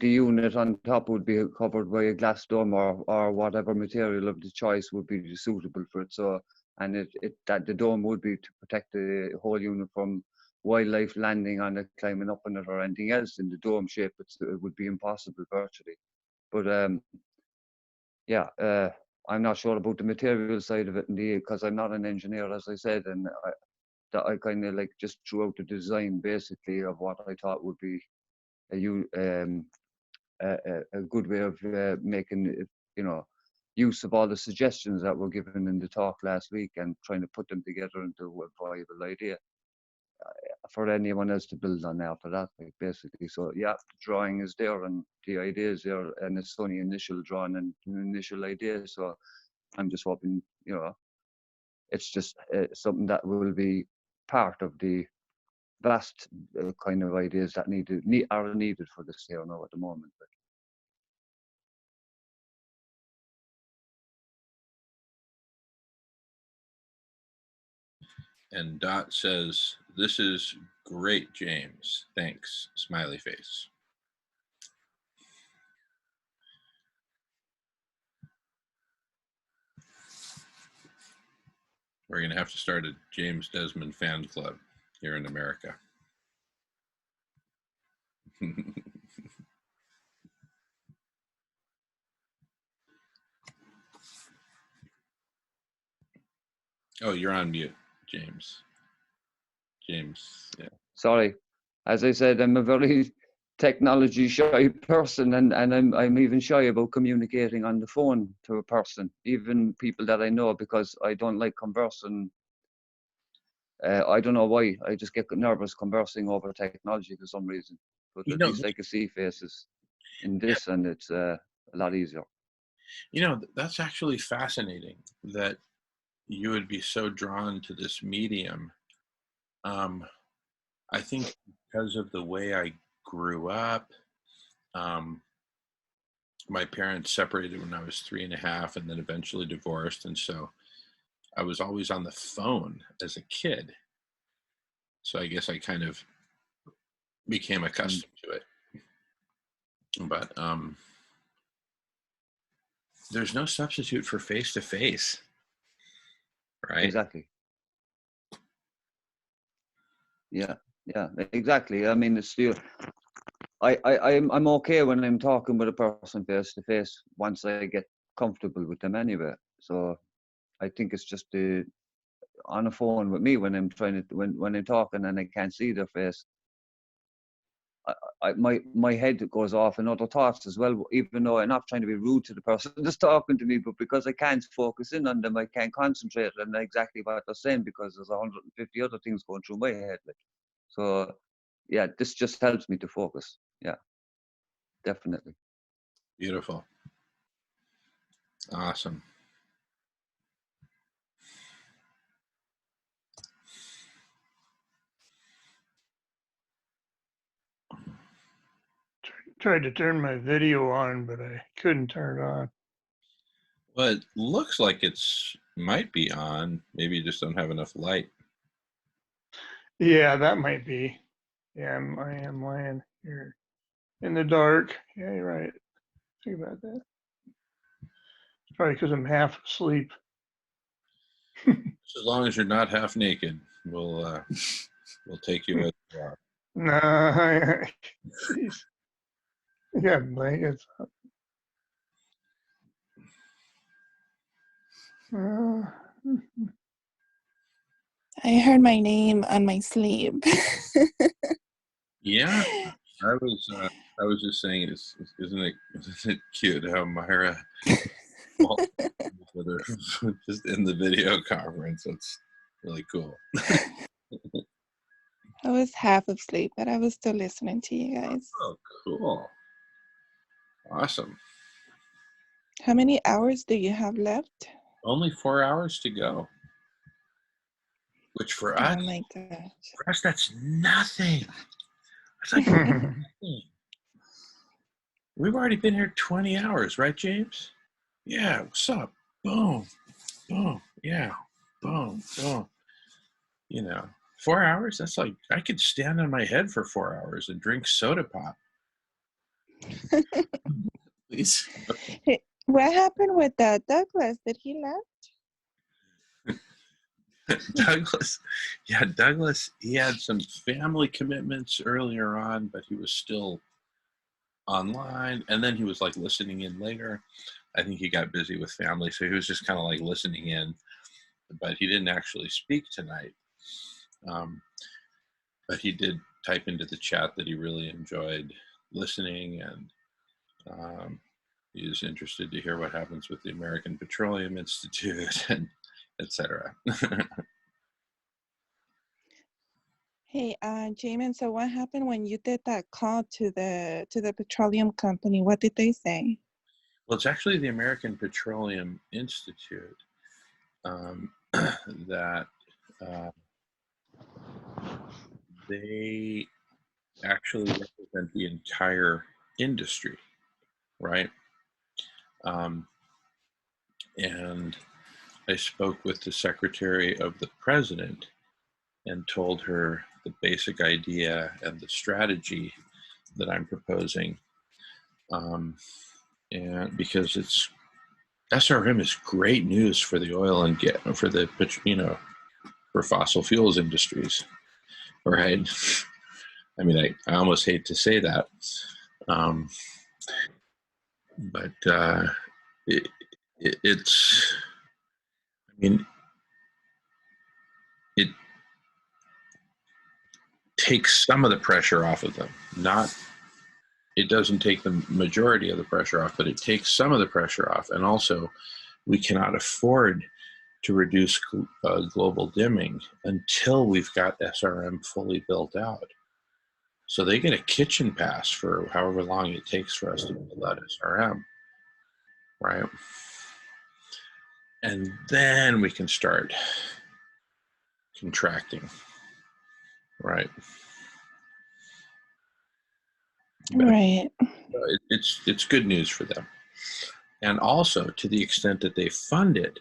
unit on top would be covered by a glass dome or whatever material of the choice would be suitable for it. So, and that the dome would be to protect the whole unit from wildlife landing on it, climbing up on it, or anything else in the dome shape. It would be impossible virtually. But yeah, I'm not sure about the material side of it, because I'm not an engineer, as I said, and I kind of like just threw out the design basically of what I thought would be a good way of making use of all the suggestions that were given in the talk last week and trying to put them together into a viable idea for anyone else to build on after that, like, basically. So yeah, the drawing is there and the idea is there, and it's only initial drawing and initial idea. So I'm just hoping, it's just something that will be part of the vast kind of ideas that are needed for this here now at the moment. And Dot says, "This is great, James. Thanks." Smiley face. We're going to have to start a James Desmond fan club here in America. Oh, you're on mute, James. James, yeah. Sorry, as I said, I'm a very technology shy person, and I'm even shy about communicating on the phone to a person, even people that I know, because I don't like conversing. I don't know why. I just get nervous conversing over technology for some reason. But at least I can see faces in this, and it's a lot easier. That's actually fascinating that you would be so drawn to this medium. I think because of the way I grew up, my parents separated when I was 3.5 and then eventually divorced. And so I was always on the phone as a kid. So I guess I kind of became accustomed to it. But there's no substitute for face-to-face. right? Exactly. Yeah, yeah, exactly. I mean, it's still, I'm okay when I'm talking with a person face to face once I get comfortable with them anyway. So I think it's just the on the phone with me when I'm trying to when I'm talking and I can't see their face. My head goes off in other thoughts as well, even though I'm not trying to be rude to the person just talking to me, but because I can't focus in on them, I can't concentrate on exactly what they're saying because there's 150 other things going through my head. Like, so, yeah, this just helps me to focus. Yeah, definitely. Beautiful. Awesome. Tried to turn my video on, but I couldn't turn it on. Well, it looks like it's might be on. Maybe you just don't have enough light. Yeah, that might be. Yeah, I am lying here in the dark. Yeah, you're right. Think about that. It's probably because I'm half asleep. As long as you're not half naked, we'll take you as you are. No, jeez. Yeah, blankets. Uh, I heard my name on my sleep. Yeah, I was just saying, isn't it cute how Myra with her just in the video conference? That's really cool. I was half asleep, but I was still listening to you guys. Oh, cool. Awesome. How many hours do you have left? Only 4 hours to go. Which for us, Oh my gosh. that's nothing. It's like nothing. We've already been here 20 hours, right, James? Yeah, what's up? Boom, boom, yeah, boom, boom. 4 hours? That's like, I could stand on my head for 4 hours and drink soda pop. Please. Hey, what happened with Douglas? Did he left? Douglas, he had some family commitments earlier on, but he was still online. And then he was like listening in later. I think he got busy with family, so he was just kind of like listening in, but he didn't actually speak tonight. But he did type into the chat that he really enjoyed listening, and he is interested to hear what happens with the American Petroleum Institute and etc. Hey, Jamin, so what happened when you did that call to the petroleum company? What did they say? Well, it's actually the American Petroleum Institute that they actually represent the entire industry, right? And I spoke with the Secretary of the President and told her the basic idea and the strategy that I'm proposing. And because SRM is great news for the oil and for the for fossil fuels industries, right? I mean, I almost hate to say that, but it's. I mean, it takes some of the pressure off of them. It doesn't take the majority of the pressure off, but it takes some of the pressure off. And also, we cannot afford to reduce global dimming until we've got SRM fully built out. So they get a kitchen pass for however long it takes for us to build out SRM, right? And then we can start contracting, right? Right. It's good news for them. And also, to the extent that they fund it,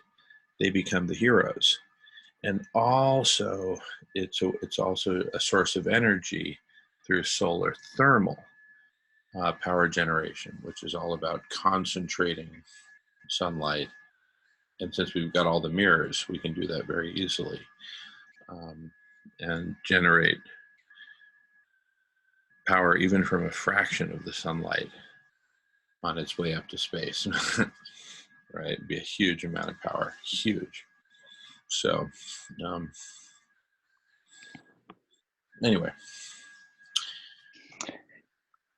they become the heroes. And also, it's also a source of energy through solar thermal power generation, which is all about concentrating sunlight And since we've got all the mirrors, we can do that very easily, and generate power even from a fraction of the sunlight on its way up to space. Right? It'd be a huge amount of power, huge. So anyway.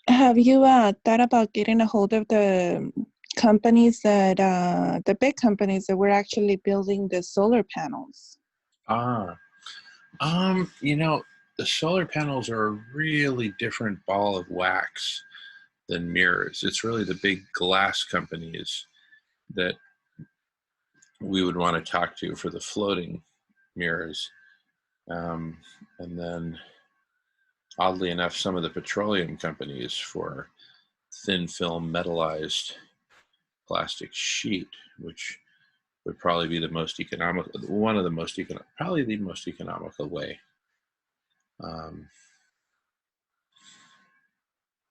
Have you thought about getting a hold of the companies that, the big companies that were actually building the solar panels? You know, the solar panels are a really different ball of wax than mirrors. It's really the big glass companies that we would want to talk to for the floating mirrors. And then, oddly enough, some of the petroleum companies for thin film metallized plastic sheet, which would probably be the most economical, one of the most economical, probably the most economical way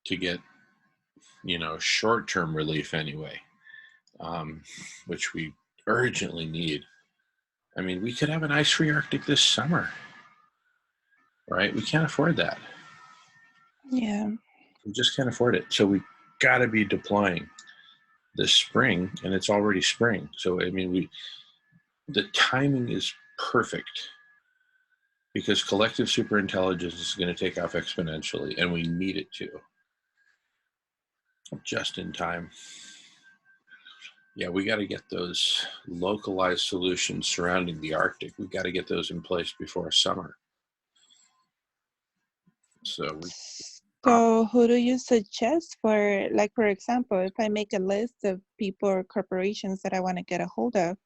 to get, you know, short-term relief anyway, which we urgently need. I mean, we could have an ice-free Arctic this summer, right? We can't afford that. Yeah. We just can't afford it. So we got to be deploying this spring, and it's already spring. So, I mean, the timing is perfect because collective superintelligence is going to take off exponentially, and we need it to. Just in time. Yeah, we got to get those localized solutions surrounding the Arctic. We got to get those in place before summer. So who do you suggest for, like, for example, if I make a list of people or corporations that I want to get a hold of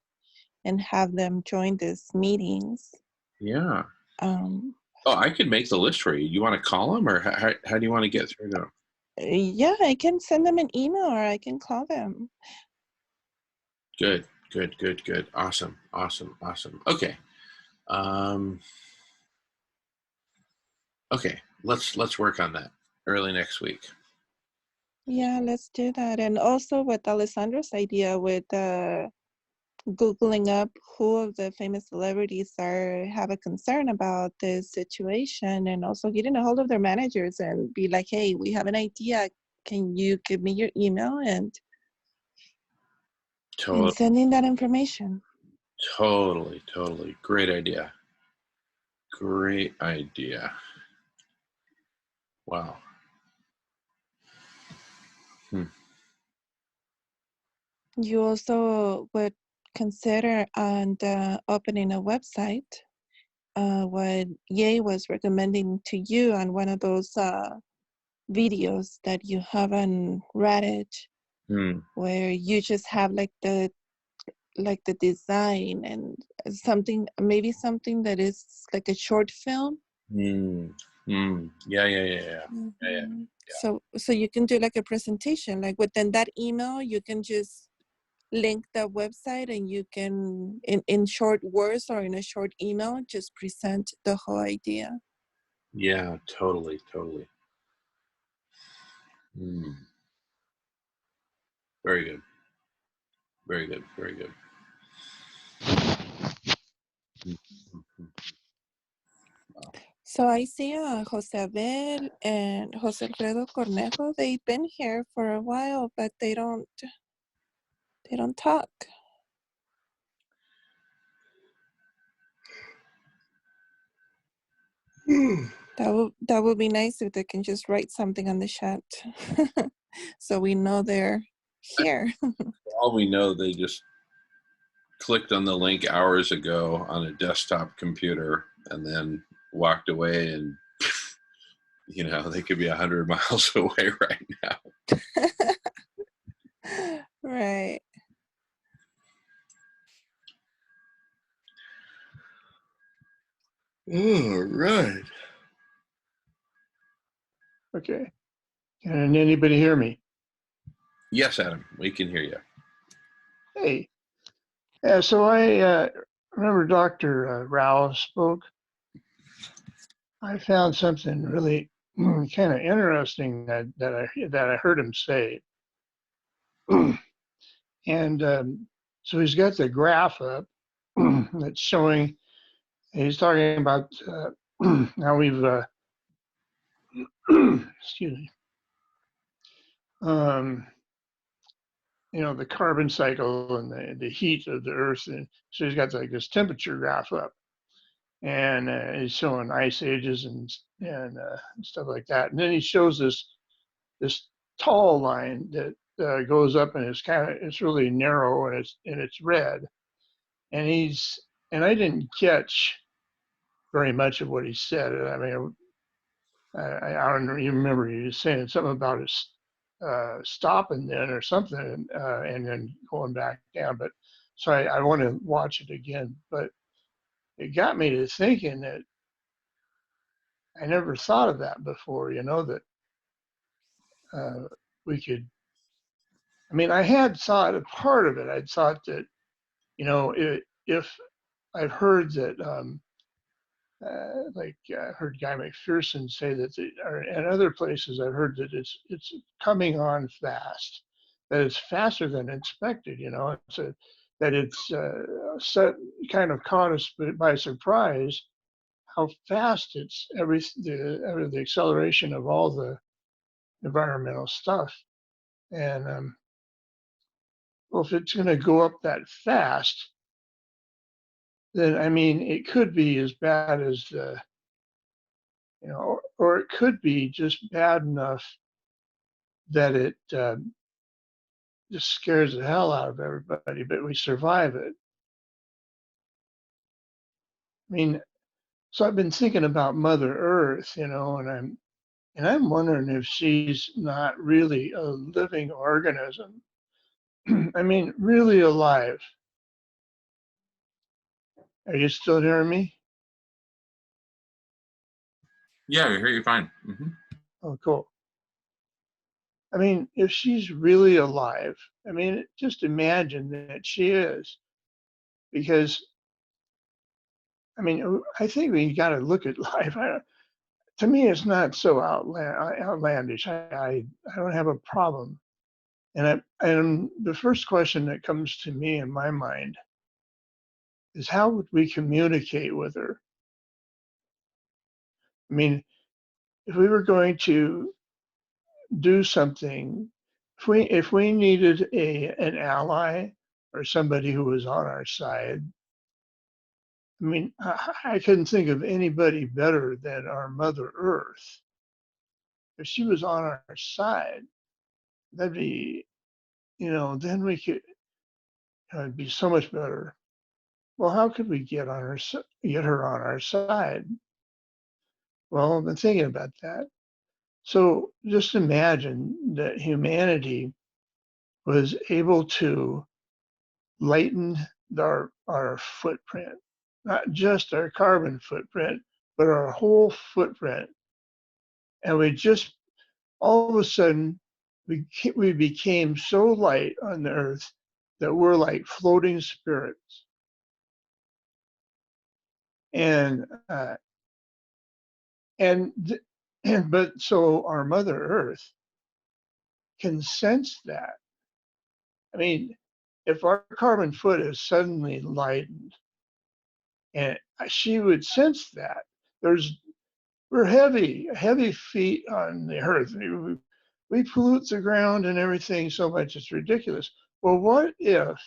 and have them join these meetings? Yeah. I could make the list for you. You want to call them, or how do you want to get through them? Yeah, I can send them an email or I can call them. Good. Awesome. Okay. Okay, let's work on that early next week. Yeah, let's do that. And also with Alessandra's idea with Googling up who of the famous celebrities have a concern about this situation, and also getting a hold of their managers and be like, hey, we have an idea. Can you give me your email? And sending that information. Totally. Great idea. Wow. You also would consider opening a website. What Ye was recommending to you on one of those videos that you have on Reddit, where you just have like the design and maybe something that is like a short film. Yeah. So you can do like a presentation, like within that email, you can just link the website and you can, in short words or in a short email, just present the whole idea. Yeah, totally. Very good. Wow. So I see Jose Abel and Jose Alfredo Cornejo. They've been here for a while, but they don't talk. That would be nice if they can just write something on the chat, so we know they're here. All we know, they just clicked on the link hours ago on a desktop computer and then walked away, and you know, they could be 100 miles away right now. Right. All right. Okay. Can anybody hear me? Yes, Adam, we can hear you. Hey. Yeah, so I remember Dr. Rao spoke. I found something really kind of interesting that I heard him say. And So he's got the graph up that's showing, he's talking about how we've, excuse me, you know, the carbon cycle and the heat of the Earth. And so he's got like this temperature graph up, and he's showing ice ages and stuff like that. And then he shows this tall line that goes up, and it's really narrow, and it's red. And I didn't catch very much of what he said. I mean, I don't even remember he was saying something about his stopping then or something, and then going back down. But so I want to watch it again. But it got me to thinking that I never thought of that before. You know, that we could. I mean, I had thought a part of it. I'd thought that, you know, if I've heard that. I heard Guy McPherson say that, and other places I've heard that it's coming on fast, that it's faster than expected. You know, that it's kind of caught us by surprise how fast it's the acceleration of all the environmental stuff. And well, if it's going to go up that fast, then I mean it could be as bad as the, you know, or it could be just bad enough that it just scares the hell out of everybody, but we survive it. I mean, so I've been thinking about Mother Earth, you know, and I'm wondering if she's not really a living organism. I mean, really alive. Are you still hearing me? Yeah, I hear you fine. Mm-hmm. Oh, cool. I mean, if she's really alive, I mean, just imagine that she is, because I mean, I think we got to look at life. To me, it's not so outlandish. I don't have a problem. And the first question that comes to me in my mind is, how would we communicate with her? I mean, if we were going to do something, if we needed an ally or somebody who was on our side, I mean, I couldn't think of anybody better than our Mother Earth. If she was on our side, that'd be, you know, then we could, it'd be so much better. Well, how could we get her on our side? Well, I've been thinking about that. So just imagine that humanity was able to lighten our footprint, not just our carbon footprint, but our whole footprint. And we just, all of a sudden, we became so light on the earth that we're like floating spirits. And but so our Mother Earth can sense that. I mean, if our carbon foot is suddenly lightened, and she would sense that. We're heavy feet on the earth. We pollute the ground and everything so much it's ridiculous. Well, what if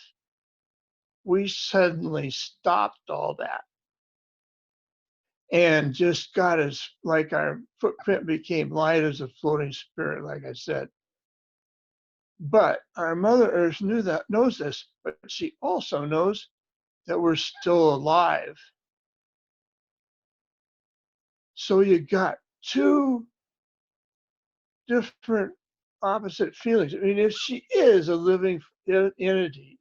we suddenly stopped all that and just got us, like, our footprint became light as a floating spirit, like I said. But our Mother Earth knows this, but she also knows that we're still alive. So you got two different opposite feelings. I mean, if she is a living entity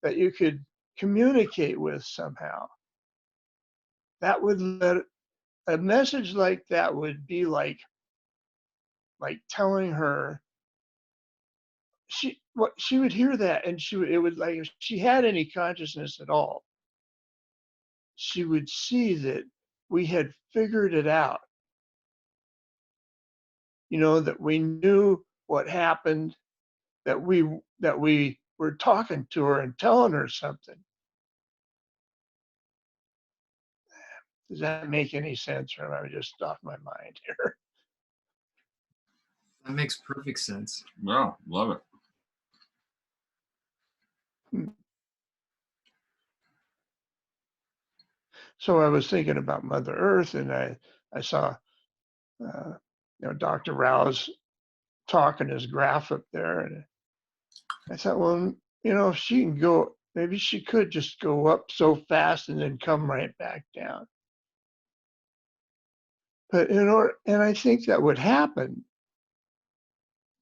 that you could communicate with somehow, that would a message like that would be like telling her, she would hear that, and it would, like, if she had any consciousness at all, she would see that we had figured it out. You know, that we knew what happened, that we we're talking to her and telling her something. Does that make any sense, or am I just off my mind here? That makes perfect sense. Wow, love it. So I was thinking about Mother Earth, and I saw, Dr. Rao's talking his graph up there, and I thought, well, if she can go, maybe she could just go up so fast and then come right back down. But and I think that would happen,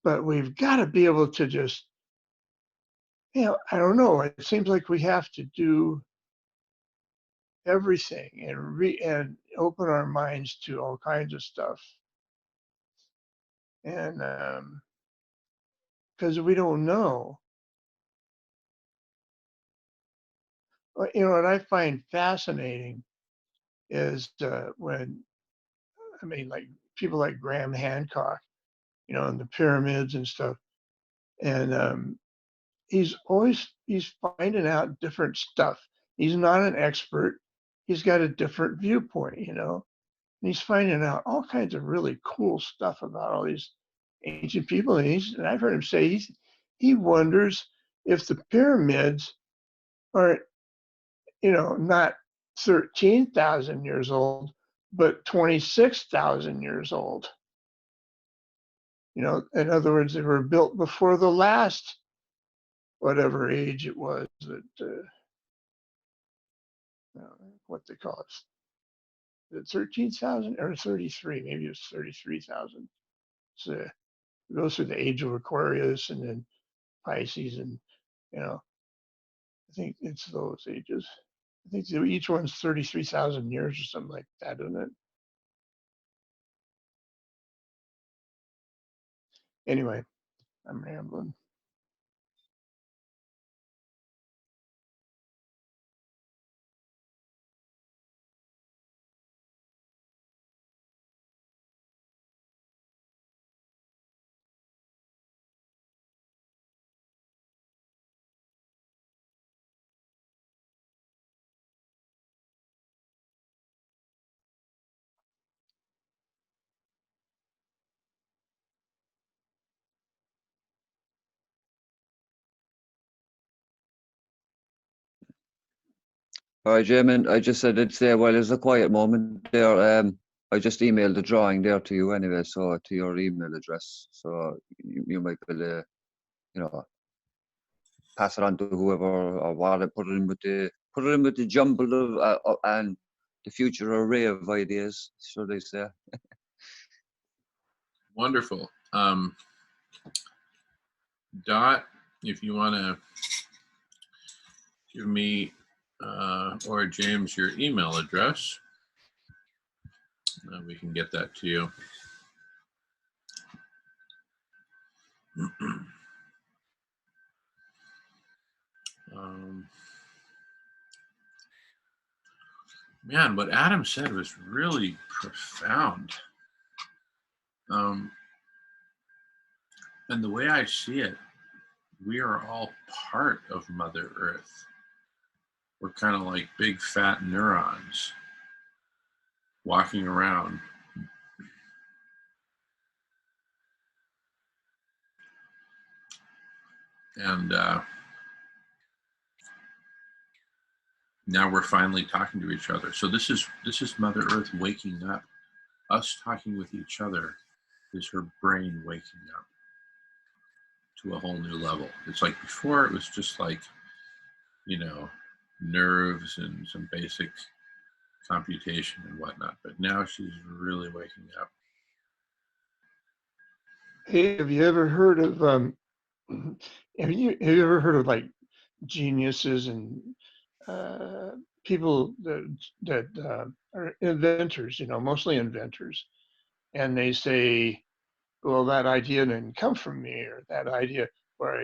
but we've got to be able to just, I don't know. It seems like we have to do everything and open our minds to all kinds of stuff. And because we don't know. What I find fascinating is when, like people like Graham Hancock, and the pyramids and stuff. And he's finding out different stuff. He's not an expert. He's got a different viewpoint, and he's finding out all kinds of really cool stuff about all these ancient people. And I've heard him say he wonders if the pyramids are, not 13,000 years old, but 26,000 years old. In other words, they were built before the last, whatever age it was that, what they call it, 13,000 or 33, maybe it was 33,000. So it goes through the age of Aquarius and then Pisces, and, I think it's those ages. I think each one's 33,000 years or something like that, isn't it? Anyway, I'm rambling. All right, Jamin, I just said I'd say, well, there's a quiet moment there. I just emailed the drawing there to you anyway, so to your email address. So you might be able to, pass it on to whoever or what. Put it in with the jumble of and the future array of ideas, should I say? Wonderful. Dot, if you want to give me or James your email address, we can get that to you. Man, what Adam said was really profound. And the way I see it, we are all part of Mother Earth. We're kind of like big fat neurons walking around. And now we're finally talking to each other. So this is Mother Earth waking up. Us talking with each other is her brain waking up to a whole new level. It's like before it was just like, nerves and some basic computation and whatnot. But now she's really waking up. Hey, have you ever heard of have you ever heard of like geniuses and people that are inventors, mostly inventors, and they say, well, that idea didn't come from me, or that idea where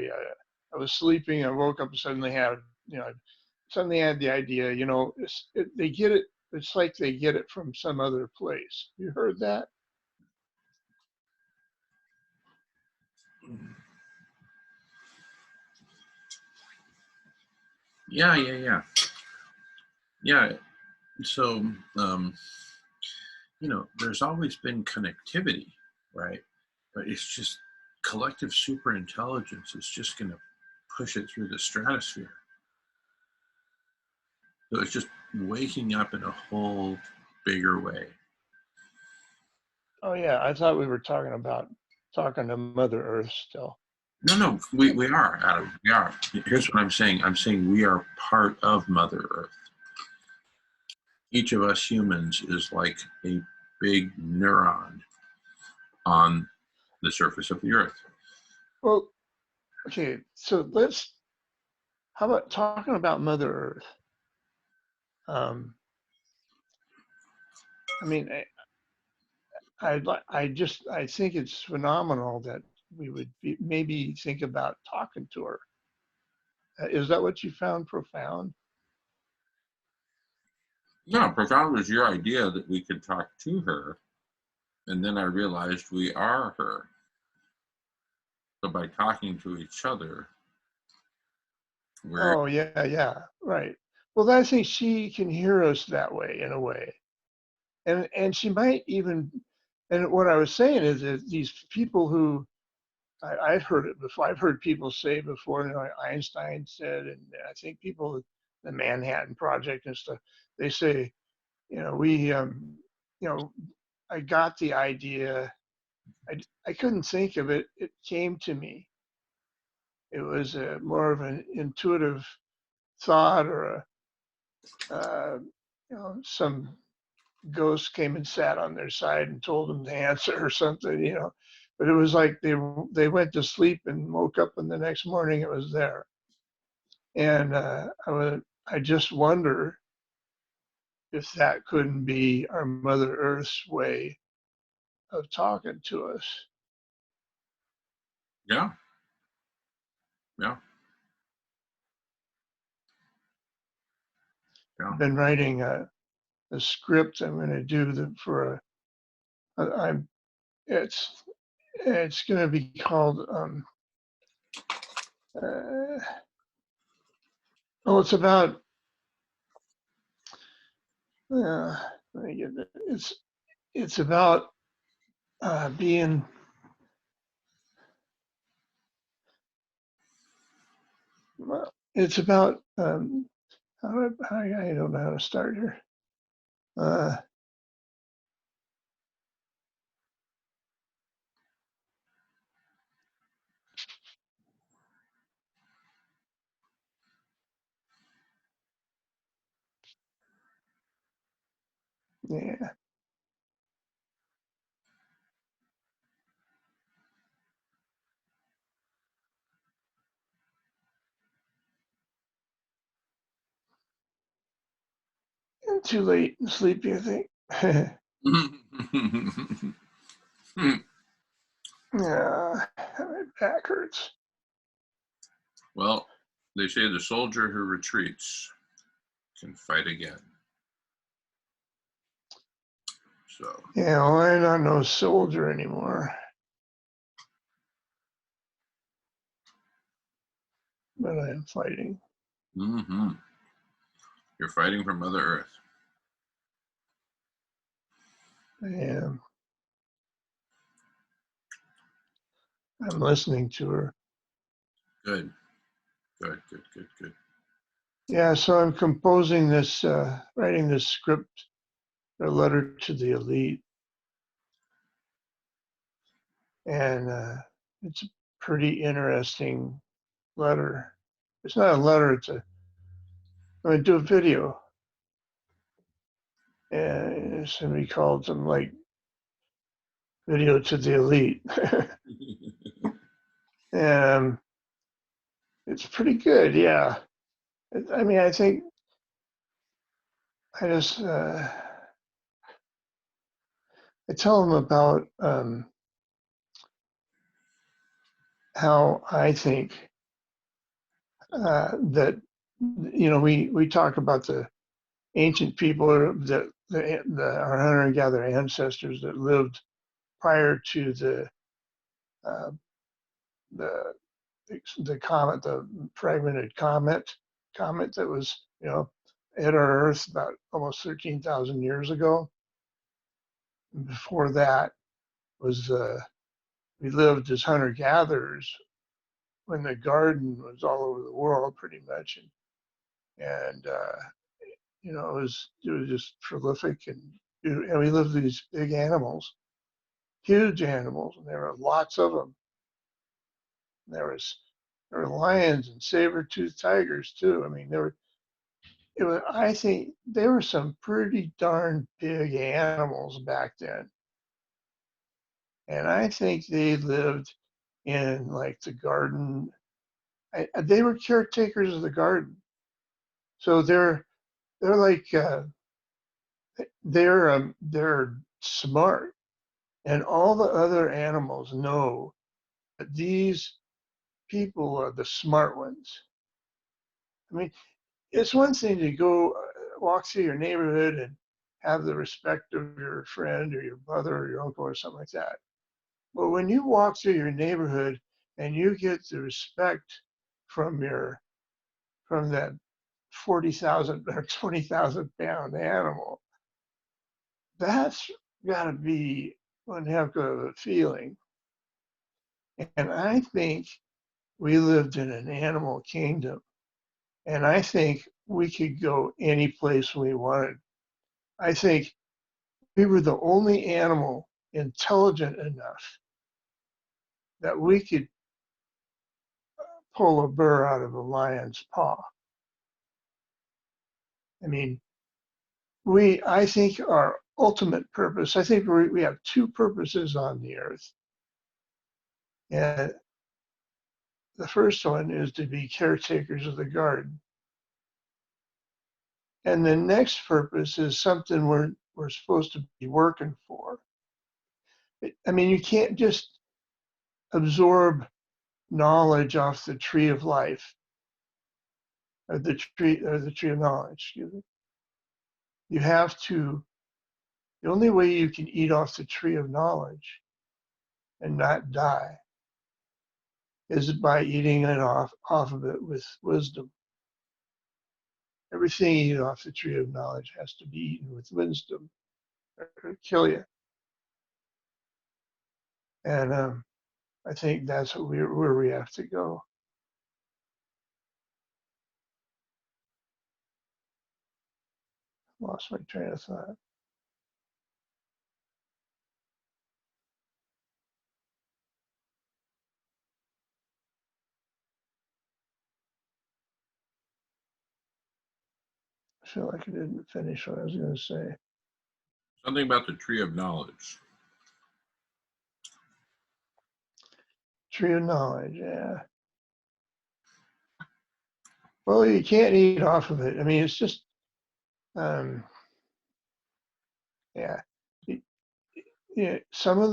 I was sleeping, I woke up and suddenly had the idea, they get it. It's like they get it from some other place. You heard that? Yeah, yeah, yeah. Yeah. So, there's always been connectivity, right? But it's just collective superintelligence is just going to push it through the stratosphere. So it's just waking up in a whole bigger way. Oh yeah, I thought we were talking to Mother Earth still. No, we are, Adam. We are. Here's what I'm saying. I'm saying we are part of Mother Earth. Each of us humans is like a big neuron on the surface of the Earth. Well, okay, so how about talking about Mother Earth? I mean, I think it's phenomenal that we would maybe think about talking to her. Is that what you found profound? No, profound was your idea that we could talk to her, and then I realized we are her. So by talking to each other, we're Oh yeah, right. Well, I think she can hear us that way in a way, and she might even. And what I was saying is that these people who I've heard it before. I've heard people say before, Einstein said, and I think people, the Manhattan Project and stuff, they say, I got the idea. I couldn't think of it. It came to me. It was more of an intuitive thought, or some ghost came and sat on their side and told them the answer or something. But it was like they went to sleep and woke up, and the next morning it was there. And I just wonder if that couldn't be our Mother Earth's way of talking to us. yeah. Yeah. I've been writing a script I'm going to do I'm it's going to be called it's about let me get it. It's about being. Well, it's about I don't know how to start here. Yeah. Too late and sleepy, I think. Yeah, my back hurts. Well, they say the soldier who retreats can fight again. So. Yeah, well, I'm not no soldier anymore. But I am fighting. Mm-hmm. You're fighting for Mother Earth. I am. I'm listening to her. Good. Yeah, so I'm composing this, writing this script, a letter to the elite. And it's a pretty interesting letter. It's not a letter, I'm going to do a video. And it's going to be called something like Video to the Elite. And it's pretty good, yeah. I mean, I think I just I tell them about how I think that we talk about the ancient people that our hunter and gatherer ancestors that lived prior to the comet, the fragmented comet, comet that was, hit our Earth about almost 13,000 years ago. And before that was we lived as hunter-gatherers when the garden was all over the world, pretty much, and it was just prolific, and we lived with these big animals, huge animals, and there were lots of them. There were lions and saber-toothed tigers too. I mean, I think there were some pretty darn big animals back then. And I think they lived in like the garden. They were caretakers of the garden. So they're like they're smart, and all the other animals know that these people are the smart ones. I mean, it's one thing to go walk through your neighborhood and have the respect of your friend or your brother or your uncle or something like that. But when you walk through your neighborhood and you get the respect from that 40,000 or 20,000 pound animal, that's got to be one heck of a feeling. And I think we lived in an animal kingdom, and I think we could go any place we wanted. I think we were the only animal intelligent enough that we could pull a burr out of a lion's paw. I mean, I think our ultimate purpose, I think we have two purposes on the earth. And the first one is to be caretakers of the garden. And the next purpose is something we're supposed to be working for. I mean, you can't just absorb knowledge off the tree of life, or the tree of knowledge, excuse me. You have to, the only way you can eat off the tree of knowledge and not die is by eating it off of it with wisdom. Everything you eat off the tree of knowledge has to be eaten with wisdom, or it'll kill you. And I think that's where we have to go. Lost my train of thought. I feel like I didn't finish what I was going to say. Something about the tree of knowledge. Tree of knowledge, yeah. Well, you can't eat off of it. I mean, it's just, yeah. Yeah, some of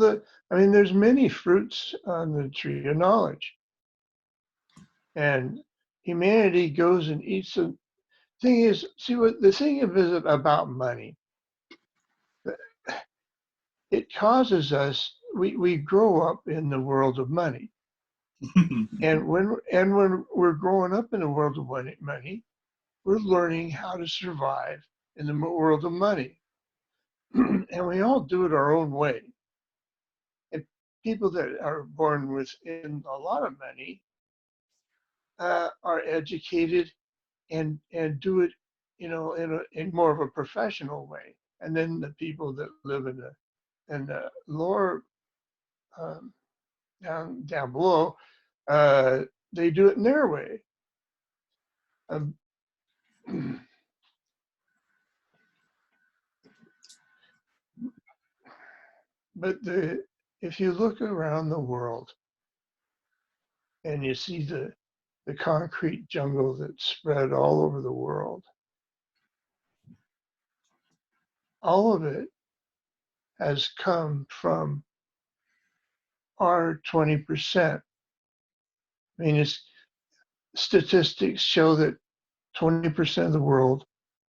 there's many fruits on the tree of knowledge. And humanity goes and eats them. Thing is, the thing is about money. It causes us, we grow up in the world of money. And when we're growing up in the world of money, we're learning how to survive in the world of money. And we all do it our own way. And people that are born within a lot of money are educated and do it, in more of a professional way. And then the people that live in the lower down below, they do it in their way. But if you look around the world and you see the concrete jungle that's spread all over the world, all of it has come from our 20%. I mean, statistics show that 20% of the world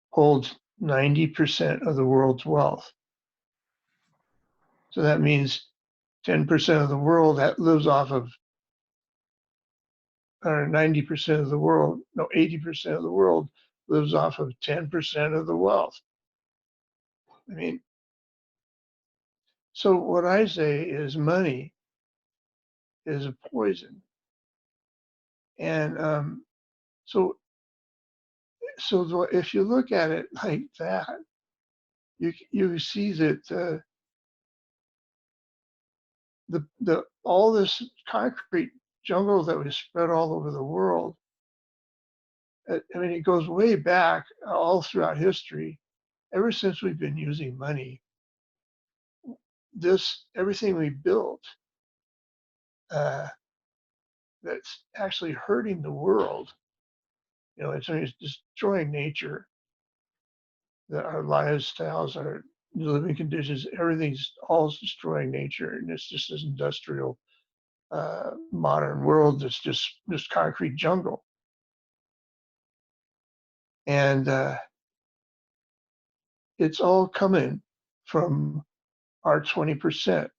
holds 90% of the world's wealth. So that means 10% of the world that lives off of or 90% of the world, no, 80% of the world lives off of 10% of the wealth. I mean, so what I say is money is a poison. And so if you look at it like that, you see that the all this concrete jungle that was spread all over the world. I mean, it goes way back all throughout history. Ever since we've been using money, everything we built uh, that's actually hurting the world. You know, it's destroying nature, our lifestyles, our living conditions, everything's all destroying nature, and it's just this industrial modern world that's just concrete jungle. And it's all coming from our 20%.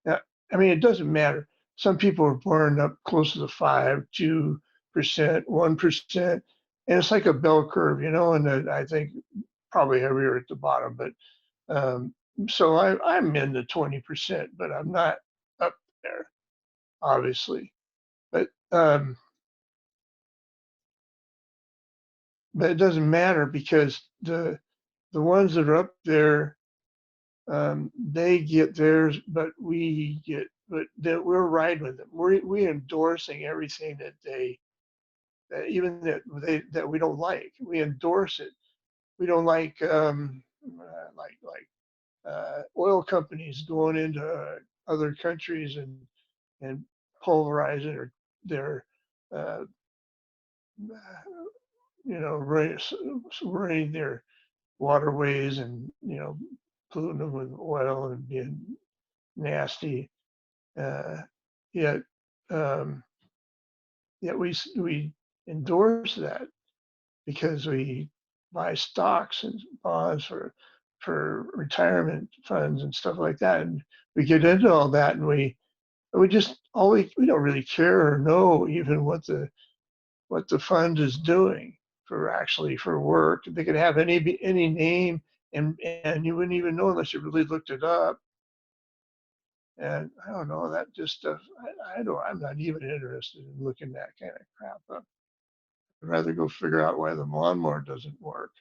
Now, I mean, it doesn't matter. Some people are born up close to the 5, 2%, 1%, and it's like a bell curve, you know, and I think probably heavier at the bottom. But so I'm in the 20%, but I'm not up there, obviously. But it doesn't matter because the ones that are up there, they get theirs, but we're riding with them. We're endorsing everything that even that we don't like. We endorse it. We don't like oil companies going into other countries and pulverizing their you know, running their waterways and, you know, polluting them with oil and being nasty. Yet, we endorse that because we buy stocks and bonds for retirement funds and stuff like that, and we get into all that, and we just we don't really care or know even what the fund is doing for work. They could have any name, and you wouldn't even know unless you really looked it up. And I don't know, that just stuff. I'm not even interested in looking that kind of crap up. I'd rather go figure out why the lawnmower doesn't work.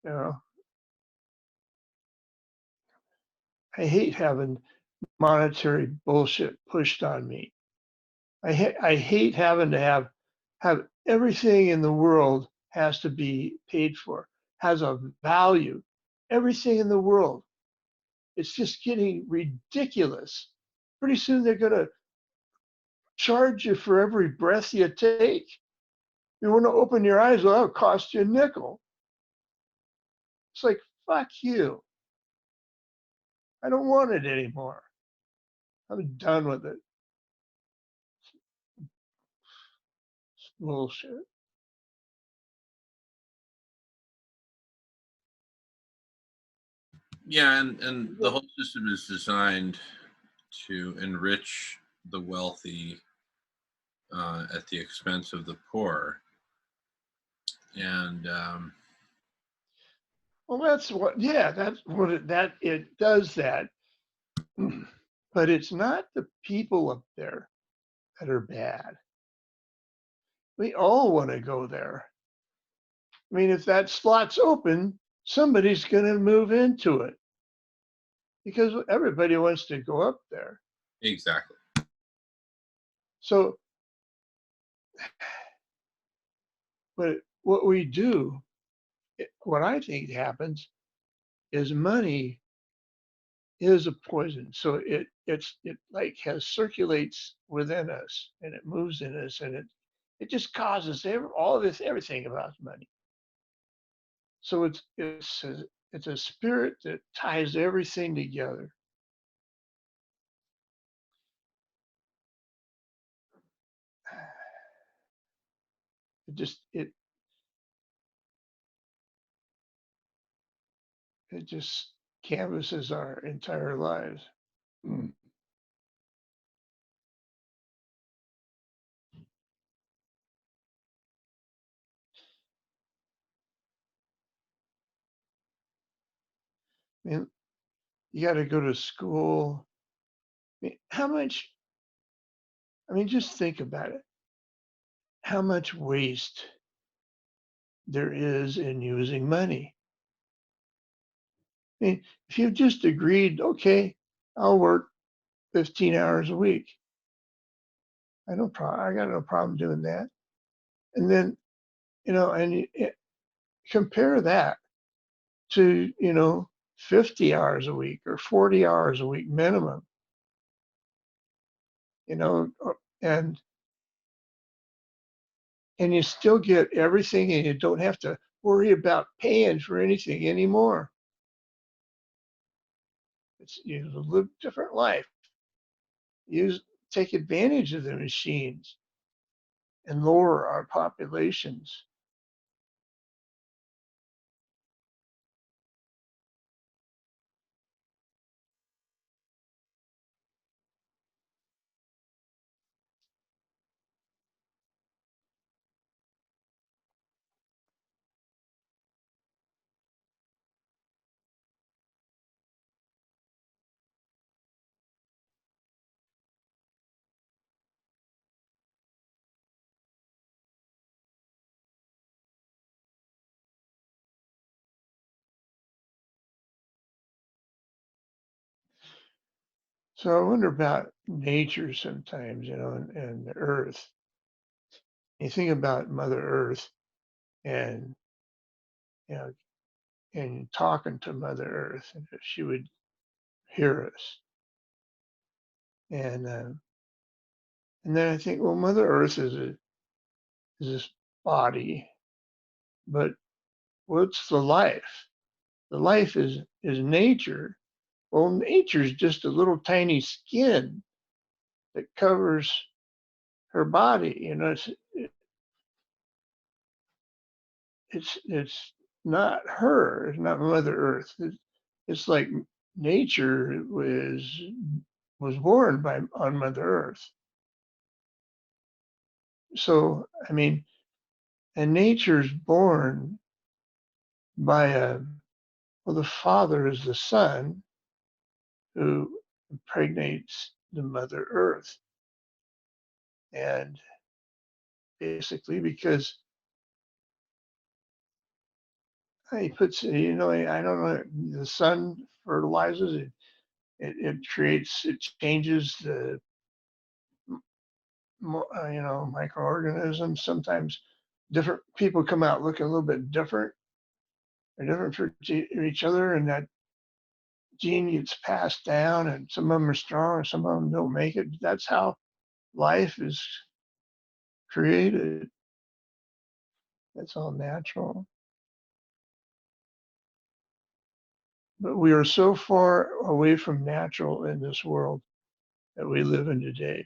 You know, I hate having monetary bullshit pushed on me. I hate having to have everything in the world has to be paid for, has a value. Everything in the world. It's just getting ridiculous. Pretty soon they're going to charge you for every breath you take. You want to open your eyes, well, it'll cost you a nickel. It's like, fuck you. I don't want it anymore. I'm done with it. It's bullshit. Yeah, and the whole system is designed to enrich the wealthy at the expense of the poor. And Well, that's what it does that. But it's not the people up there that are bad. We all want to go there. I mean, if that slot's open, somebody's going to move into it because everybody wants to go up there. exactly. So, but what we do, what I think happens is money is a poison. So it like circulates within us and it moves in us, and it just causes everything about money. So it's a spirit that ties everything together. It just canvases our entire lives. I mean, you got to go to school. I mean, how much? I mean, just think about it. How much waste there is in using money. I mean, if you just agreed, okay, I'll work 15 hours a week. I got no problem doing that. And then, compare that to, 50 hours a week or 40 hours a week minimum, and you still get everything and you don't have to worry about paying for anything anymore. You live a different life. Take advantage of the machines and lower our populations. So I wonder about nature sometimes, and the earth. You think about Mother Earth and, you know, and talking to Mother Earth, and if she would hear us. And then I think, well, Mother Earth is this body, but what's the life? The life is nature. Well, nature's just a little tiny skin that covers her body. It's not her. It's not Mother Earth. It's like nature was born on Mother Earth. So I mean, and nature's born by the father is the son who impregnates the Mother Earth, and basically because he puts, I don't know, the sun fertilizes it. It changes the microorganisms. Sometimes different people come out looking a little bit different. They're different for each other, and that gene gets passed down, and some of them are strong, and some of them don't make it. That's how life is created. That's all natural. But we are so far away from natural in this world that we live in today.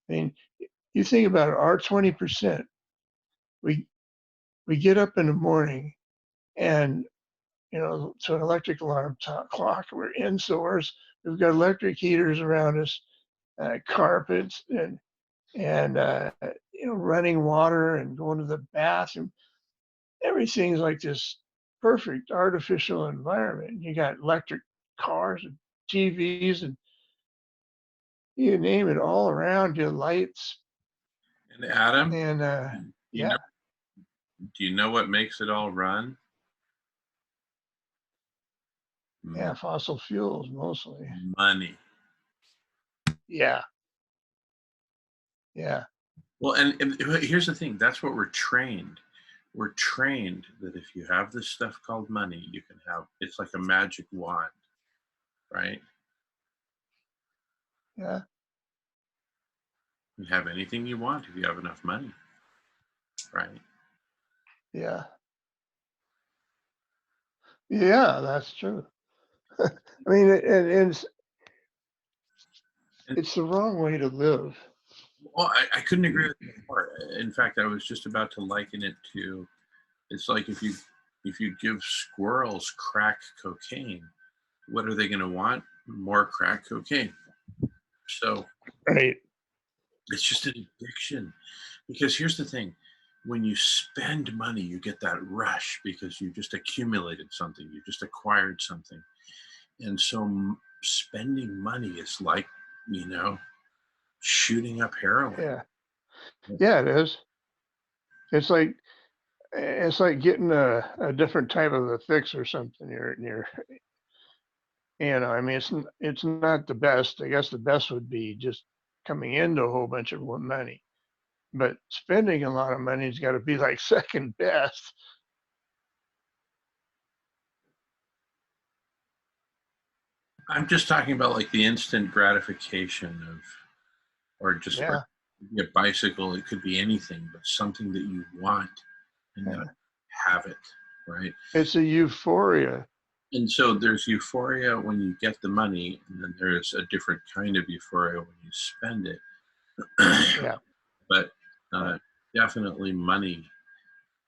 I mean, you think about it, our 20%, we get up in the morning and, to an electric alarm clock, we're indoors, we've got electric heaters around us, carpets and running water and going to the bathroom. Everything's like this perfect artificial environment. You got electric cars and TVs and you name it all around you, lights. And Adam, And yeah, do you know what makes it all run? yeah, fossil fuels mostly. Money. Yeah. Yeah. Well, and here's the thing. That's what we're trained. We're trained that if you have this stuff called money, you can have, it's like a magic wand, right? Yeah. You have anything you want if you have enough money, right? Yeah. Yeah, that's true. I mean, it's the wrong way to live. Well, I couldn't agree with you more. In fact, I was just about to liken it to, it's like if you give squirrels crack cocaine, what are they going to want? More crack cocaine. So Right. it's just an addiction. Because here's the thing, when you spend money, you get that rush because you just accumulated something, you just acquired something. And so spending money is like, you know, shooting up heroin. Yeah. Yeah, it is. It's like getting a different type of a fix or something. I mean, it's not the best. I guess the best would be just coming into a whole bunch of money, but spending a lot of money's got to be like second best. I'm just talking about like the instant gratification of, or just Yeah. a bicycle. It could be anything, but something that you want and Yeah. not have it, right? It's a euphoria. And so there's euphoria when you get the money, and then there's a different kind of euphoria when you spend it. Yeah. But definitely money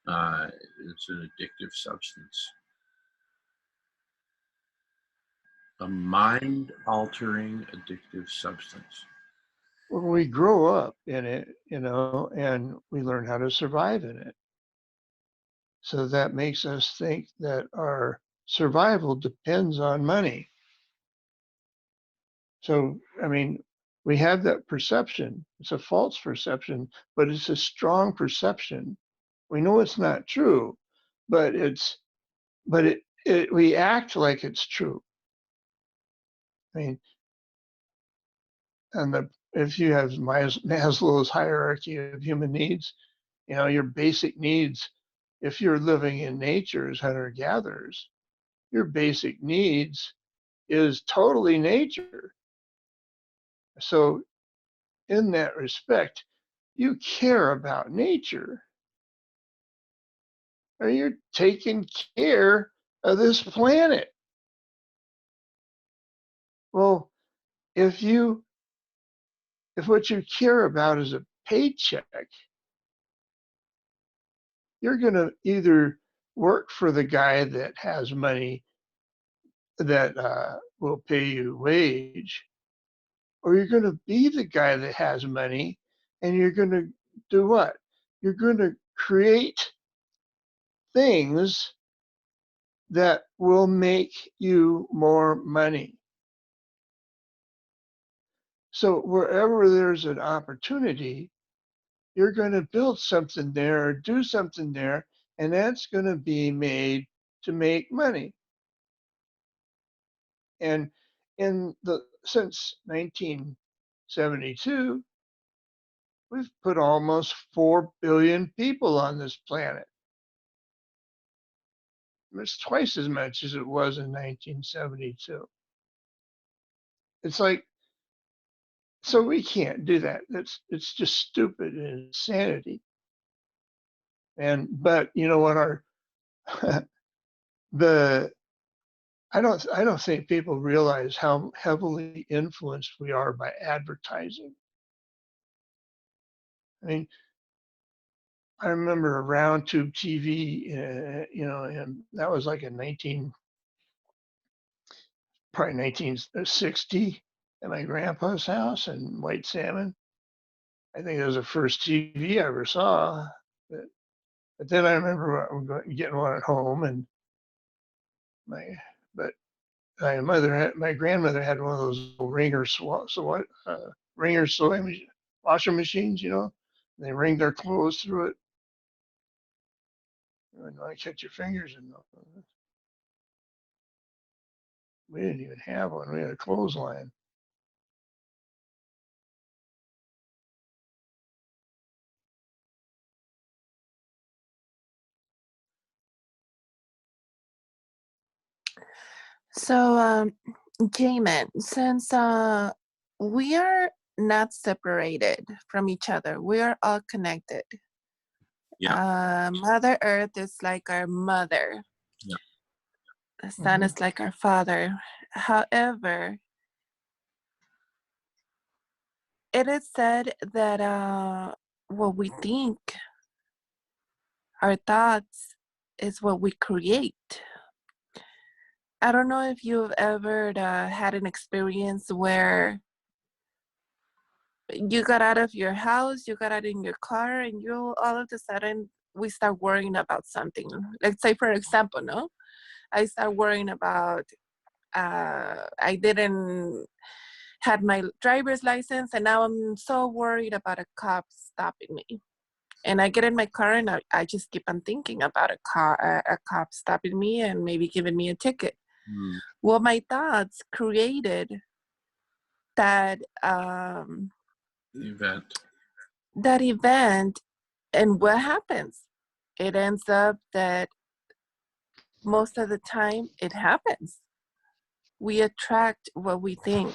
is an addictive substance. A mind-altering addictive substance. Well, we grow up in it, and we learn how to survive in it. So that makes us think that our survival depends on money. So, I mean, we have that perception. It's a false perception, but it's a strong perception. We know it's not true, but we act like it's true. I mean, if you have Maslow's hierarchy of human needs, your basic needs, if you're living in nature as hunter-gatherers, your basic needs is totally nature. So in that respect, you care about nature, or you're taking care of this planet. Well, if what you care about is a paycheck, you're going to either work for the guy that has money that will pay you wage, or you're going to be the guy that has money, and you're going to do what? You're going to create things that will make you more money. So wherever there's an opportunity, you're going to build something there or do something there, and that's going to be made to make money. And since 1972, we've put almost 4 billion people on this planet. It's twice as much as it was in 1972. It's like, so we can't do that. It's just stupid and insanity. But you know what, I don't think people realize how heavily influenced we are by advertising. I mean, I remember around tube TV, and that was like in probably 1960 at my grandpa's house in White Salmon. I think it was the first TV I ever saw. But then I remember getting one at home, and my grandmother had one of those Ringer washing machines, They wring their clothes through it. You wouldn't want to catch your fingers in them. We didn't even have one. We had a clothesline. So, Jamin, since we are not separated from each other, we are all connected. Yeah. Mother Earth is like our mother. Yeah. The sun is like our father. However, it is said that what we think, our thoughts, is what we create. I don't know if you've ever had an experience where you got out of your house, you got out in your car, and you all of a sudden we start worrying about something. Let's say, for example, no, I start worrying about I didn't had my driver's license, and now I'm so worried about a cop stopping me. And I get in my car, and I just keep on thinking about a cop stopping me and maybe giving me a ticket. Mm. Well, my thoughts created that Event. that event, and what happens? It ends up that most of the time it happens. We attract what we think.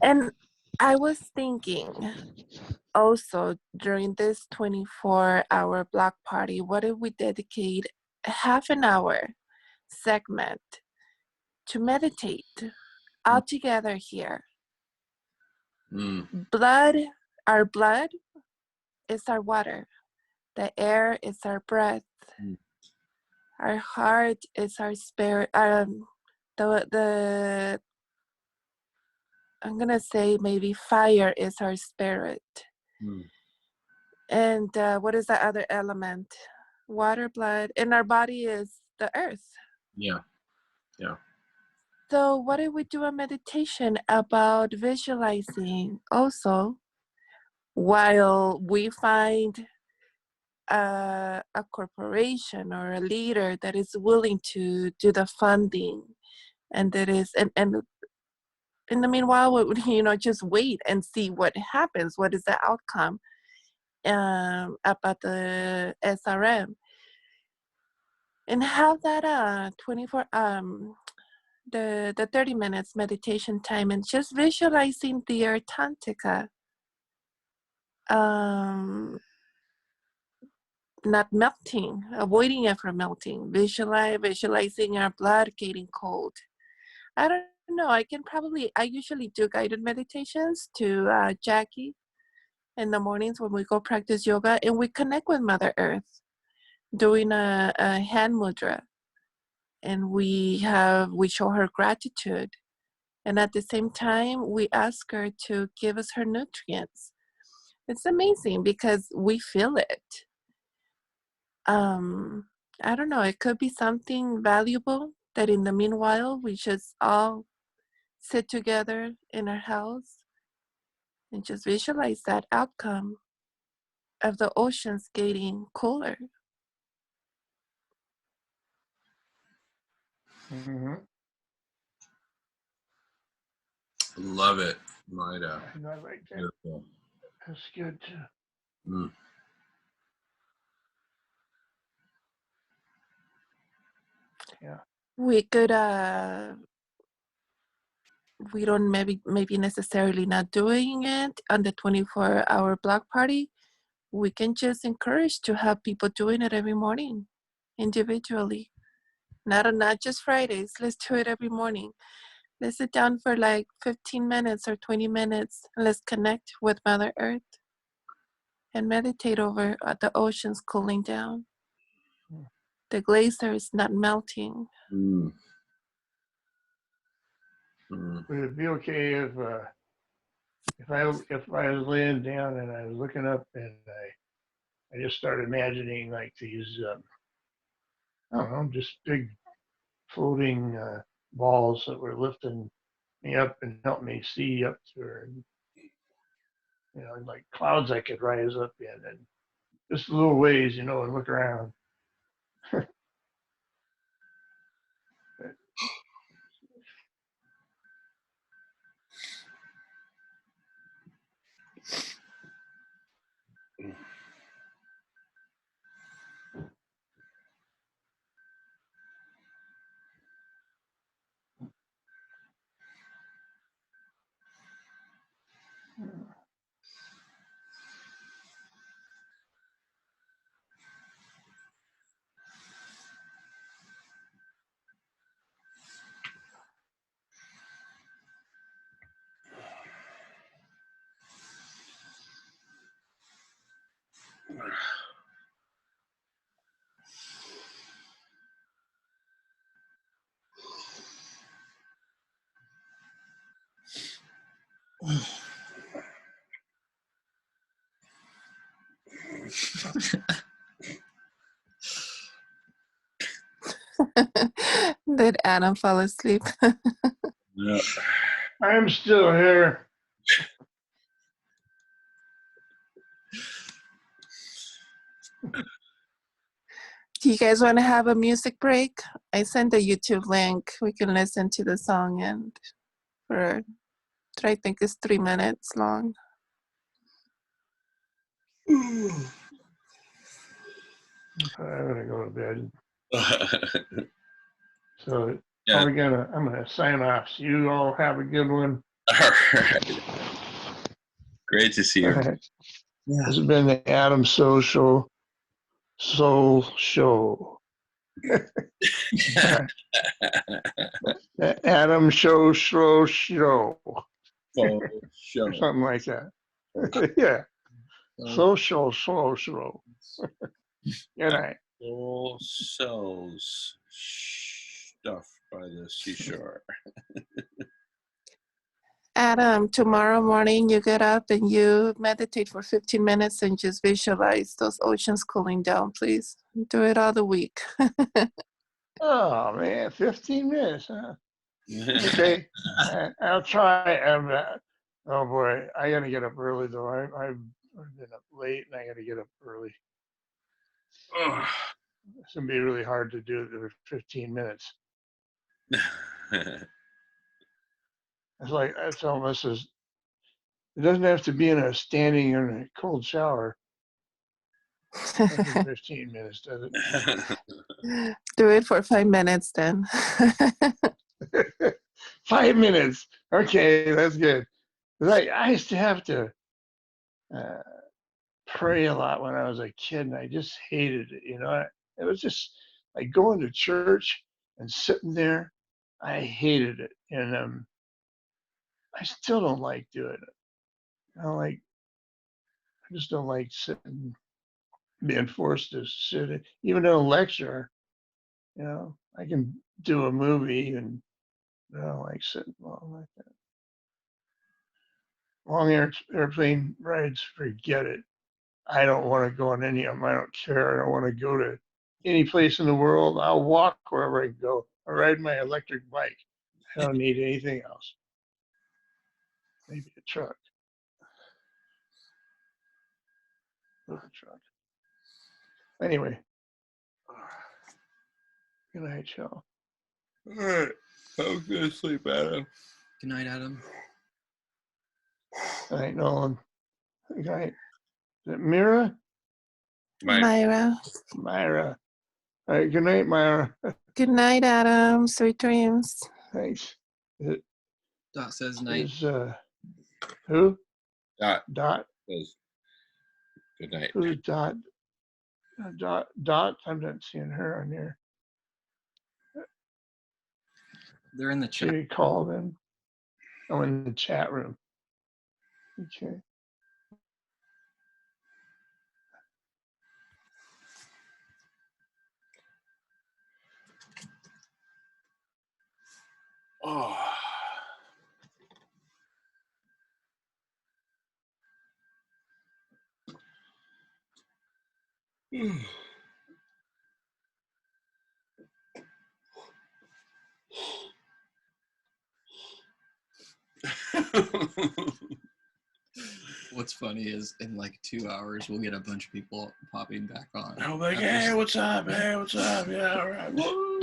And I was thinking also during this 24-hour block party, what if we dedicate a half an hour segment to meditate all together here? Mm. Our blood is our water. The air is our breath. Mm. Our heart is our spirit. The I'm gonna say maybe fire is our spirit. Mm. And what is the other element? Water, blood, and our body is the earth. Yeah. Yeah. So what if we do a meditation about visualizing also, while we find a corporation or a leader that is willing to do the funding, and that is and in the meanwhile, just wait and see what happens. What is the outcome about the SRM, and have that 24 the 30 minutes meditation time, and just visualizing the Antarctica not melting, avoiding it from melting, visualizing our blood getting cold. I don't know. I usually do guided meditations to Jackie in the mornings when we go practice yoga, and we connect with Mother Earth doing a hand mudra, and we show her gratitude, and at the same time we ask her to give us her nutrients. It's amazing because we feel it. I don't know, it could be something valuable that in the meanwhile we just all sit together in our house and just visualize that outcome of the oceans getting cooler. Mm-hmm. Love it, Maida. I know, I like that. Beautiful. That's good too. Mm. Yeah. We could we don't maybe necessarily not doing it on the 24-hour block party. We can just encourage to have people doing it every morning individually, not just Fridays. Let's do it every morning. Let's sit down for like 15 minutes or 20 minutes, and let's connect with Mother Earth and meditate over the oceans cooling down, the glaciers not melting. Mm. Mm. Would it be okay if I was laying down and I was looking up and I just started imagining like these I don't know, just big floating balls that were lifting me up and helped me see up there, and like clouds I could rise up in, and just little ways, and look around. Did Adam fall asleep? Yeah. I'm still here. Do you guys want to have a music break? I sent a YouTube link. We can listen to the song and for I think it's 3 minutes long. I'm gonna go to bed. So Yeah. I'm gonna sign off. So you all have a good one. All right. Great to see All you. right. Yeah. This has been the Adam Soul Show. Soul Show. The Adam Show Show Show. For Or sure. something like that. Yeah. Social Show Show. Good night. All sells stuff by the seashore. Adam, tomorrow morning you get up and you meditate for 15 minutes and just visualize those oceans cooling down, please. Do it all the week. Oh man, 15 minutes, huh? Okay, I'll try. Oh boy, I gotta get up early though. I've been up late and I gotta get up early. It's gonna be really hard to do it for 15 minutes. It's like I tell Mrs. It doesn't have to be in a standing in a cold shower. After 15 minutes, does it? Do it for 5 minutes then. 5 minutes. Okay, that's good. 'Cause I used to have to pray a lot when I was a kid, and I just hated it. It was just like going to church and sitting there. I hated it, and I still don't like doing it. I just don't like sitting, being forced to sit. Even in a lecture, I can do a movie, and I don't like sitting long like that. Long airplane rides, forget it. I don't want to go on any of them. I don't care. I don't want to go to any place in the world. I'll walk wherever I go. I ride my electric bike. I don't need anything else. Maybe a truck. Love a truck. Anyway. Good night, y'all. All right. Have a good sleep, Adam. Good night, Adam. Good night, Nolan. Good night. Is it Mira? Myra. Myra. All right. Good night, Myra. Good night, Adam. Sweet dreams. Thanks. It Dot says night. is who? Dot Dot. says good night. Who's Dot? Dot. I'm not seeing her on here. They're in the chat. She called in. I'm in the chat room. Okay. Oh. What's funny is in like 2 hours we'll get a bunch of people popping back on. I'm like, hey, what's up? Hey, what's up? Yeah, all right. Woo.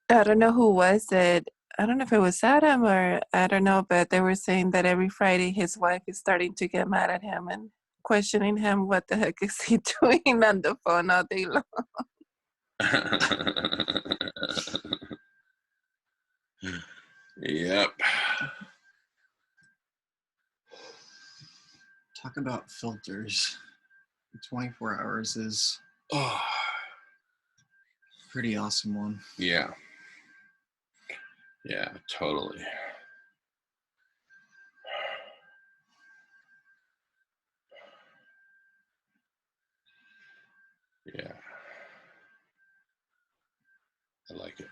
I don't know who was it. I don't know if it was Adam or I don't know, but they were saying that every Friday his wife is starting to get mad at him and questioning him what the heck is he doing on the phone all day long. Yep. Talk about filters. 24 hours is Oh, a pretty awesome one. yeah. Yeah, totally. Yeah. I like it.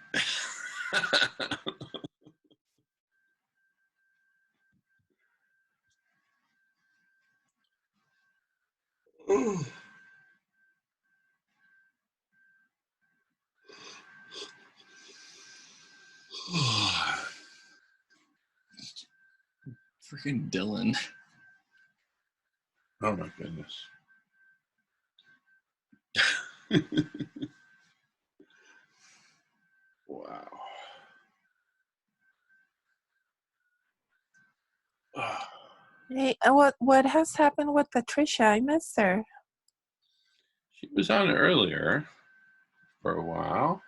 Freaking Dylan. Oh my goodness. Wow. Hey, what has happened with Patricia? I miss her. She was on earlier for a while.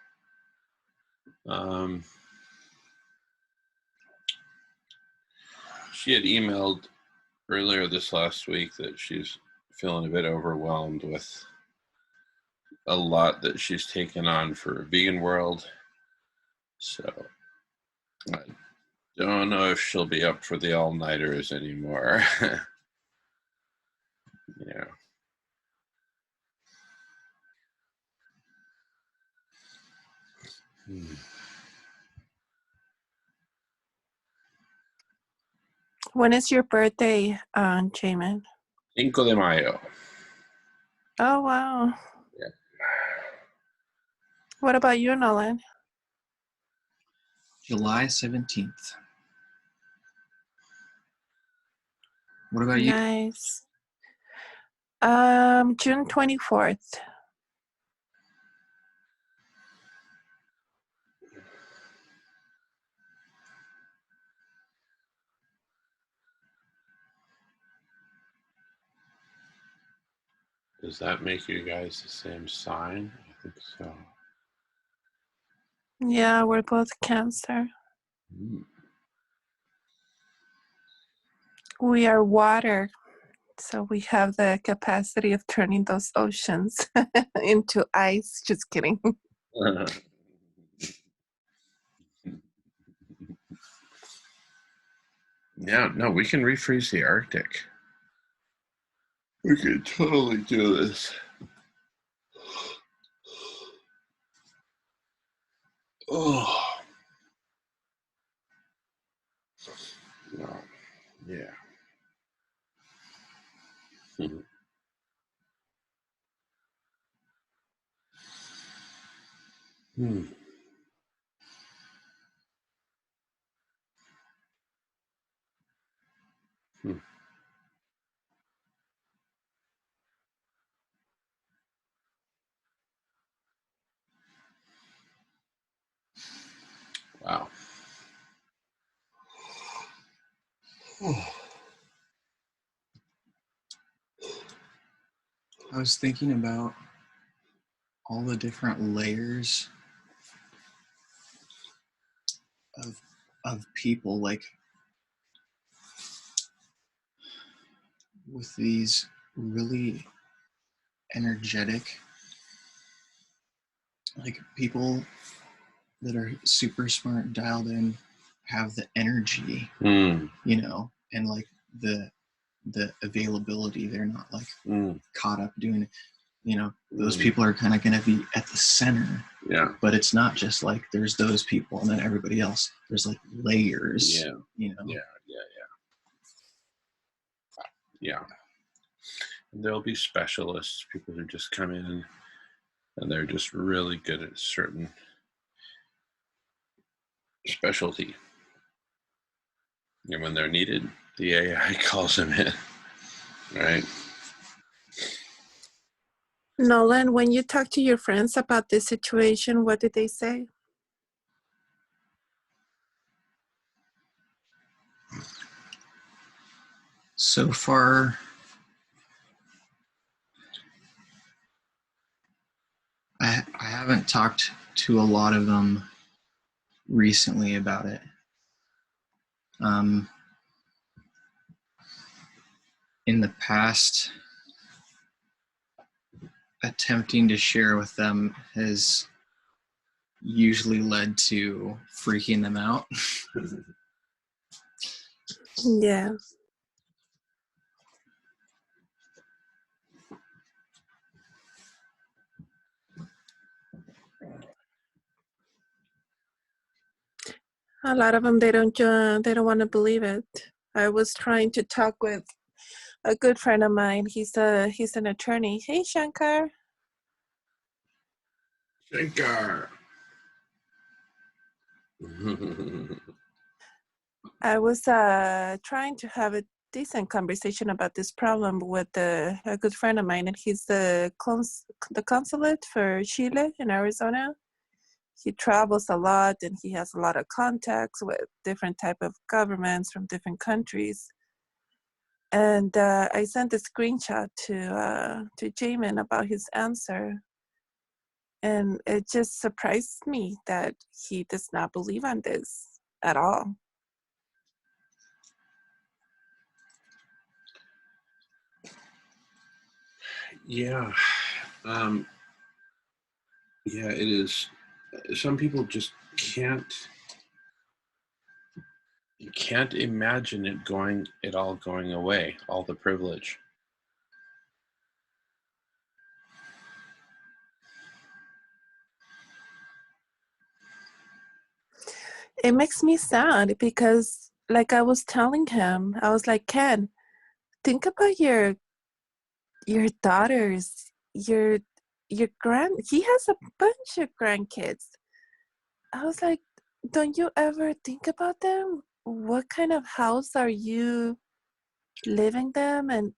She had emailed earlier this last week that she's feeling a bit overwhelmed with a lot that she's taken on for Vegan World. So I don't know if she'll be up for the all-nighters anymore. Yeah. When is your birthday, Jamin? 5 de Mayo. Oh, wow. Yeah. What about you, Nolan? July 17th. What about you? Nice. June 24th. Does that make you guys the same sign? I think so. Yeah, we're both Cancer. We are water, so we have the capacity of turning those oceans into ice. Just kidding. Yeah, no, we can refreeze the Arctic. We could totally do this. Oh. No. Yeah. Hmm. Hmm. Wow. I was thinking about all the different layers of people, like with these really energetic, like people that are super smart, dialed in, have the energy, Mm. you know, and like the availability. They're not like caught up doing it. You know, those people are kind of going to be at the center. Yeah. But it's not just like there's those people and then everybody else. There's like layers. Yeah. You know. Yeah. And there'll be specialists, people who just come in and they're just really good at certain specialty. And when they're needed, the AI calls them in, right? Nolan, when you talk to your friends about this situation, what did they say? So far, I haven't talked to a lot of them recently about it. In the past, attempting to share with them has usually led to freaking them out. Yeah. A lot of them, they don't want to believe it. I was trying to talk with a good friend of mine. He's an attorney. Hey, Shankar. Shankar. I was trying to have a decent conversation about this problem with a good friend of mine, and he's the consulate for Chile in Arizona. He travels a lot, and he has a lot of contacts with different type of governments from different countries. And I sent a screenshot to Jamin about his answer, and it just surprised me that he does not believe on this at all. Yeah. Yeah, it is. Some people just can't imagine it all going away, all the privilege. It makes me sad because, like I was telling him, I was like, Ken, think about your daughters, your he has a bunch of grandkids. I was like, don't you ever think about them? What kind of house are you living them? And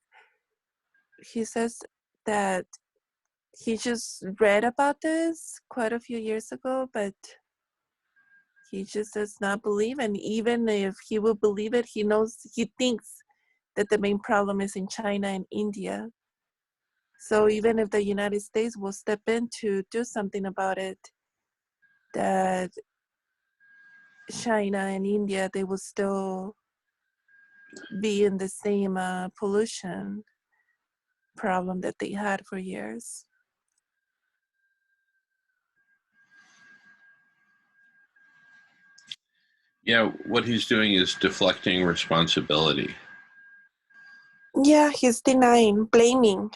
he says that he just read about this quite a few years ago, but he just does not believe. And even if he will believe it, he thinks that the main problem is in China and India. So even if the United States will step in to do something about it, that China and India, they will still be in the same pollution problem that they had for years. Yeah, what he's doing is deflecting responsibility. Yeah, he's denying, blaming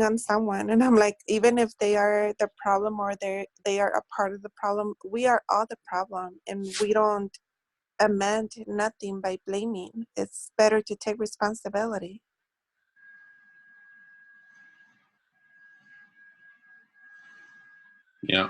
on someone. And I'm like, even if they are the problem or they are a part of the problem, we are all the problem, and we don't amend nothing by blaming. It's better to take responsibility. Yeah.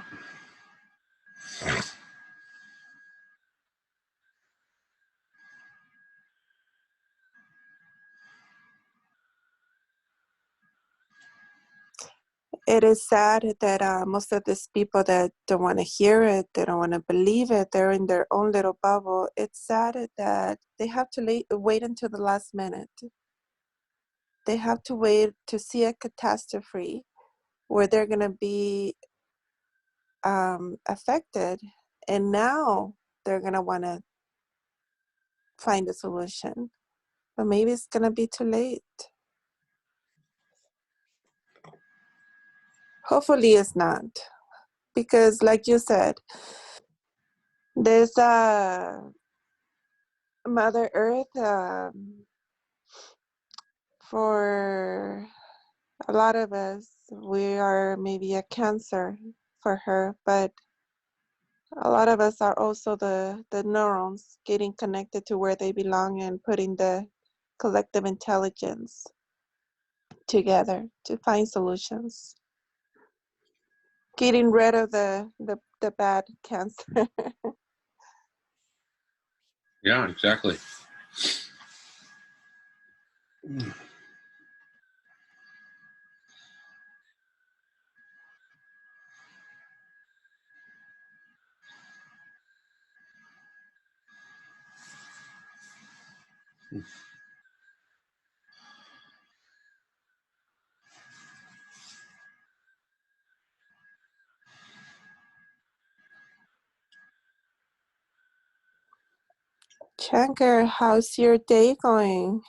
It is sad that most of these people that don't want to hear it, they don't want to believe it, they're in their own little bubble. It's sad that they have to wait until the last minute. They have to wait to see a catastrophe where they're going to be affected, and now they're going to want to find a solution. But maybe it's going to be too late. Hopefully it's not. Because like you said, there's Mother Earth for a lot of us. We are maybe a cancer for her, but a lot of us are also the neurons getting connected to where they belong and putting the collective intelligence together to find solutions. Getting rid of the bad cancer. Yeah, exactly. Shankar, how's your day going?